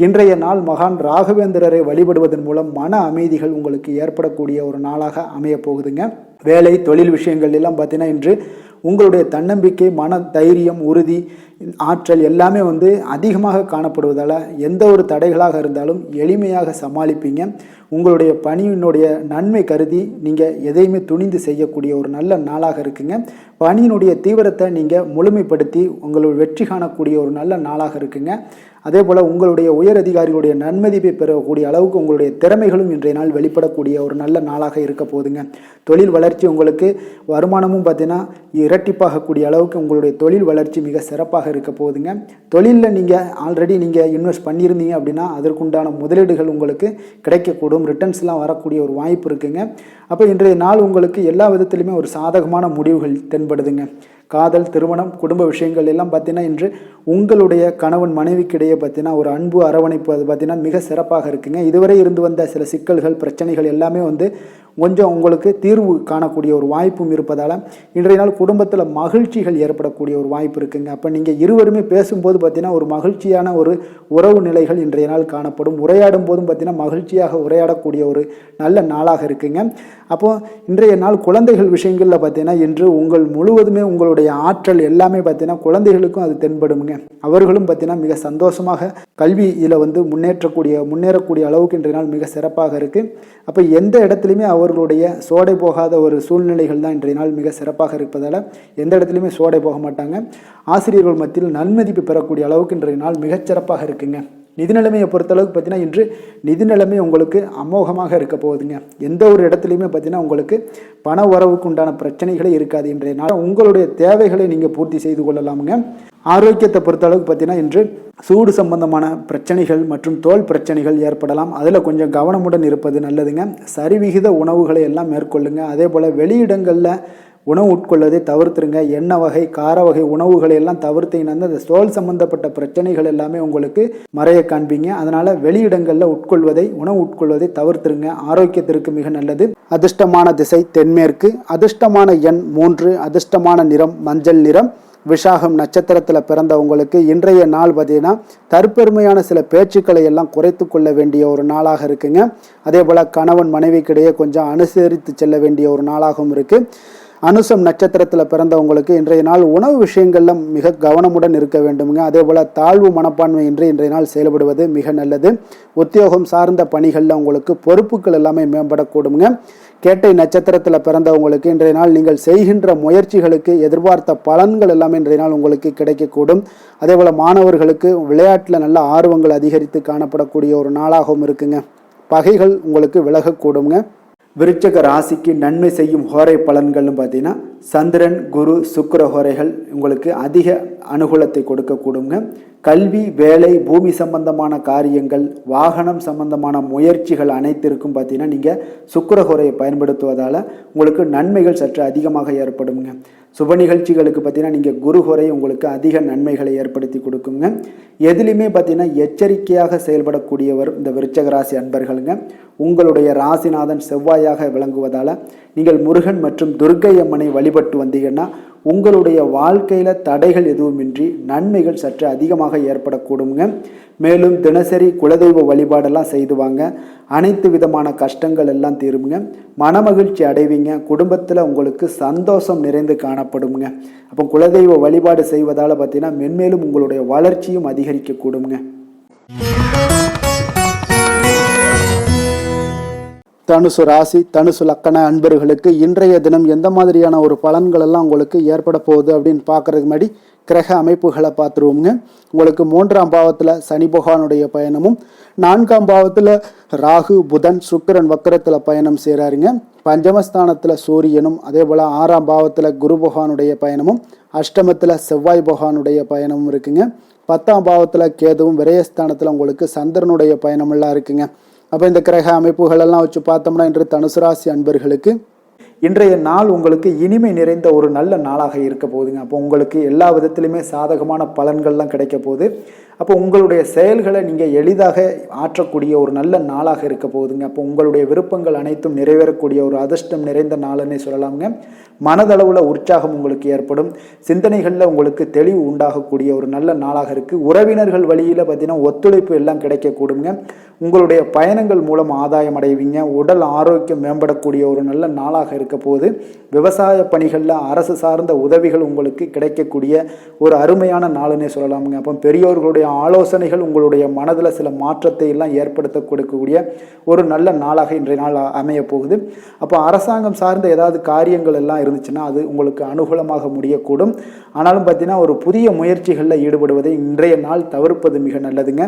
இன்றைய நாள் மகான் ராகவேந்திரரை வழிபடுவதன் மூலம் மன அமைதிகள் உங்களுக்கு ஏற்படக்கூடிய ஒரு நாளாக அமைய போகுதுங்க. வேலை தொழில் விஷயங்கள் எல்லாம் பார்த்தீங்கன்னா இன்று உங்களுடைய தன்னம்பிக்கை, மன தைரியம், உறுதி, ஆற்றல் எல்லாமே அதிகமாக காணப்படுவதால் எந்த ஒரு தடைகளாக இருந்தாலும் எளிமையாக சமாளிப்பீங்க. உங்களுடைய பணியினுடைய நன்மை கருதி நீங்கள் எதையுமே துணிந்து செய்யக்கூடிய ஒரு நல்ல நாளாக இருக்குங்க. பணியினுடைய தீவிரத்தை நீங்கள் முழுமைப்படுத்தி உங்களுடைய வெற்றி காணக்கூடிய ஒரு நல்ல நாளாக இருக்குங்க. அதே போல் உங்களுடைய உயர் அதிகாரிகளுடைய நன்மதிப்பை பெறக்கூடிய அளவுக்கு உங்களுடைய திறமைகளும் இன்றைய நாள் வெளிப்படக்கூடிய ஒரு நல்ல நாளாக இருக்க போகுதுங்க. தொழில் வளர்ச்சி உங்களுக்கு வருமானமும் பார்த்தீங்கன்னா இரட்டிப்பாகக்கூடிய அளவுக்கு உங்களுடைய தொழில் வளர்ச்சி மிக சிறப்பாக இருக்க போகுதுங்க. தொழிலில் நீங்கள் ஆல்ரெடி இன்வெஸ்ட் பண்ணியிருந்தீங்க அப்படின்னா அதற்குண்டான முதலீடுகள் உங்களுக்கு கிடைக்கக்கூடும். ரிட்டர்ன்ஸ்லாம் வரக்கூடிய ஒரு வாய்ப்பு இருக்குங்க. அப்போ இன்றைய நாள் உங்களுக்கு எல்லா விதத்திலுமே ஒரு சாதகமான முடிவுகள் தென்படுதுங்க. காதல், திருமணம், குடும்ப விஷயங்கள் எல்லாம் பார்த்தீங்கன்னா இன்று உங்களுடைய கணவன் மனைவிக்கிடையே பார்த்தீங்கன்னா ஒரு அன்பு அரவணைப்பு அது பார்த்தீங்கன்னா மிக சிறப்பாக இருக்குங்க. இதுவரை இருந்து வந்த சில சிக்கல்கள் பிரச்சனைகள் எல்லாமே கொஞ்சம் உங்களுக்கு தீர்வு காணக்கூடிய ஒரு வாய்ப்பும் இருப்பதால் இன்றைய நாள் குடும்பத்தில் மகிழ்ச்சிகள் ஏற்படக்கூடிய ஒரு வாய்ப்பு இருக்குங்க. அப்போ நீங்கள் இருவருமே பேசும்போது பார்த்தீங்கன்னா ஒரு மகிழ்ச்சியான ஒரு உறவு நிலைகள் இன்றைய நாள் காணப்படும். உரையாடும் போதும் பார்த்தீங்கன்னா மகிழ்ச்சியாக உரையாடக்கூடிய ஒரு நல்ல நாளாக இருக்குங்க. அப்போது இன்றைய நாள் குழந்தைகள் விஷயங்களில் பார்த்தீங்கன்னா இன்று முழுவதுமே உங்களுடைய ஆற்றல் எல்லாமே பார்த்தீங்கன்னா குழந்தைகளுக்கும் அது தென்படுங்க. அவர்களும் பார்த்தீங்கன்னா மிக சந்தோஷமாக கல்வியில் முன்னேறக்கூடிய அளவுக்கு இன்றைய நாள் மிக சிறப்பாக இருக்குது. அப்போ எந்த இடத்துலையுமே அவர்களுடைய சோடை போகாத ஒரு சூழ்நிலைகள் தான் இன்றைய நாள் மிக சிறப்பாக இருப்பதால் எந்த இடத்துலையுமே சோடை போக மாட்டாங்க. ஆசிரியர்கள் மத்தியில் நன்மதிப்பு பெறக்கூடிய அளவுக்கு இன்றைய நாள் மிகச்சிறப்பாக இருக்குங்க. நிதி நிலைமையை பொறுத்தளவுக்கு பார்த்தீங்கன்னா இன்று நிதி நிலைமை உங்களுக்கு அமோகமாக இருக்க போகுதுங்க. எந்த ஒரு இடத்துலையுமே பார்த்தீங்கன்னா உங்களுக்கு பண வரவுக்கு உண்டான பிரச்சனைகளே இருக்காது. இன்றைய நாள் உங்களுடைய தேவைகளை நீங்கள் பூர்த்தி செய்து கொள்ளலாமுங்க. ஆரோக்கியத்தை பொறுத்தளவுக்கு பார்த்தீங்கன்னா இன்று சூடு சம்பந்தமான பிரச்சனைகள் மற்றும் தோல் பிரச்சனைகள் ஏற்படலாம். அதில் கொஞ்சம் கவனமுடன் இருப்பது நல்லதுங்க. சரிவிகித உணவுகளை எல்லாம் மேற்கொள்ளுங்க. அதே போல் வெளியிடங்களில் உணவு உட்கொள்வதை தவிர்த்துருங்க. எண்ணெய் வகை, கார வகை உணவுகளை எல்லாம் தவிர்த்தீங்கன்னா அந்த தோல் சம்பந்தப்பட்ட பிரச்சனைகள் எல்லாமே உங்களுக்கு மறைய காண்பீங்க. அதனால் வெளியிடங்களில் உணவு உட்கொள்வதை தவிர்த்துருங்க. ஆரோக்கியத்திற்கு மிக நல்லது. அதிர்ஷ்டமான திசை தென்மேற்கு. அதிர்ஷ்டமான எண் 3. அதிர்ஷ்டமான நிறம் மஞ்சள் நிறம். விஷாகம் நட்சத்திரத்தில் பிறந்தவங்களுக்கு இன்றைய நாள் பார்த்தீங்கன்னா தற்பெருமையான சில பேச்சுக்களை எல்லாம் குறைத்து கொள்ள வேண்டிய ஒரு நாளாக இருக்குங்க. அதே போல் கணவன் மனைவிக்கிடையே கொஞ்சம் அனுசரித்து செல்ல வேண்டிய ஒரு நாளாகவும் இருக்குது. அனுசம் நட்சத்திரத்தில் பிறந்தவங்களுக்கு இன்றைய நாள் உணவு விஷயங்கள்ல மிக கவனமுடன் இருக்க வேண்டுமுங்க. அதே போல் தாழ்வு மனப்பான்மை இன்றைய நாள் செயல்படுவது மிக நல்லது. உத்தியோகம் சார்ந்த பணிகளில் உங்களுக்கு பொறுப்புகள் எல்லாமே மேம்படக்கூடுங்க. கேட்டை நட்சத்திரத்தில் பிறந்தவங்களுக்கு இன்றைய நாள் நீங்கள் செய்கின்ற முயற்சிகளுக்கு எதிர்பார்த்த பலன்கள் எல்லாமே இன்றைய நாள் உங்களுக்கு கிடைக்கக்கூடும். அதே போல் மாணவர்களுக்கு விளையாட்டில் நல்ல ஆர்வங்கள் அதிகரித்து காணப்படக்கூடிய ஒரு நாளாகவும் இருக்குங்க. பகைகள் உங்களுக்கு விலகக்கூடுங்க. விருச்சக ராசிக்கு நன்மை செய்யும் ஹோரை பலன்கள்னு பார்த்தீங்கன்னா சந்திரன், குரு, சுக்கிர ஹோரைகள் உங்களுக்கு அதிக அனுகூலத்தை கொடுக்கக்கூடுங்க. கல்வி, வேலை, பூமி சம்பந்தமான காரியங்கள், வாகனம் சம்பந்தமான முயற்சிகள் அனைத்திற்கும் பார்த்தீங்கன்னா நீங்கள் சுக்கிர ஹோரையை பயன்படுத்துவதால் உங்களுக்கு நன்மைகள் சற்று அதிகமாக ஏற்படுங்க. சுப நிகழ்ச்சிகளுக்கு பார்த்தீங்கன்னா நீங்கள் குரு ஹோரை உங்களுக்கு அதிக நன்மைகளை ஏற்படுத்தி கொடுக்குங்க. எதுலையுமே பார்த்தீங்கன்னா எச்சரிக்கையாக செயல்படக்கூடியவர் இந்த விருச்சக ராசி அன்பர்களுங்க. உங்களுடைய ராசிநாதன் செவ்வாயாக விளங்குவதால் நீங்கள் முருகன் மற்றும் துர்க்கை அம்மனை வழிபட்டு வந்தீங்கன்னா உங்களுடைய வாழ்க்கையில் தடைகள் எதுவுமின்றி நன்மைகள் சற்று அதிகமாக ஏற்படக்கூடுங்க. மேலும் தினசரி குலதெய்வ வழிபாடெல்லாம் செய்து வாங்க. அனைத்து விதமான கஷ்டங்கள் எல்லாம் தீருங்க. மனமகிழ்ச்சி அடைவீங்க. குடும்பத்தில் உங்களுக்கு சந்தோஷம் நிறைந்து காணப்படுங்க. அப்போ குலதெய்வ வழிபாடு செய்வதால் பார்த்தீங்கன்னா மென்மேலும் உங்களுடைய வளர்ச்சியும் அதிகரிக்கக்கூடுங்க. தனுசு ராசி தனுசு லக்கண அன்பர்களுக்கு இன்றைய தினம் எந்த மாதிரியான ஒரு பலன்கள் எல்லாம் உங்களுக்கு ஏற்பட போகுது அப்படின்னு பார்க்கறதுக்கு முன்னாடி கிரக அமைப்புகளை பார்த்துருவோங்க. உங்களுக்கு 3ஆம் பாவத்தில் சனி பகவானுடைய பயணமும், 4ஆம் பாவத்தில் ராகு புதன் சுக்கிரன் வக்கரத்தில் பயணம் செய்கிறாருங்க. பஞ்சமஸ்தானத்தில் சூரியனும், அதே போல் 6ஆம் பாவத்தில் குரு பகவானுடைய பயணமும், அஷ்டமத்தில் செவ்வாய் பகவானுடைய பயணமும் இருக்குங்க. 10ஆம் பாவத்தில் கேதுவும், விரயஸ்தானத்தில் உங்களுக்கு சந்திரனுடைய பயணமெல்லாம் இருக்குங்க. அப்போ இந்த கிரக அமைப்புகள் எல்லாம் வச்சு பார்த்தோம்னா இன்று தனுசு ராசி அன்பர்களுக்கு இன்றைய நாள் உங்களுக்கு இனிமை நிறைந்த ஒரு நல்ல நாளாக இருக்க போகுதுங்க. அப்போ உங்களுக்கு எல்லா விதத்திலுமே சாதகமான பலன்கள்லாம் கிடைக்க போகுது. அப்போ உங்களுடைய செயல்களை நீங்கள் எளிதாக ஆற்றக்கூடிய ஒரு நல்ல நாளாக இருக்க போகுதுங்க. அப்போ உங்களுடைய விருப்பங்கள் அனைத்தும் நிறைவேறக்கூடிய ஒரு அதிர்ஷ்டம் நிறைந்த நாள்னே சொல்லலாமுங்க. மனதளவில் உற்சாகம் உங்களுக்கு ஏற்படும். சிந்தனைகளில் உங்களுக்கு தெளிவு உண்டாகக்கூடிய ஒரு நல்ல நாளாக இருக்குது. உறவினர்கள் வழியில் பார்த்தீங்கன்னா ஒத்துழைப்பு எல்லாம் கிடைக்கக்கூடுங்க. உங்களுடைய பயணங்கள் மூலம் ஆதாயம் அடைவீங்க. உடல் ஆரோக்கியம் மேம்படக்கூடிய ஒரு நல்ல நாளாக இருக்க போகுது. விவசாய பணிகளில் அரசு சார்ந்த உதவிகள் உங்களுக்கு கிடைக்கக்கூடிய ஒரு அருமையான நாளுன்னே சொல்லலாமுங்க. அப்போ பெரியோர்களுடைய ஆலோசனைகள் உங்களுடைய மனதில் சில மாற்றத்தை எல்லாம் ஏற்படுத்த கொடுக்கக்கூடிய ஒரு நல்ல நாளாக இன்றைய நாள் அமைய போகுது. அப்போ அரசாங்கம் சார்ந்த ஏதாவது காரியங்கள் எல்லாம் இருந்துச்சுன்னா அது உங்களுக்கு அனுகூலமாக முடியக்கூடும். ஆனாலும் பார்த்தீங்கன்னா ஒரு புதிய முயற்சிகளில் ஈடுபடுவதை இன்றைய நாள் தவிர்ப்பது மிக நல்லதுங்க.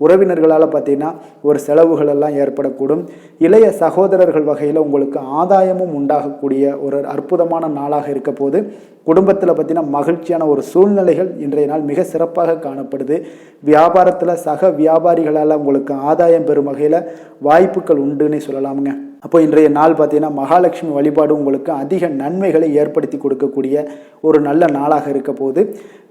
உறவினர்களால் பார்த்தீங்கன்னா ஒரு செலவுகள் எல்லாம் ஏற்படக்கூடும். இளைய சகோதரர்கள் வகையில் உங்களுக்கு ஆதாயமும் உண்டாகக்கூடிய ஒரு அற்புதமான நாளாக இருக்க போது. குடும்பத்தில் பார்த்தீங்கன்னா மகிழ்ச்சியான ஒரு சூழ்நிலைகள் இன்றைய நாள் மிக சிறப்பாக காணப்படுது. வியாபாரத்தில் சக வியாபாரிகளால் உங்களுக்கு ஆதாயம் பெறும் வகையில் வாய்ப்புகள் உண்டுன்னு சொல்லலாமுங்க. அப்போ இன்றைய நாள் பார்த்தீங்கன்னா மகாலட்சுமி வழிபாடு உங்களுக்கு அதிக நன்மைகளை ஏற்படுத்தி கொடுக்கக்கூடிய ஒரு நல்ல நாளாக இருக்க போது.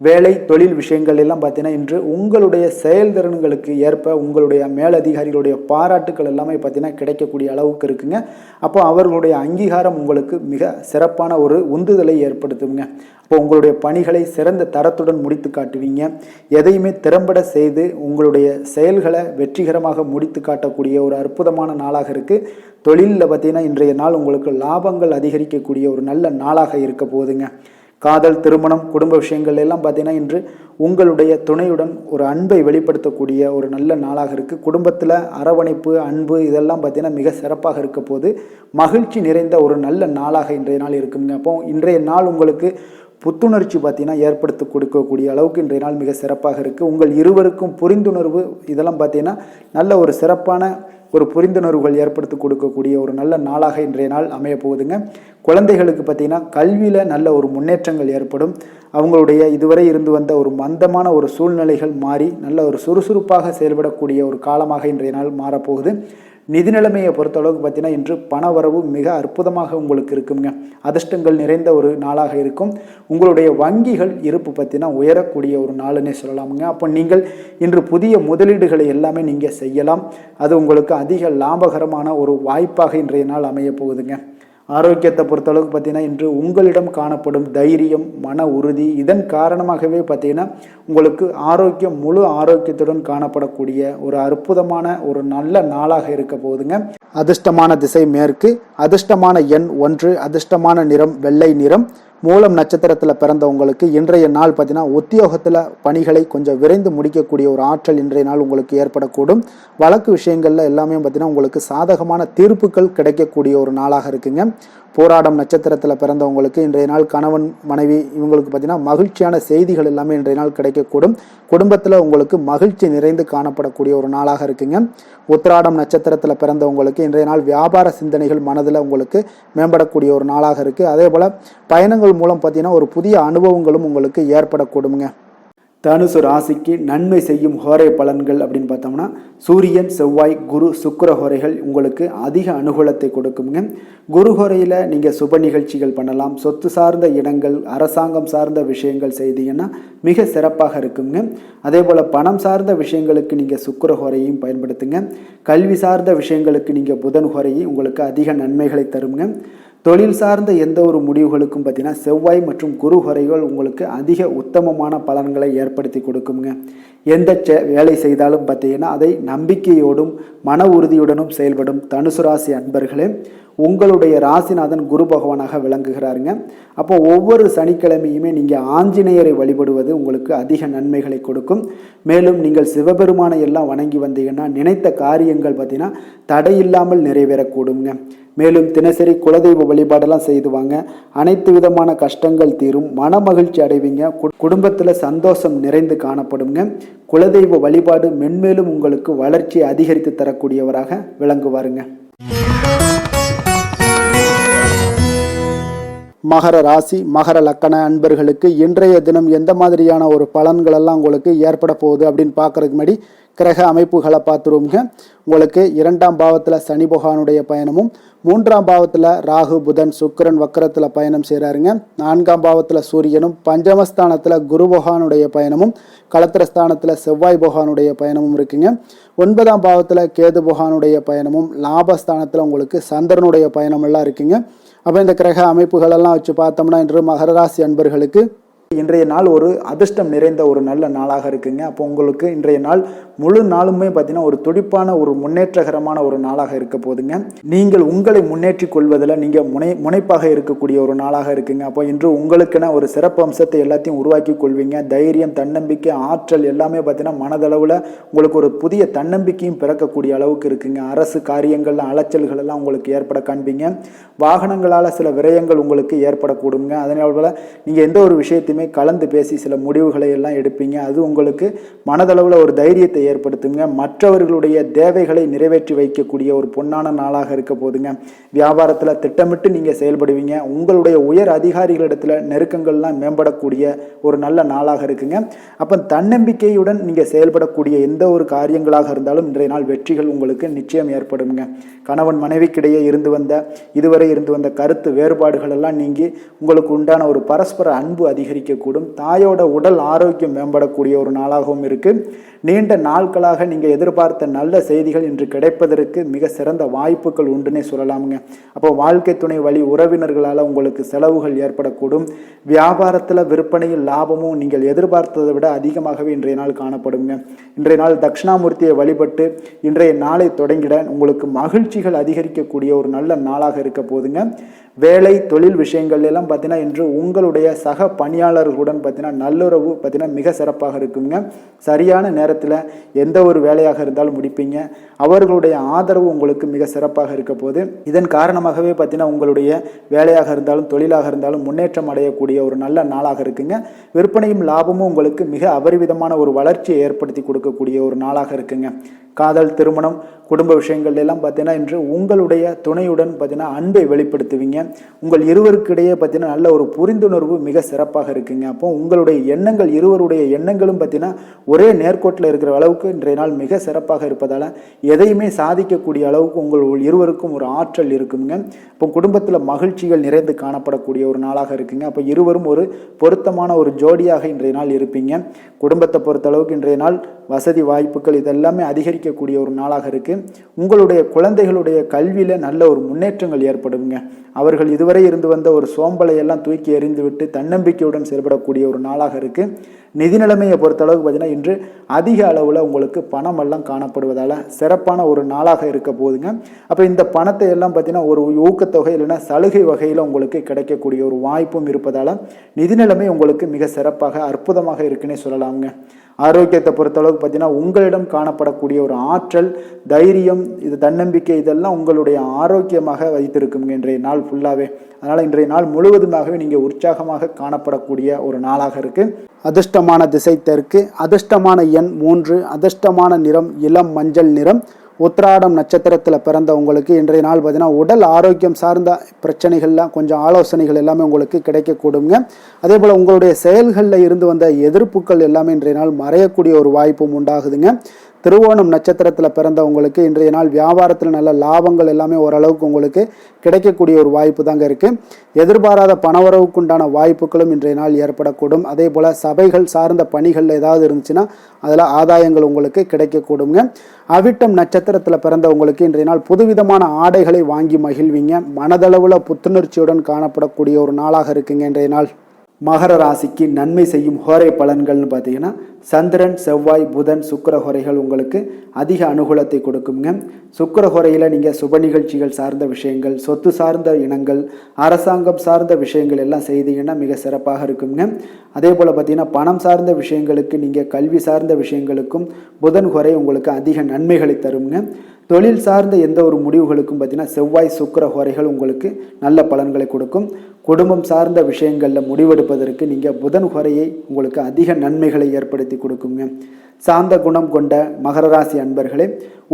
வேலை தொழில் விஷயங்கள் எல்லாம் பார்த்தீங்கன்னா இன்று உங்களுடைய செயல்திறன்களுக்கு ஏற்ப உங்களுடைய மேலதிகாரிகளுடைய பாராட்டுக்கள் எல்லாமே பார்த்தீங்கன்னா கிடைக்கக்கூடிய அளவுக்கு இருக்குங்க. அப்போ அவர்களுடைய அங்கீகாரம் உங்களுக்கு மிக சிறப்பான ஒரு உந்துதலை ஏற்படுத்துங்க. அப்போ உங்களுடைய பணிகளை சிறந்த தரத்துடன் முடித்து காட்டுவீங்க. எதையுமே திறம்பட செய்து உங்களுடைய செயல்களை வெற்றிகரமாக முடித்து காட்டக்கூடிய ஒரு அற்புதமான நாளாக இருக்குது. தொழிலில் பார்த்தீங்கன்னா இன்றைய நாள் உங்களுக்கு லாபங்கள் அதிகரிக்கக்கூடிய ஒரு நல்ல நாளாக இருக்க போகுதுங்க. காதல், திருமணம், குடும்ப விஷயங்கள் எல்லாம் பார்த்தீங்கன்னா இன்று உங்களுடைய துணையுடன் ஒரு அன்பை வெளிப்படுத்தக்கூடிய ஒரு நல்ல நாளாக இருக்குது. குடும்பத்தில் அரவணைப்பு, அன்பு இதெல்லாம் பார்த்தீங்கன்னா மிக சிறப்பாக இருக்க போது. மகிழ்ச்சி நிறைந்த ஒரு நல்ல நாளாக இன்றைய நாள் இருக்குங்க. அப்போ இன்றைய நாள் உங்களுக்கு புத்துணர்ச்சி பார்த்தீங்கன்னா ஏற்படுத்தி கொடுக்கக்கூடிய அளவுக்கு இன்றைய நாள் மிக சிறப்பாக இருக்குது. உங்கள் இருவருக்கும் புரிந்துணர்வு இதெல்லாம் பார்த்தீங்கன்னா நல்ல ஒரு சிறப்பான ஒரு புரிந்துணர்வுகள் ஏற்படுத்தி கொடுக்கக்கூடிய ஒரு நல்ல நாளாக இன்றைய நாள் அமைய போகுதுங்க. குழந்தைகளுக்கு பார்த்தீங்கன்னா கல்வியில் நல்ல ஒரு முன்னேற்றங்கள் ஏற்படும். அவங்களுடைய இதுவரை இருந்து வந்த ஒரு மந்தமான ஒரு சூழ்நிலைகள் மாறி நல்ல ஒரு சுறுசுறுப்பாக செயல்படக்கூடிய ஒரு காலமாக இன்றைய நாள் மாறப்போகுது. நிதி நிலைமையை பொறுத்தளவுக்கு பார்த்தீங்கன்னா இன்று பண வரவு மிக அற்புதமாக உங்களுக்கு இருக்குங்க. அதிர்ஷ்டங்கள் நிறைந்த ஒரு நாளாக இருக்கும். உங்களுடைய வங்கிகள் இருப்பு பார்த்தீங்கன்னா உயரக்கூடிய ஒரு நாளுன்னே சொல்லலாமுங்க. அப்போ நீங்கள் இன்று புதிய முதலீடுகளை எல்லாமே நீங்கள் செய்யலாம். அது உங்களுக்கு அதிக லாபகரமான ஒரு வாய்ப்பாக இன்றைய நாள் அமைய போகுதுங்க. ஆரோக்கியத்தை பொறுத்தளவுக்கு பார்த்தீங்கன்னா இன்று உங்களிடம் காணப்படும் தைரியம், மன உறுதி இதன் காரணமாகவே பார்த்தீங்கன்னா உங்களுக்கு ஆரோக்கியம் முழு ஆரோக்கியத்துடன் காணப்படக்கூடிய ஒரு அற்புதமான ஒரு நல்ல நாளாக இருக்க போகுதுங்க. அதிர்ஷ்டமான திசை மேற்கு, அதிர்ஷ்டமான எண் 1, அதிர்ஷ்டமான நிறம் வெள்ளை நிறம். மூலம் நட்சத்திரத்தில் பிறந்தவங்களுக்கு இன்றைய நாள் பார்த்தீங்கன்னா உத்தியோகத்தில் பணிகளை கொஞ்சம் விரைந்து முடிக்கக்கூடிய ஒரு ஆற்றல் இன்றைய நாள் உங்களுக்கு ஏற்படக்கூடும். வழக்கு விஷயங்களில் எல்லாமே பார்த்தீங்கன்னா உங்களுக்கு சாதகமான தீர்ப்புகள் கிடைக்கக்கூடிய ஒரு நாளாக இருக்குங்க. போராடம் நட்சத்திரத்தில் பிறந்தவங்களுக்கு இன்றைய நாள் கணவன் மனைவி இவங்களுக்கு பார்த்தீங்கன்னா மகிழ்ச்சியான செய்திகள் எல்லாமே இன்றைய நாள் கிடைக்கக்கூடும். குடும்பத்தில் உங்களுக்கு மகிழ்ச்சி நிறைந்து காணப்படக்கூடிய ஒரு நாளாக இருக்குங்க. உத்திராடம் நட்சத்திரத்தில் பிறந்தவங்களுக்கு இன்றைய நாள் வியாபார சிந்தனைகள் மனதில் உங்களுக்கு மேம்படக்கூடிய ஒரு நாளாக இருக்குது. அதே போல் பயணங்கள் மூலம் பார்த்தீங்கன்னா ஒரு புதிய அனுபவங்களும் உங்களுக்கு ஏற்படக்கூடுங்க. தனுசு ராசிக்கு நன்மை செய்யும் ஹோரை பலன்கள் அப்படின்னு பார்த்தோம்னா சூரியன், செவ்வாய், குரு, சுக்கிர ஹோரைகள் உங்களுக்கு அதிக அனுகூலத்தை கொடுக்குங்க. குரு ஹோரையில் நீங்கள் சுப நிகழ்ச்சிகள் பண்ணலாம். சொத்து சார்ந்த இடங்கள், அரசாங்கம் சார்ந்த விஷயங்கள் செய்தீங்கன்னா மிக சிறப்பாக இருக்குங்க. அதே போல் பணம் சார்ந்த விஷயங்களுக்கு நீங்கள் சுக்கிர ஹோரையும் பயன்படுத்துங்க. கல்வி சார்ந்த விஷயங்களுக்கு நீங்கள் புதன் ஹோரையும் உங்களுக்கு அதிக நன்மைகளை தருங்க. தொழில் சார்ந்த எந்த ஒரு முடிவுகளுக்கும் பார்த்தீங்கன்னா செவ்வாய் மற்றும் குரு ஹோரைகள் உங்களுக்கு அதிக உத்தமமான பலன்களை ஏற்படுத்தி கொடுக்குங்க. எந்த வேலை செய்தாலும் பார்த்தீங்கன்னா அதை நம்பிக்கையோடும் மன உறுதியுடனும் செயல்படும் தனுசு ராசி அன்பர்களே, உங்களுடைய ராசிநாதன் குரு பகவானாக விளங்குகிறாருங்க. அப்போ ஒவ்வொரு சனிக்கிழமையுமே நீங்கள் ஆஞ்சநேயரை வழிபடுவது உங்களுக்கு அதிக நன்மைகளை கொடுக்கும். மேலும் நீங்கள் சிவபெருமானை எல்லாம் வணங்கி வந்தீங்கன்னா நினைத்த காரியங்கள் பார்த்தீங்கன்னா தடையில்லாமல் நிறைவேறக்கூடுங்க. மேலும் தினசரி குலதெய்வ வழிபாடெல்லாம் செய்துவாங்க. அனைத்து விதமான கஷ்டங்கள் தீரும், மன மகிழ்ச்சி அடைவீங்க, குடும்பத்தில் சந்தோஷம் நிறைந்து காணப்படுங்க. குலதெய்வ வழிபாடு மென்மேலும் உங்களுக்கு வளர்ச்சியை அதிகரித்து தரக்கூடியவராக விளங்குவாருங்க. மகர ராசி மகர லக்கண அன்பர்களுக்கு இன்றைய தினம் எந்த மாதிரியான ஒரு பலன்கள் எல்லாம் உங்களுக்கு ஏற்பட போகுது அப்படின்னு பார்க்கறதுக்கு முன்னாடி கிரக அமைப்புகளை பார்த்துருவோங்க. உங்களுக்கு 2ஆம் பாவத்தில் சனி பகவானுடைய பயணமும், 3ஆம் பாவத்தில் ராகு புதன் சுக்கிரன் வக்கரத்தில் பயணம் செய்கிறாருங்க. 4ஆம் பாவத்தில் சூரியனும், பஞ்சமஸ்தானத்தில் குரு பகவானுடைய பயணமும், களத்திரஸ்தானத்தில் செவ்வாய் பகவானுடைய பயணமும் இருக்குங்க. 9ஆம் பாவத்தில் கேது பகவானுடைய பயணமும், லாபஸ்தானத்தில் உங்களுக்கு சந்திரனுடைய பயணம் எல்லாம் இருக்குங்க. அப்போ இந்த கிரக அமைப்புகளெல்லாம் வச்சு பார்த்தோம்னா இன்று மகர ராசி அன்பர்களுக்கு இன்றைய நாள் ஒரு அதிர்ஷ்டம் நிறைந்த ஒரு நல்ல நாளாக இருக்குங்க. அப்போ உங்களுக்கு இன்றைய நாள் முழு நாளுமே பார்த்தீங்கன்னா ஒரு துடிப்பான ஒரு முன்னேற்றகரமான ஒரு நாளாக இருக்க போதுங்க. நீங்கள் உங்களை முன்னேற்றி கொள்வதில் நீங்கள் முனைப்பாக இருக்கக்கூடிய ஒரு நாளாக இருக்குங்க. அப்போ இன்று உங்களுக்கென ஒரு சிறப்பு அம்சத்தை எல்லாத்தையும் உருவாக்கி கொள்வீங்க. தைரியம், தன்னம்பிக்கை, ஆற்றல் எல்லாமே பார்த்தீங்கன்னா மனதளவில் உங்களுக்கு ஒரு புதிய தன்னம்பிக்கையும் பிறக்கக்கூடிய அளவுக்கு இருக்குங்க. அரசு காரியங்கள்ல அலைச்சல்கள் எல்லாம் உங்களுக்கு ஏற்பட காண்பீங்க. வாகனங்களால் சில விரயங்கள் உங்களுக்கு ஏற்படக்கூடுங்க. அதனால நீங்கள் எந்த ஒரு விஷயத்தையுமே கலந்து பேசி சில முடிவுகளை எல்லாம் எடுப்பீங்க. அது உங்களுக்கு மனதளவில் ஒரு தைரியத்தை ஏற்படுத்துங்க. மற்றவர்களுடைய தேவைகளை நிறைவேற்றி வைக்கக்கூடிய ஒரு பொன்னான நாளாக இருக்க போதுங்க. வியாபாரத்தில் திட்டமிட்டு நீங்கள் செயல்படுவீங்க. உங்களுடைய உயர் அதிகாரிகளிடத்தில் நெருக்கங்கள்லாம் மேம்படக்கூடிய ஒரு நல்ல நாளாக இருக்குங்க. அப்போ தன்னம்பிக்கையுடன் நீங்கள் செயல்படக்கூடிய எந்த ஒரு காரியங்களாக இருந்தாலும் இன்றைய நாள் வெற்றிகள் உங்களுக்கு நிச்சயம் ஏற்படுங்க. கணவன் மனைவிக்கிடையே இதுவரை இருந்து வந்த கருத்து வேறுபாடுகள் எல்லாம் நீங்கி உங்களுக்கு உண்டான ஒரு பரஸ்பர அன்பு அதிகரிக்கக்கூடும். தாயோட உடல் ஆரோக்கியம் மேம்படக்கூடிய ஒரு நாளாகவும் இருக்கு. நீண்ட நாட்களாக நீங்கள் எதிர்பார்த்த நல்ல செய்திகள் இன்று கிடைப்பதற்கு மிக சிறந்த வாய்ப்புகள் உண்டுன்னே சொல்லலாமுங்க. அப்போ வாழ்க்கை துணை வழி உறவினர்களால் உங்களுக்கு செலவுகள் ஏற்படக்கூடும். வியாபாரத்தில் விற்பனையில் லாபமும் நீங்கள் எதிர்பார்த்ததை விட அதிகமாகவே இன்றைய நாள் காணப்படுங்க. இன்றைய நாள் தட்சிணாமூர்த்தியை வழிபட்டு இன்றைய நாளை தொடங்கிட உங்களுக்கு மகிழ்ச்சிகள் அதிகரிக்கக்கூடிய ஒரு நல்ல நாளாக இருக்க போதுங்க. வேலை தொழில் விஷயங்கள் எல்லாம் பார்த்தீங்கன்னா இன்று உங்களுடைய சக பணியாளர்களுடன் பார்த்தீங்கன்னா நல்லுறவு பார்த்தீங்கன்னா மிக சிறப்பாக இருக்குங்க. சரியான நேரத்தில் எந்த ஒரு வேலையாக இருந்தாலும் முடிப்பீங்க. அவர்களுடைய ஆதரவு உங்களுக்கு மிக சிறப்பாக இருக்க போது இதன் காரணமாகவே பார்த்தீங்கன்னா உங்களுடைய வேலையாக இருந்தாலும் தொழிலாக இருந்தாலும் முன்னேற்றம் அடையக்கூடிய ஒரு நல்ல நாளாக இருக்குங்க. விற்பனையும் லாபமும் உங்களுக்கு மிக அபரிவிதமான ஒரு வளர்ச்சியை ஏற்படுத்தி கொடுக்கக்கூடிய ஒரு நாளாக இருக்குங்க. காதல், திருமணம், குடும்ப விஷயங்கள் எல்லாம் பார்த்தீங்கன்னா இன்று உங்களுடைய துணையுடன் பார்த்தீங்கன்னா அன்பை வெளிப்படுத்துவீங்க. உங்கள் இருவருக்கிடையே பார்த்தீங்கன்னா நல்ல ஒரு புரிந்துணர்வு மிக சிறப்பாக இருக்குங்க. அப்போ உங்களுடைய எண்ணங்கள் இருவருடைய எண்ணங்களும் பார்த்தீங்கன்னா ஒரே நேர்கோட்டில் இருக்கிற அளவுக்கு இன்றைய நாள் மிக சிறப்பாக இருப்பதால் எதையுமே சாதிக்கக்கூடிய அளவுக்கு உங்கள் இருவருக்கும் ஒரு ஆற்றல் இருக்குங்க. இப்போ குடும்பத்தில் மகிழ்ச்சிகள் நிறைந்து காணப்படக்கூடிய ஒரு நாளாக இருக்குங்க. அப்போ இருவரும் ஒரு பொருத்தமான ஒரு ஜோடியாக இன்றைய நாள் இருப்பீங்க. குடும்பத்தை பொறுத்தளவுக்கு இன்றைய நாள் வசதி வாய்ப்புகள் இதெல்லாமே அதிகரிக்கக்கூடிய ஒரு நாளாக இருக்கு. உங்களுடைய குழந்தைகளுடைய கல்வியில நல்ல ஒரு முன்னேற்றங்கள் ஏற்படுங்க. அவர்கள் இதுவரை இருந்து வந்த ஒரு சோம்பலை எல்லாம் தூக்கி எறிந்துவிட்டு தன்னம்பிக்கையுடன் செயல்படக்கூடிய ஒரு நாளாக இருக்கு. நிதி நிலைமையை பொறுத்தளவுக்கு பார்த்தீங்கன்னா இன்று அதிக அளவில் உங்களுக்கு பணம் எல்லாம் காணப்படுவதால் சிறப்பான ஒரு நாளாக இருக்க போகுதுங்க. அப்போ இந்த பணத்தை எல்லாம் பார்த்தீங்கன்னா ஒரு ஊக்கத்தொகை இல்லைன்னா சலுகை வகையில் உங்களுக்கு கிடைக்கக்கூடிய ஒரு வாய்ப்பும் இருப்பதால் நிதி நிலைமை உங்களுக்கு மிக சிறப்பாக அற்புதமாக இருக்குன்னே சொல்லலாமுங்க. ஆரோக்கியத்தை பொறுத்தளவுக்கு பார்த்தீங்கன்னா உங்களிடம் காணப்படக்கூடிய ஒரு ஆற்றல், தைரியம், இது தன்னம்பிக்கை இதெல்லாம் உங்களுடைய ஆரோக்கியமாக வைத்திருக்குங்க இன்றைய நாள் ஃபுல்லாகவே. அதனால் இன்றைய நாள் முழுவதுமாகவே நீங்கள் உற்சாகமாக காணப்படக்கூடிய ஒரு நாளாக இருக்குது. அதிர்ஷ்டமான திசை தெற்கு, அதிர்ஷ்டமான எண் 3, அதிர்ஷ்டமான நிறம் இளம் மஞ்சள் நிறம். உத்திராடம் நட்சத்திரத்தில் பிறந்த உங்களுக்கு இன்றைய நாள் பார்த்தீங்கன்னா உடல் ஆரோக்கியம் சார்ந்த பிரச்சனைகள்லாம் கொஞ்சம் ஆலோசனைகள் எல்லாமே உங்களுக்கு கிடைக்கக்கூடுங்க. அதே போல் உங்களுடைய செயல்களில் இருந்து வந்த எதிர்ப்புகள் எல்லாமே இன்றைய நாள் மறையக்கூடிய ஒரு வாய்ப்பும் உண்டாகுதுங்க. திருவோணம் நட்சத்திரத்தில் பிறந்தவங்களுக்கு இன்றைய நாள் வியாபாரத்தில் நல்ல லாபங்கள் எல்லாமே ஓரளவுக்கு உங்களுக்கு கிடைக்கக்கூடிய ஒரு வாய்ப்பு தாங்க இருக்குது. எதிர்பாராத பணவரவுக்குண்டான வாய்ப்புகளும் இன்றைய நாள் ஏற்படக்கூடும். அதே போல் சபைகள் சார்ந்த பணிகள் ஏதாவது இருந்துச்சுன்னா அதில் ஆதாயங்கள் உங்களுக்கு கிடைக்கக்கூடுங்க. அவிட்டம் நட்சத்திரத்தில் பிறந்தவங்களுக்கு இன்றைய நாள் புதுவிதமான ஆடைகளை வாங்கி மகிழ்வீங்க. மனதளவில் புத்துணர்ச்சியுடன் காணப்படக்கூடிய ஒரு நாளாக இருக்குங்க இன்றைய நாள். மகர ராசிக்கு நன்மை செய்யும் ஹோரை பலன்கள்னு பார்த்தீங்கன்னா சந்திரன், செவ்வாய், புதன், சுக்கிர ஹோரைகள் உங்களுக்கு அதிக அனுகூலத்தை கொடுக்குங்க. சுக்கிர ஹோரையில் நீங்கள் சுப நிகழ்ச்சிகள் சார்ந்த விஷயங்கள், சொத்து சார்ந்த இனங்கள், அரசாங்கம் சார்ந்த விஷயங்கள் எல்லாம் செய்தீங்கன்னா மிக சிறப்பாக இருக்குங்க. அதே போல் பார்த்தீங்கன்னா பணம் சார்ந்த விஷயங்களுக்கு, நீங்கள் கல்வி சார்ந்த விஷயங்களுக்கும் புதன் ஹோரை உங்களுக்கு அதிக நன்மைகளை தருங்க. தொழில் சார்ந்த எந்த ஒரு முடிவுகளுக்கும் பார்த்தீங்கன்னா செவ்வாய், சுக்கிர ஹோரைகள் உங்களுக்கு நல்ல பலன்களை கொடுக்கும். குடும்பம் சார்ந்த விஷயங்களில் முடிவெடுப்பதற்கு நீங்கள் புதன் ஹோரையை உங்களுக்கு அதிக நன்மைகளை ஏற்படுத்தி கொடுக்குங்க. சாந்த குணம் கொண்ட மகர ராசி அன்பர்களே,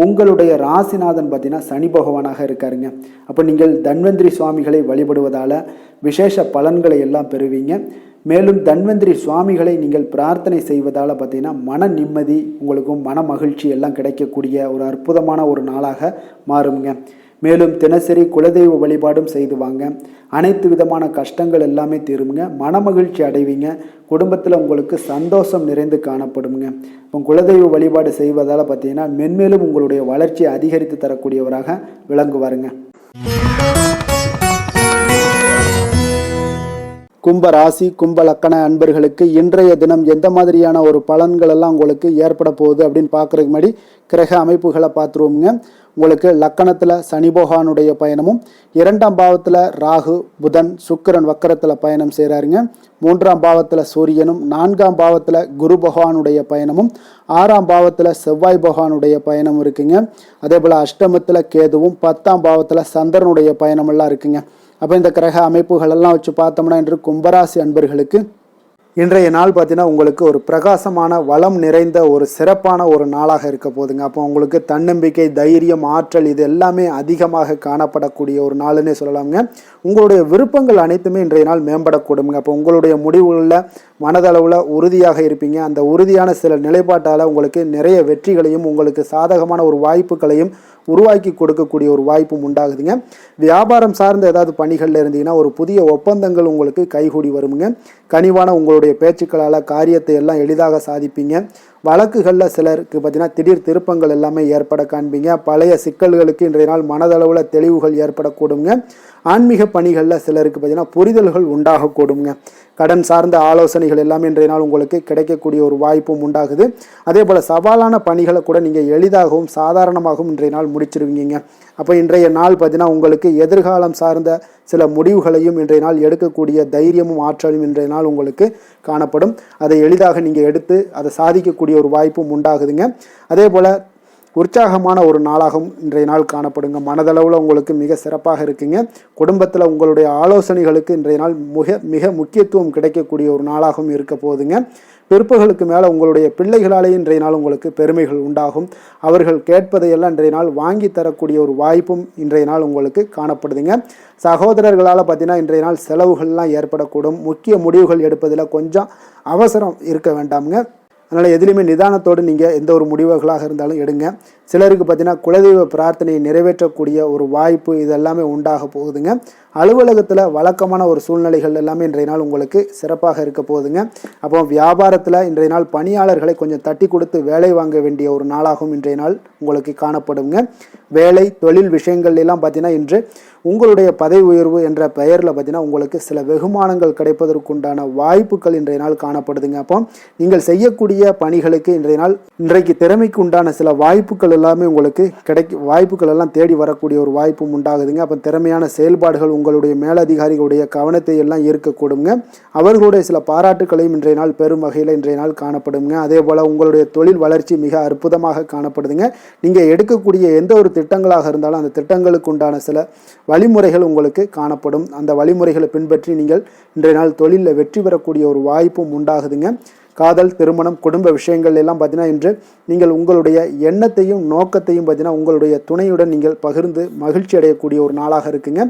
உங்களுடைய ராசிநாதன் பார்த்தீங்கன்னா சனி பகவானாக இருக்காருங்க. அப்போ நீங்கள் தன்வந்திரி சுவாமிகளை வழிபடுவதால் விசேஷ பலன்களை எல்லாம் பெறுவீங்க. மேலும் தன்வந்திரி சுவாமிகளை நீங்கள் பிரார்த்தனை செய்வதால் பார்த்தீங்கன்னா மன நிம்மதி, உங்களுக்கும் மன மகிழ்ச்சி எல்லாம் கிடைக்கக்கூடிய ஒரு அற்புதமான ஒரு நாளாக மாறுங்க. மேலும் தினசரி குலதெய்வ வழிபாடும் செய்து வாங்க. அனைத்து விதமான கஷ்டங்கள் எல்லாமே தீருங்க. மனமகிழ்ச்சி அடைவீங்க. குடும்பத்தில் உங்களுக்கு சந்தோஷம் நிறைந்து காணப்படுங்க. இப்போ குலதெய்வ வழிபாடு செய்வதால் பார்த்தீங்கன்னா மென்மேலும் உங்களுடைய வளர்ச்சியை அதிகரித்து தரக்கூடியவராக விளங்குவாருங்க. கும்ப ராசி, கும்ப லக்கண அன்பர்களுக்கு இன்றைய தினம் எந்த மாதிரியான ஒரு பலன்கள் எல்லாம் உங்களுக்கு ஏற்பட போகுது அப்படின்னு பார்க்குறதுக்கு முன்னாடி கிரக அமைப்புகளை பார்த்துருவோங்க. உங்களுக்கு லக்கணத்தில் சனி பகவானுடைய பயணமும், 2ஆம் பாவத்தில் ராகு, புதன், சுக்கிரன் வக்கரத்தில் பயணம் செய்கிறாருங்க. 3ஆம் பாவத்தில் சூரியனும், 4ஆம் பாவத்தில் குரு பகவானுடைய பயணமும், 6ஆம் பாவத்தில் செவ்வாய் பகவானுடைய பயணம் இருக்குங்க. அதே போல் அஷ்டமத்தில் கேதுவும், 10ஆம் பாவத்தில் சந்திரனுடைய பயணமெல்லாம் இருக்குங்க. அப்போ இந்த கிரக அமைப்புகளெல்லாம் வச்சு பார்த்தோம்னா இன்று கும்பராசி அன்பர்களுக்கு இன்றைய நாள் பார்த்தீங்கன்னா உங்களுக்கு ஒரு பிரகாசமான வளம் நிறைந்த ஒரு சிறப்பான ஒரு நாளாக இருக்க போகுதுங்க. அப்போ உங்களுக்கு தன்னம்பிக்கை, தைரியம், ஆற்றல் இது எல்லாமே அதிகமாக காணப்படக்கூடிய ஒரு நாளுன்னே சொல்லலாமுங்க. உங்களுடைய விருப்பங்கள் அனைத்துமே இன்றைய நாள் மேம்படக்கூடுங்க. அப்போ உங்களுடைய முடிவுகளில் மனதளவில் உறுதியாக இருப்பீங்க. அந்த உறுதியான சில நிலைப்பாட்டால் உங்களுக்கு நிறைய வெற்றிகளையும் உங்களுக்கு சாதகமான ஒரு வாய்ப்புகளையும் உருவாக்கி கொடுக்கக்கூடிய ஒரு வாய்ப்பும் உண்டாகுதுங்க. வியாபாரம் சார்ந்த ஏதாவது பணிகளில் இருந்தீங்கன்னா ஒரு புதிய ஒப்பந்தங்கள் உங்களுக்கு கைகூடி வருமுங்க. கனிவான உங்களுடைய பேச்சுக்களால் காரியத்தை எல்லாம் எளிதாக சாதிப்பீங்க. வழக்குகளில் சிலருக்கு பார்த்தீங்கன்னா திடீர் திருப்பங்கள் எல்லாமே ஏற்பட காண்பீங்க. பழைய சிக்கல்களுக்கு இன்றைய நாள் மனதளவில் தெளிவுகள் ஏற்படக்கூடுங்க. ஆன்மீக பணிகளில் சிலருக்கு பார்த்தீங்கன்னா புரிதல்கள் உண்டாகக்கூடுங்க. கடன் சார்ந்த ஆலோசனைகள் எல்லாமே இன்றைய நாள் உங்களுக்கு கிடைக்கக்கூடிய ஒரு வாய்ப்பும் உண்டாகுது. அதே போல் சவாலான பணிகளை கூட நீங்கள் எளிதாகவும் சாதாரணமாகவும் இன்றைய நாள் முடிச்சிருவீங்க. அப்போ இன்றைய நாள் பார்த்தீங்கன்னா உங்களுக்கு எதிர்காலம் சார்ந்த சில முடிவுகளையும் இன்றைய நாள் எடுக்கக்கூடிய தைரியமும் ஆற்றலும் இன்றைய நாள் உங்களுக்கு காணப்படும். அதை எளிதாக நீங்கள் எடுத்து அதை சாதிக்கக்கூடிய ஒரு வாய்ப்பும் உண்டாகுதுங்க. அதே போல் உற்சாகமான ஒரு நாளாகவும் இன்றைய நாள் காணப்படுங்க. மனதளவில் உங்களுக்கு மிக சிறப்பாக இருக்குங்க. குடும்பத்தில் உங்களுடைய ஆலோசனைகளுக்கு இன்றைய நாள் மிக முக்கியத்துவம் கிடைக்கக்கூடிய ஒரு நாளாகவும் இருக்க போகுதுங்க. பிற்பகலுக்கு மேலே உங்களுடைய பிள்ளைகளாலே இன்றைய நாள் உங்களுக்கு பெருமைகள் உண்டாகும். அவர்கள் கேட்பதையெல்லாம் இன்றைய நாள் வாங்கி தரக்கூடிய ஒரு வாய்ப்பும் இன்றைய நாள் உங்களுக்கு காணப்படுதுங்க. சகோதரர்களால் பார்த்தீங்கன்னா இன்றைய நாள் செலவுகள்லாம் ஏற்படக்கூடும். முக்கிய முடிவுகள் எடுப்பதில் கொஞ்சம் அவசரம் இருக்க வேண்டாமுங்க. அதனால் எதுலேயுமே நிதானத்தோடு நீங்கள் எந்த ஒரு முடிவுகளாக இருந்தாலும் எடுங்க. சிலருக்கு பார்த்தீங்கன்னா குலதெய்வ பிரார்த்தனையை நிறைவேற்றக்கூடிய ஒரு வாய்ப்பு இதெல்லாமே உண்டாக போகுதுங்க. அலுவலகத்தில் வழக்கமான ஒரு சூழ்நிலைகள் எல்லாமே இன்றைய நாள் உங்களுக்கு சிறப்பாக இருக்க போகுதுங்க. அப்போ வியாபாரத்தில் இன்றைய நாள் பணியாளர்களை கொஞ்சம் தட்டி கொடுத்து வேலை வாங்க வேண்டிய ஒரு நாளாகவும் இன்றைய நாள் உங்களுக்கு காணப்படுங்க. வேலை, தொழில் விஷயங்கள் எல்லாம் பார்த்தீங்கன்னா இன்று உங்களுடைய பதவி உயர்வு என்ற பெயரில் பார்த்தீங்கன்னா உங்களுக்கு சில வெகுமானங்கள் கிடைப்பதற்குண்டான வாய்ப்புகள் இன்றைய நாள் காணப்படுதுங்க. அப்போ நீங்கள் செய்யக்கூடிய பணிகளுக்கு இன்றைக்கு திறமைக்கு உண்டான சில வாய்ப்புகள் எல்லாமே உங்களுக்கு வாய்ப்புகள் எல்லாம் தேடி வரக்கூடிய ஒரு வாய்ப்பும் உண்டாகுதுங்க. அப்போ திறமையான செயல்பாடுகள் உங்களுடைய மேலதிகாரிகளுடைய கவனத்தை எல்லாம் ஈர்க்கக்கூடுங்க. அவர்களுடைய சில பாராட்டுக்களையும் இன்றைய நாள் பெரும் வகையில் இன்றைய நாள் காணப்படுங்க. அதே போல் உங்களுடைய தொழில் வளர்ச்சி மிக அற்புதமாக காணப்படுதுங்க. நீங்கள் எடுக்கக்கூடிய எந்த ஒரு திட்டங்களாக இருந்தாலும் அந்த திட்டங்களுக்கு உண்டான சில வழிமுறைகள் உங்களுக்கு காணப்படும். அந்த வழிமுறைகளை பின்பற்றி நீங்கள் இன்றைய நாள் தொழிலில் வெற்றி பெறக்கூடிய ஒரு வாய்ப்பும் உண்டாகுதுங்க. காதல், திருமணம், குடும்ப விஷயங்கள் எல்லாம் பார்த்தீங்கன்னா இன்று நீங்கள் உங்களுடைய எண்ணத்தையும் நோக்கத்தையும் பார்த்தீங்கன்னா உங்களுடைய துணையுடன் நீங்கள் பகிர்ந்து மகிழ்ச்சி அடையக்கூடிய ஒரு நாளாக இருக்குங்க.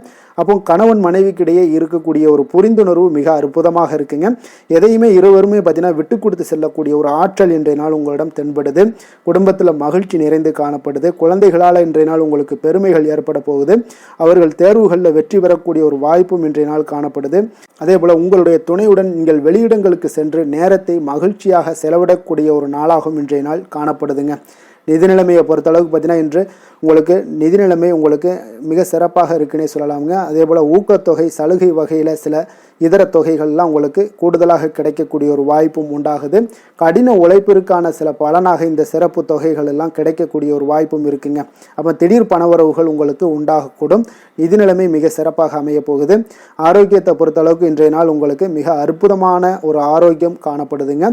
அப்போ கணவன் மனைவிக்கிடையே இருக்கக்கூடிய ஒரு புரிந்துணர்வு மிக அற்புதமாக இருக்குங்க. எதையுமே இருவருமே பார்த்தீங்கன்னா விட்டு கொடுத்து செல்லக்கூடிய ஒரு ஆற்றல் இன்றைய நாள் உங்களிடம் தென்படுது. குடும்பத்தில் மகிழ்ச்சி நிறைந்து காணப்படுது. குழந்தைகளால் இன்றைய நாள் உங்களுக்கு பெருமைகள் ஏற்பட போகுது. அவர்கள் தேர்வுகளில் வெற்றி பெறக்கூடிய ஒரு வாய்ப்பும் இன்றைய நாள் காணப்படுது. அதே போல் உங்களுடைய துணையுடன் நீங்கள் வெளியிடங்களுக்கு சென்று நேரத்தை மகிழ்ச்சியாக செலவிடக்கூடிய ஒரு நாளாகவும் இன்றைய நாள் காணப்படுதுங்க. நிதி நிலைமையை பொறுத்தளவுக்கு பார்த்தீங்கன்னா இன்று உங்களுக்கு நிதி நிலைமை உங்களுக்கு மிக சிறப்பாக இருக்குன்னே சொல்லலாமுங்க. அதே போல் ஊக்கத்தொகை, சலுகை வகையில் சில இதர தொகைகள்லாம் உங்களுக்கு கூடுதலாக கிடைக்கக்கூடிய ஒரு வாய்ப்பும் உண்டாகுது. கடின உழைப்பிற்கான சில பலனாக இந்த சிறப்பு தொகைகள் எல்லாம் கிடைக்கக்கூடிய ஒரு வாய்ப்பும் இருக்குங்க. அப்போ திடீர் பணவரவுகள் உங்களுக்கு உண்டாகக்கூடும். நிதி நிலைமை மிக சிறப்பாக அமைய போகுது. ஆரோக்கியத்தை பொறுத்தளவுக்கு இன்றைய நாள் உங்களுக்கு மிக அற்புதமான ஒரு ஆரோக்கியம் காணப்படுதுங்க.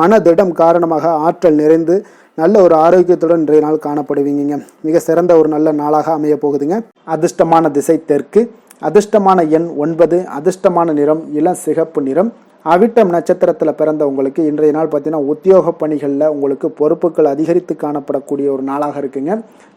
மனதிடம் காரணமாக ஆற்றல் நிறைந்து நல்ல ஒரு ஆரோக்கியத்துடன் இன்றைய நாள் காணப்படுவீங்க. மிக சிறந்த ஒரு நல்ல நாளாக அமைய போகுதுங்க. அதிர்ஷ்டமான திசை தெற்கு, அதிர்ஷ்டமான எண் 9, அதிர்ஷ்டமான நிறம் இளம் சிகப்பு நிறம். அவிட்டம் நட்சத்திரத்தில் பிறந்த உங்களுக்கு இன்றைய நாள் பார்த்தீங்கன்னா உத்தியோக பணிகளில் உங்களுக்கு பொறுப்புகள் அதிகரித்து காணப்படக்கூடிய ஒரு நாளாக இருக்குங்க.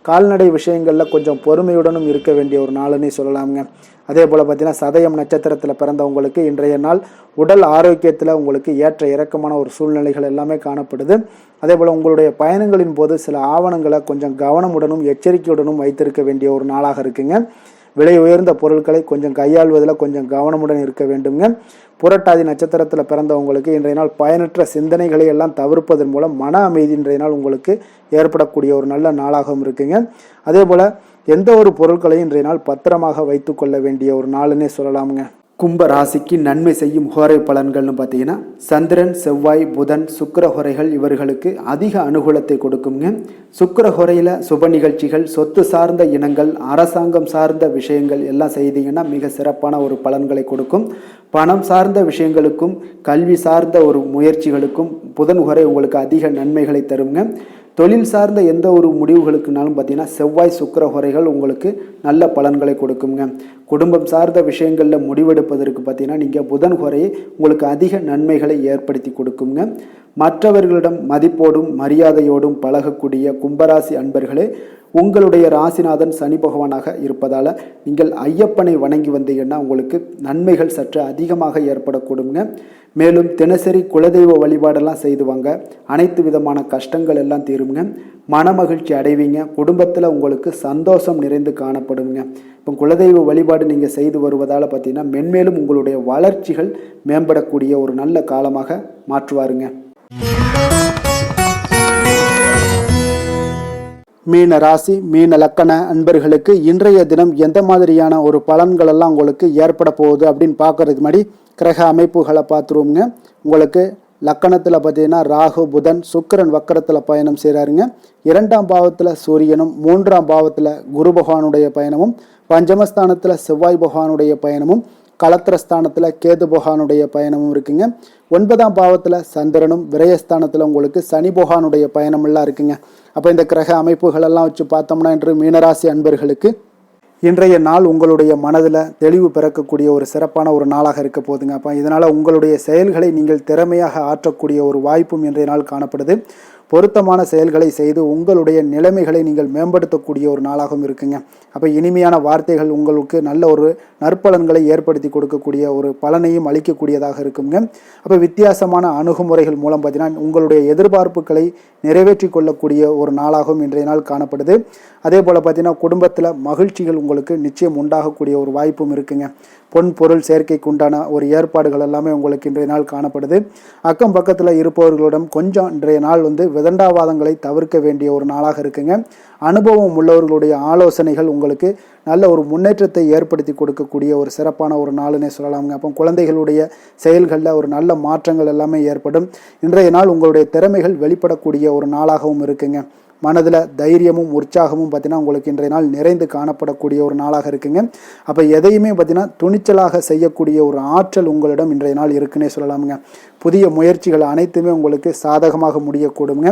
கால்நடை விஷயங்களில் கொஞ்சம் பொறுமையுடனும் இருக்க வேண்டிய ஒரு நாளுன்னே சொல்லலாமுங்க. அதே போல் பார்த்தீங்கன்னா சதயம் நட்சத்திரத்தில் பிறந்தவங்களுக்கு இன்றைய நாள் உடல் ஆரோக்கியத்தில் உங்களுக்கு ஏற்ற இறக்கமான ஒரு சூழ்நிலைகள் எல்லாமே காணப்படுது. அதே போல் உங்களுடைய பயணங்களின் போது சில ஆவணங்களை கொஞ்சம் கவனமுடனும் எச்சரிக்கையுடனும் வைத்திருக்க வேண்டிய ஒரு நாளாக இருக்குங்க. விலை உயர்ந்த பொருட்களை கொஞ்சம் கையாள்வதில் கொஞ்சம் கவனமுடன் இருக்க வேண்டுங்க. புரட்டாதி நட்சத்திரத்தில் பிறந்தவங்களுக்கு இன்றைய நாள் பயனற்ற சிந்தனைகளை எல்லாம் தவிர்ப்பதன் மூலம் மன அமைதி இன்றைய நாள் உங்களுக்கு ஏற்படக்கூடிய ஒரு நல்ல நாளாகவும் இருக்குங்க. அதே போல் எந்த ஒரு பொருட்களையும் இன்றைய நாள் பத்திரமாக வைத்து கொள்ள வேண்டிய ஒரு நாளுன்னே சொல்லலாமுங்க. கும்ப ராசிக்கு நன்மை செய்யும் ஹோரை பலன்கள்னு பார்த்தீங்கன்னா சந்திரன், செவ்வாய், புதன், சுக்கிர ஹோரைகள் இவர்களுக்கு அதிக அனுகூலத்தை கொடுக்குங்க. சுக்கிர ஹோரையில் சுப நிகழ்ச்சிகள், சொத்து சார்ந்த இனங்கள், அரசாங்கம் சார்ந்த விஷயங்கள் எல்லாம் செய்தீங்கன்னா மிக சிறப்பான ஒரு பலன்களை கொடுக்கும். பணம் சார்ந்த விஷயங்களுக்கும் கல்வி சார்ந்த ஒரு முயற்சிகளுக்கும் புதன் ஹோரை உங்களுக்கு அதிக நன்மைகளை தருங்க. தொழில் சார்ந்த எந்த ஒரு முடிவுகளுக்குனாலும் பார்த்தீங்கன்னா செவ்வாய், சுக்கிர ஹோரைகள் உங்களுக்கு நல்ல பலன்களை கொடுக்குங்க. குடும்பம் சார்ந்த விஷயங்களில் முடிவெடுப்பதற்கு பார்த்தீங்கன்னா நீங்கள் புதன் ஹோரையை உங்களுக்கு அதிக நன்மைகளை ஏற்படுத்தி கொடுக்குங்க. மற்றவர்களிடம் மதிப்போடும் மரியாதையோடும் பழகக்கூடிய கும்பராசி அன்பர்களே, உங்களுடைய ராசிநாதன் சனி பகவானாக இருப்பதால் நீங்கள் ஐயப்பனை வணங்கி வந்தீங்கன்னா உங்களுக்கு நன்மைகள் சற்று அதிகமாக ஏற்படக்கூடுங்க. மேலும் தினசரி குலதெய்வ வழிபாடெல்லாம் செய்து வாங்க, அனைத்து விதமான கஷ்டங்கள் எல்லாம் தீருங்க. மனமகிழ்ச்சி அடைவீங்க. குடும்பத்தில் உங்களுக்கு சந்தோஷம் நிறைந்து காணப்படுங்க. இப்போ குலதெய்வ வழிபாடு நீங்கள் செய்து வருவதால் பார்த்தீங்கன்னா மென்மேலும் உங்களுடைய வளர்ச்சிகள் மேம்படக்கூடிய ஒரு நல்ல காலமாக மாற்றுவாருங்க. மீன ராசி, மீன லக்கண அன்பர்களுக்கு இன்றைய தினம் எந்த மாதிரியான ஒரு பலன்கள் எல்லாம் உங்களுக்கு ஏற்பட போகுது அப்படின்னு பார்க்கறதுக்கு முன்னாடி கிரக அமைப்புகளை பார்த்துருவோங்க. உங்களுக்கு லக்கணத்தில் பார்த்தீங்கன்னா ராகு, புதன், சுக்கிரன் வக்கரத்தில் பயணம் செய்கிறாருங்க. 2ஆம் பாவத்தில் சூரியனும், 3ஆம் பாவத்தில் குரு பகவானுடைய பயணமும், பஞ்சமஸ்தானத்தில் செவ்வாய் பகவானுடைய பயணமும், களத்திரஸ்தானத்தில் கேது பகவானுடைய பயணமும் இருக்குங்க. 9ஆம் பாவத்தில் சந்திரனும், விரயஸ்தானத்தில் உங்களுக்கு சனி பகவானுடைய பயணமெல்லாம் இருக்குங்க. அப்போ இந்த கிரக அமைப்புகளெல்லாம் வச்சு பார்த்தோம்னா இன்று மீனராசி அன்பர்களுக்கு இன்றைய நாள் உங்களுடைய மனதில் தெளிவு பிறக்கக்கூடிய ஒரு சிறப்பான ஒரு நாளாக இருக்க போகுதுங்க. அப்போ இதனால் உங்களுடைய செயல்களை நீங்கள் திறமையாக ஆற்றக்கூடிய ஒரு வாய்ப்பும் இன்றைய நாள் காணப்படுது. பொருத்தமான செயல்களை செய்து உங்களுடைய நிலைமைகளை நீங்கள் மேம்படுத்தக்கூடிய ஒரு நாளாகவும் இருக்குங்க. அப்போ இனிமையான வார்த்தைகள் உங்களுக்கு நல்ல ஒரு நற்பலன்களை ஏற்படுத்தி கொடுக்கக்கூடிய ஒரு பலனையும் அளிக்கக்கூடியதாக இருக்குங்க. அப்போ வித்தியாசமான அணுகுமுறைகள் மூலம் பார்த்தீங்கன்னா உங்களுடைய எதிர்பார்ப்புகளை நிறைவேற்றி கொள்ளக்கூடிய ஒரு நாளாகவும் இன்றைய நாள் காணப்படுது. அதே போல் பார்த்தீங்கன்னா குடும்பத்தில் மகிழ்ச்சிகள் உங்களுக்கு நிச்சயம் உண்டாகக்கூடிய ஒரு வாய்ப்பும் இருக்குங்க. பொன் பொருள் சேர்க்கைக்கு உண்டான ஒரு ஏற்பாடுகள் எல்லாமே உங்களுக்கு இன்றைய நாள் காணப்படுது. அக்கம் பக்கத்தில் இருப்பவர்களிடம் கொஞ்சம் இன்றைய நாள் விதண்டாவாதங்களை தவிர்க்க வேண்டிய ஒரு நாளாக இருக்குங்க. அனுபவம் உள்ளவர்களுடைய ஆலோசனைகள் உங்களுக்கு நல்ல ஒரு முன்னேற்றத்தை ஏற்படுத்தி கொடுக்கக்கூடிய ஒரு சிறப்பான ஒரு நாளுன்னே சொல்லலாமுங்க. அப்போ குழந்தைகளுடைய செயல்களில் ஒரு நல்ல மாற்றங்கள் எல்லாமே ஏற்படும். இன்றைய நாள் உங்களுடைய திறமைகள் வெளிப்படக்கூடிய ஒரு நாளாகவும் இருக்குங்க. மனதில் தைரியமும் உற்சாகமும் பார்த்தீங்கன்னா உங்களுக்கு இன்றைய நாள் நிறைந்து காணப்படக்கூடிய ஒரு நாளாக இருக்குங்க. அப்போ எதையுமே பார்த்தீங்கன்னா துணிச்சலாக செய்யக்கூடிய ஒரு ஆற்றல் உங்களிடம் இன்றைய நாள் இருக்குன்னே சொல்லலாமுங்க. புதிய முயற்சிகள் அனைத்துமே உங்களுக்கு சாதகமாக முடியக்கூடுங்க.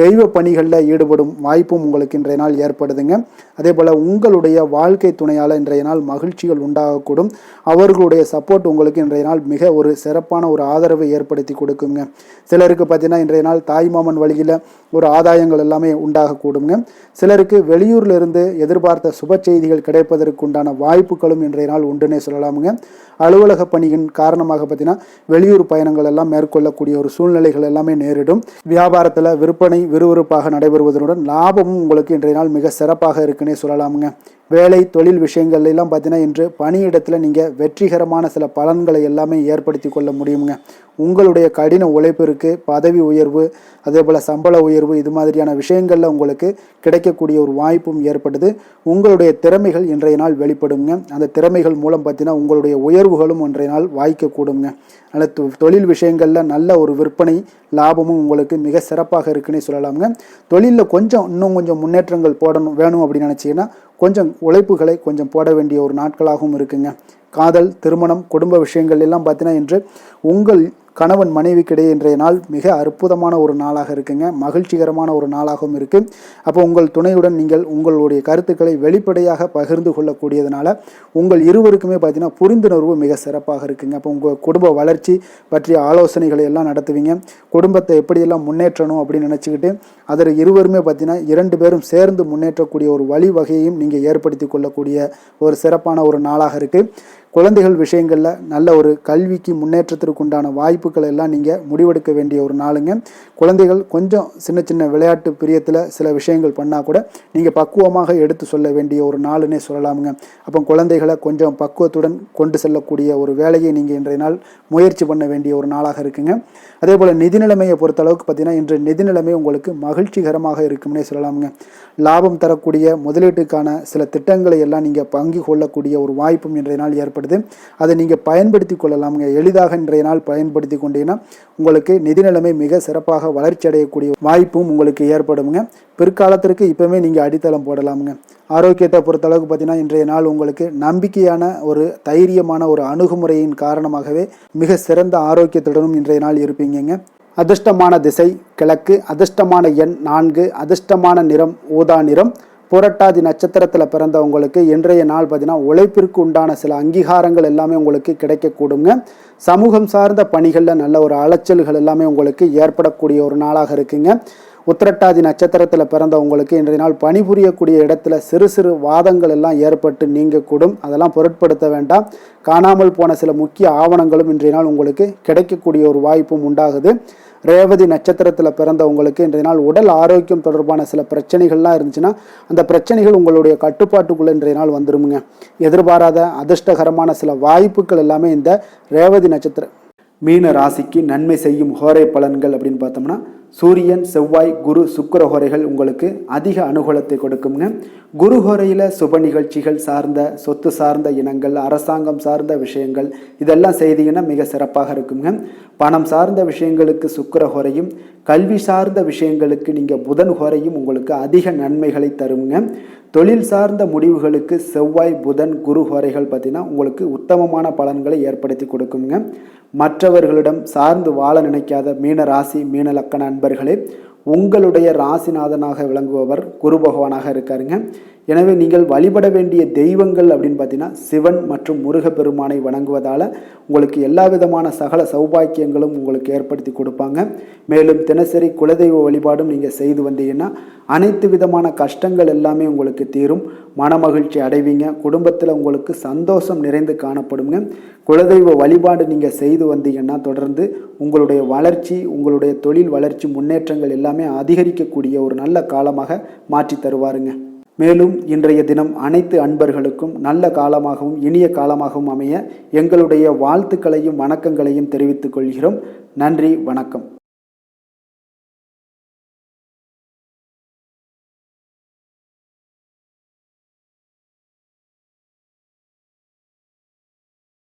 தெய்வ பணிகளில் ஈடுபடும் வாய்ப்பும் உங்களுக்கு இன்றைய நாள் ஏற்படுதுங்க. அதே போல் உங்களுடைய வாழ்க்கை துணையால் இன்றைய நாள் மகிழ்ச்சிகள் உண்டாகக்கூடும். அவர்களுடைய சப்போர்ட் உங்களுக்கு இன்றைய நாள் மிக ஒரு சிறப்பான ஒரு ஆதரவை ஏற்படுத்தி கொடுக்குங்க. சிலருக்கு பார்த்தீங்கன்னா இன்றைய நாள் தாய்மாமன் வழியில் ஒரு ஆதாயங்கள் எல்லாமே உண்டாகக்கூடுங்க. சிலருக்கு வெளியூரில் இருந்து எதிர்பார்த்த சுப செய்திகள் கிடைப்பதற்கு உண்டான வாய்ப்புகளும் இன்றைய நாள் உண்டுன்னே சொல்லலாமுங்க. அலுவலக பணியின் காரணமாக பார்த்தீங்கன்னா வெளியூர் பயணங்கள் எல்லாம் பயணம் மேற்கொள்ளக்கூடிய ஒரு சூழ்நிலைகள் எல்லாமே நேரிடும். வியாபாரத்தில் விற்பனை விறுவிறுப்பாக நடைபெறுவதனுடன் லாபமும் உங்களுக்கு இன்றைய நாள் மிக சிறப்பாக இருக்குன்னே சொல்லலாமுங்க. வேலை தொழில் விஷயங்கள்ல எல்லாம் பார்த்தீங்கன்னா இன்று பணியிடத்தில் நீங்கள் வெற்றிகரமான சில பலன்களை எல்லாமே ஏற்படுத்தி கொள்ள முடியுங்க. உங்களுடைய கடின உழைப்பிற்கு பதவி உயர்வு, அதே போல் சம்பள உயர்வு, இது மாதிரியான விஷயங்களில் உங்களுக்கு கிடைக்கக்கூடிய ஒரு வாய்ப்பும் ஏற்படுது. உங்களுடைய திறமைகள் இன்றைய நாள் வெளிப்படுங்க. அந்த திறமைகள் மூலம் பார்த்தீங்கன்னா உங்களுடைய உயர்வுகளும் இன்றைய நாள் வாய்க்கக்கூடுங்க. அதனால் தொழில் விஷயங்களில் நல்ல ஒரு விற்பனை லாபமும் உங்களுக்கு மிக சிறப்பாக இருக்குன்னே சொல்லலாமுங்க. தொழிலில் இன்னும் கொஞ்சம் முன்னேற்றங்கள் வேணும் அப்படின்னு நினச்சிங்கன்னா கொஞ்சம் உழைப்புகளை கொஞ்சம் போட வேண்டிய ஒரு நாட்களாகவும் இருக்குங்க. காதல், திருமணம், குடும்ப விஷயங்கள் எல்லாம் பார்த்தீங்கன்னா இன்று உங்கள் கணவன் மனைவிக்கிடையே இன்றைய நாள் மிக அற்புதமான ஒரு நாளாக இருக்குங்க. மகிழ்ச்சிகரமான ஒரு நாளாகவும் இருக்குது. அப்போ உங்கள் துணையுடன் நீங்கள் உங்களுடைய கருத்துக்களை வெளிப்படையாக பகிர்ந்து கொள்ளக்கூடியதுனால உங்கள் இருவருக்குமே பார்த்தீங்கன்னா புரிந்துணர்வு மிக சிறப்பாக இருக்குங்க. அப்போ உங்கள் குடும்ப வளர்ச்சி பற்றிய ஆலோசனைகளை எல்லாம் நடத்துவீங்க. குடும்பத்தை எப்படியெல்லாம் முன்னேற்றணும் அப்படின்னு நினச்சிக்கிட்டு அதில் இருவருமே பார்த்தீங்கன்னா 2 பேரும் சேர்ந்து முன்னேற்றக்கூடிய ஒரு வழிவகையையும் நீங்கள் ஏற்படுத்தி கொள்ளக்கூடிய ஒரு சிறப்பான ஒரு நாளாக இருக்குது. குழந்தைகள் விஷயங்களில் நல்ல ஒரு கல்விக்கு முன்னேற்றத்திற்கு உண்டான வாய்ப்புகளை எல்லாம் நீங்கள் முடிவெடுக்க வேண்டிய ஒரு நாளுங்க. குழந்தைகள் கொஞ்சம் சின்ன சின்ன விளையாட்டு பிரியத்தில் சில விஷயங்கள் பண்ணால் கூட நீங்கள் பக்குவமாக எடுத்து சொல்ல வேண்டிய ஒரு நாளுன்னே சொல்லலாமுங்க. அப்போ குழந்தைகளை கொஞ்சம் பக்குவத்துடன் கொண்டு செல்லக்கூடிய ஒரு வேலையை நீங்கள் இன்றைய நாள் முயற்சி பண்ண வேண்டிய ஒரு நாளாக இருக்குங்க. அதே போல் நிதி நிலைமையை பொறுத்த அளவுக்கு பார்த்தீங்கன்னா இன்று நிதி நிலைமை உங்களுக்கு மகிழ்ச்சிகரமாக இருக்கும்னே சொல்லலாமுங்க. லாபம் தரக்கூடிய முதலீட்டுக்கான சில திட்டங்களை எல்லாம் நீங்கள் பங்கு கொள்ளக்கூடிய ஒரு வாய்ப்பும் இன்றைய நாள் ஏற்படுது. அதை நீங்கள் பயன்படுத்தி கொள்ளலாமுங்க. எளிதாக இன்றைய நாள் பயன்படுத்தி கொண்டீங்கன்னா உங்களுக்கு நிதி நிலைமை மிக சிறப்பாக வளர்ச்சி அடையக்கூடிய வாய்ப்பும் உங்களுக்கு ஏற்படுங்க. பிற்காலத்திற்கு இப்பவுமே நீங்கள் அடித்தளம் போடலாமுங்க. ஆரோக்கியத்தை பொறுத்தளவுக்கு பார்த்தீங்கன்னா இன்றைய நாள் உங்களுக்கு நம்பிக்கையான ஒரு தைரியமான ஒரு அணுகுமுறையின் காரணமாகவே மிக சிறந்த ஆரோக்கியத்துடனும் இன்றைய நாள் இருப்பீங்க. அதிர்ஷ்டமான திசை கிழக்கு, அதிர்ஷ்டமான எண் 4, அதிர்ஷ்டமான நிறம் ஊதா நிறம். புரட்டாதி நட்சத்திரத்தில் பிறந்தவங்களுக்கு இன்றைய நாள் பார்த்தீங்கன்னா உழைப்பிற்கு உண்டான சில அங்கீகாரங்கள் எல்லாமே உங்களுக்கு கிடைக்கக்கூடுங்க. சமூகம் சார்ந்த பணிகளில் நல்ல ஒரு அலைச்சல்கள் எல்லாமே உங்களுக்கு ஏற்படக்கூடிய ஒரு நாளாக இருக்குங்க. உத்திரட்டாதி நட்சத்திரத்தில் பிறந்தவங்களுக்கு இன்றைய நாள் பணிபுரியக்கூடிய இடத்துல சிறு சிறு வாதங்கள் எல்லாம் ஏற்பட்டு நீங்கக்கூடும். அதெல்லாம் பொருட்படுத்த வேண்டாம். காணாமல் போன சில முக்கிய ஆவணங்களும் இன்றைய நாள் உங்களுக்கு கிடைக்கக்கூடிய ஒரு வாய்ப்பும் உண்டாகுது. ரேவதி நட்சத்திரத்தில் பிறந்தவங்களுக்கு இன்றைய நாள் உடல் ஆரோக்கியம் தொடர்பான சில பிரச்சனைகள்லாம் இருந்துச்சுன்னா அந்த பிரச்சனைகள் உங்களுடைய கட்டுப்பாட்டுக்குள்ளே இன்றைய நாள் வந்துருமுங்க. எதிர்பாராத அதிர்ஷ்டகரமான சில வாய்ப்புகள் எல்லாமே இந்த ரேவதி நட்சத்திரம். மீன ராசிக்கு நன்மை செய்யும் ஹோரை பலன்கள் அப்படின்னு பார்த்தோம்னா சூரியன், செவ்வாய், குரு, சுக்கிர ஹோரைகள் உங்களுக்கு அதிக அனுகூலத்தை கொடுக்குங்க. குரு ஹோரையில் சுப நிகழ்ச்சிகள் சார்ந்த சொத்து சார்ந்த இனங்கள், அரசாங்கம் சார்ந்த விஷயங்கள் இதெல்லாம் செய்தீங்கன்னா மிக சிறப்பாக இருக்குங்க. பணம் சார்ந்த விஷயங்களுக்கு சுக்கிர ஹோரையும், கல்வி சார்ந்த விஷயங்களுக்கு நீங்கள் புதன் ஹோரையும் உங்களுக்கு அதிக நன்மைகளை தருங்க. தொழில் சார்ந்த முடிவுகளுக்கு செவ்வாய், புதன், குரு ஹோரைகள் பார்த்தீங்கன்னா உங்களுக்கு உத்தமமான பலன்களை ஏற்படுத்தி கொடுக்குங்க. மற்றவர்களிடம் சார்ந்து வாழ நினைக்காத மீன ராசி மீன லக்கண அன்பர்களே, உங்களுடைய ராசிநாதனாக விளங்குபவர் குரு பகவானாக இருக்காருங்க. எனவே நீங்கள் வழிபட வேண்டிய தெய்வங்கள் அப்படின்னு பார்த்தீங்கன்னா சிவன் மற்றும் முருகப்பெருமானை வணங்குவதால் உங்களுக்கு எல்லா விதமான சகல சௌபாக்கியங்களும் உங்களுக்கு ஏற்படுத்தி கொடுப்பாங்க. மேலும் தினசரி குலதெய்வ வழிபாடும் நீங்கள் செய்து வந்தீங்கன்னா அனைத்து விதமான கஷ்டங்கள் எல்லாமே உங்களுக்கு தீரும். மனமகிழ்ச்சி அடைவீங்க. குடும்பத்தில் உங்களுக்கு சந்தோஷம் நிறைந்து காணப்படுங்க. குலதெய்வ வழிபாடு நீங்கள் செய்து வந்தீங்கன்னா தொடர்ந்து உங்களுடைய வளர்ச்சி, உங்களுடைய தொழில் வளர்ச்சி, முன்னேற்றங்கள் எல்லாமே அதிகரிக்கக்கூடிய ஒரு நல்ல காலமாக மாற்றி தருவாருங்க. மேலும் இன்றைய தினம் அனைத்து அன்பர்களுக்கும் நல்ல காலமாகவும் இனிய காலமாகவும் அமைய எங்களுடைய வாழ்த்துக்களையும் வணக்கங்களையும் தெரிவித்துக் கொள்கிறோம். நன்றி, வணக்கம்.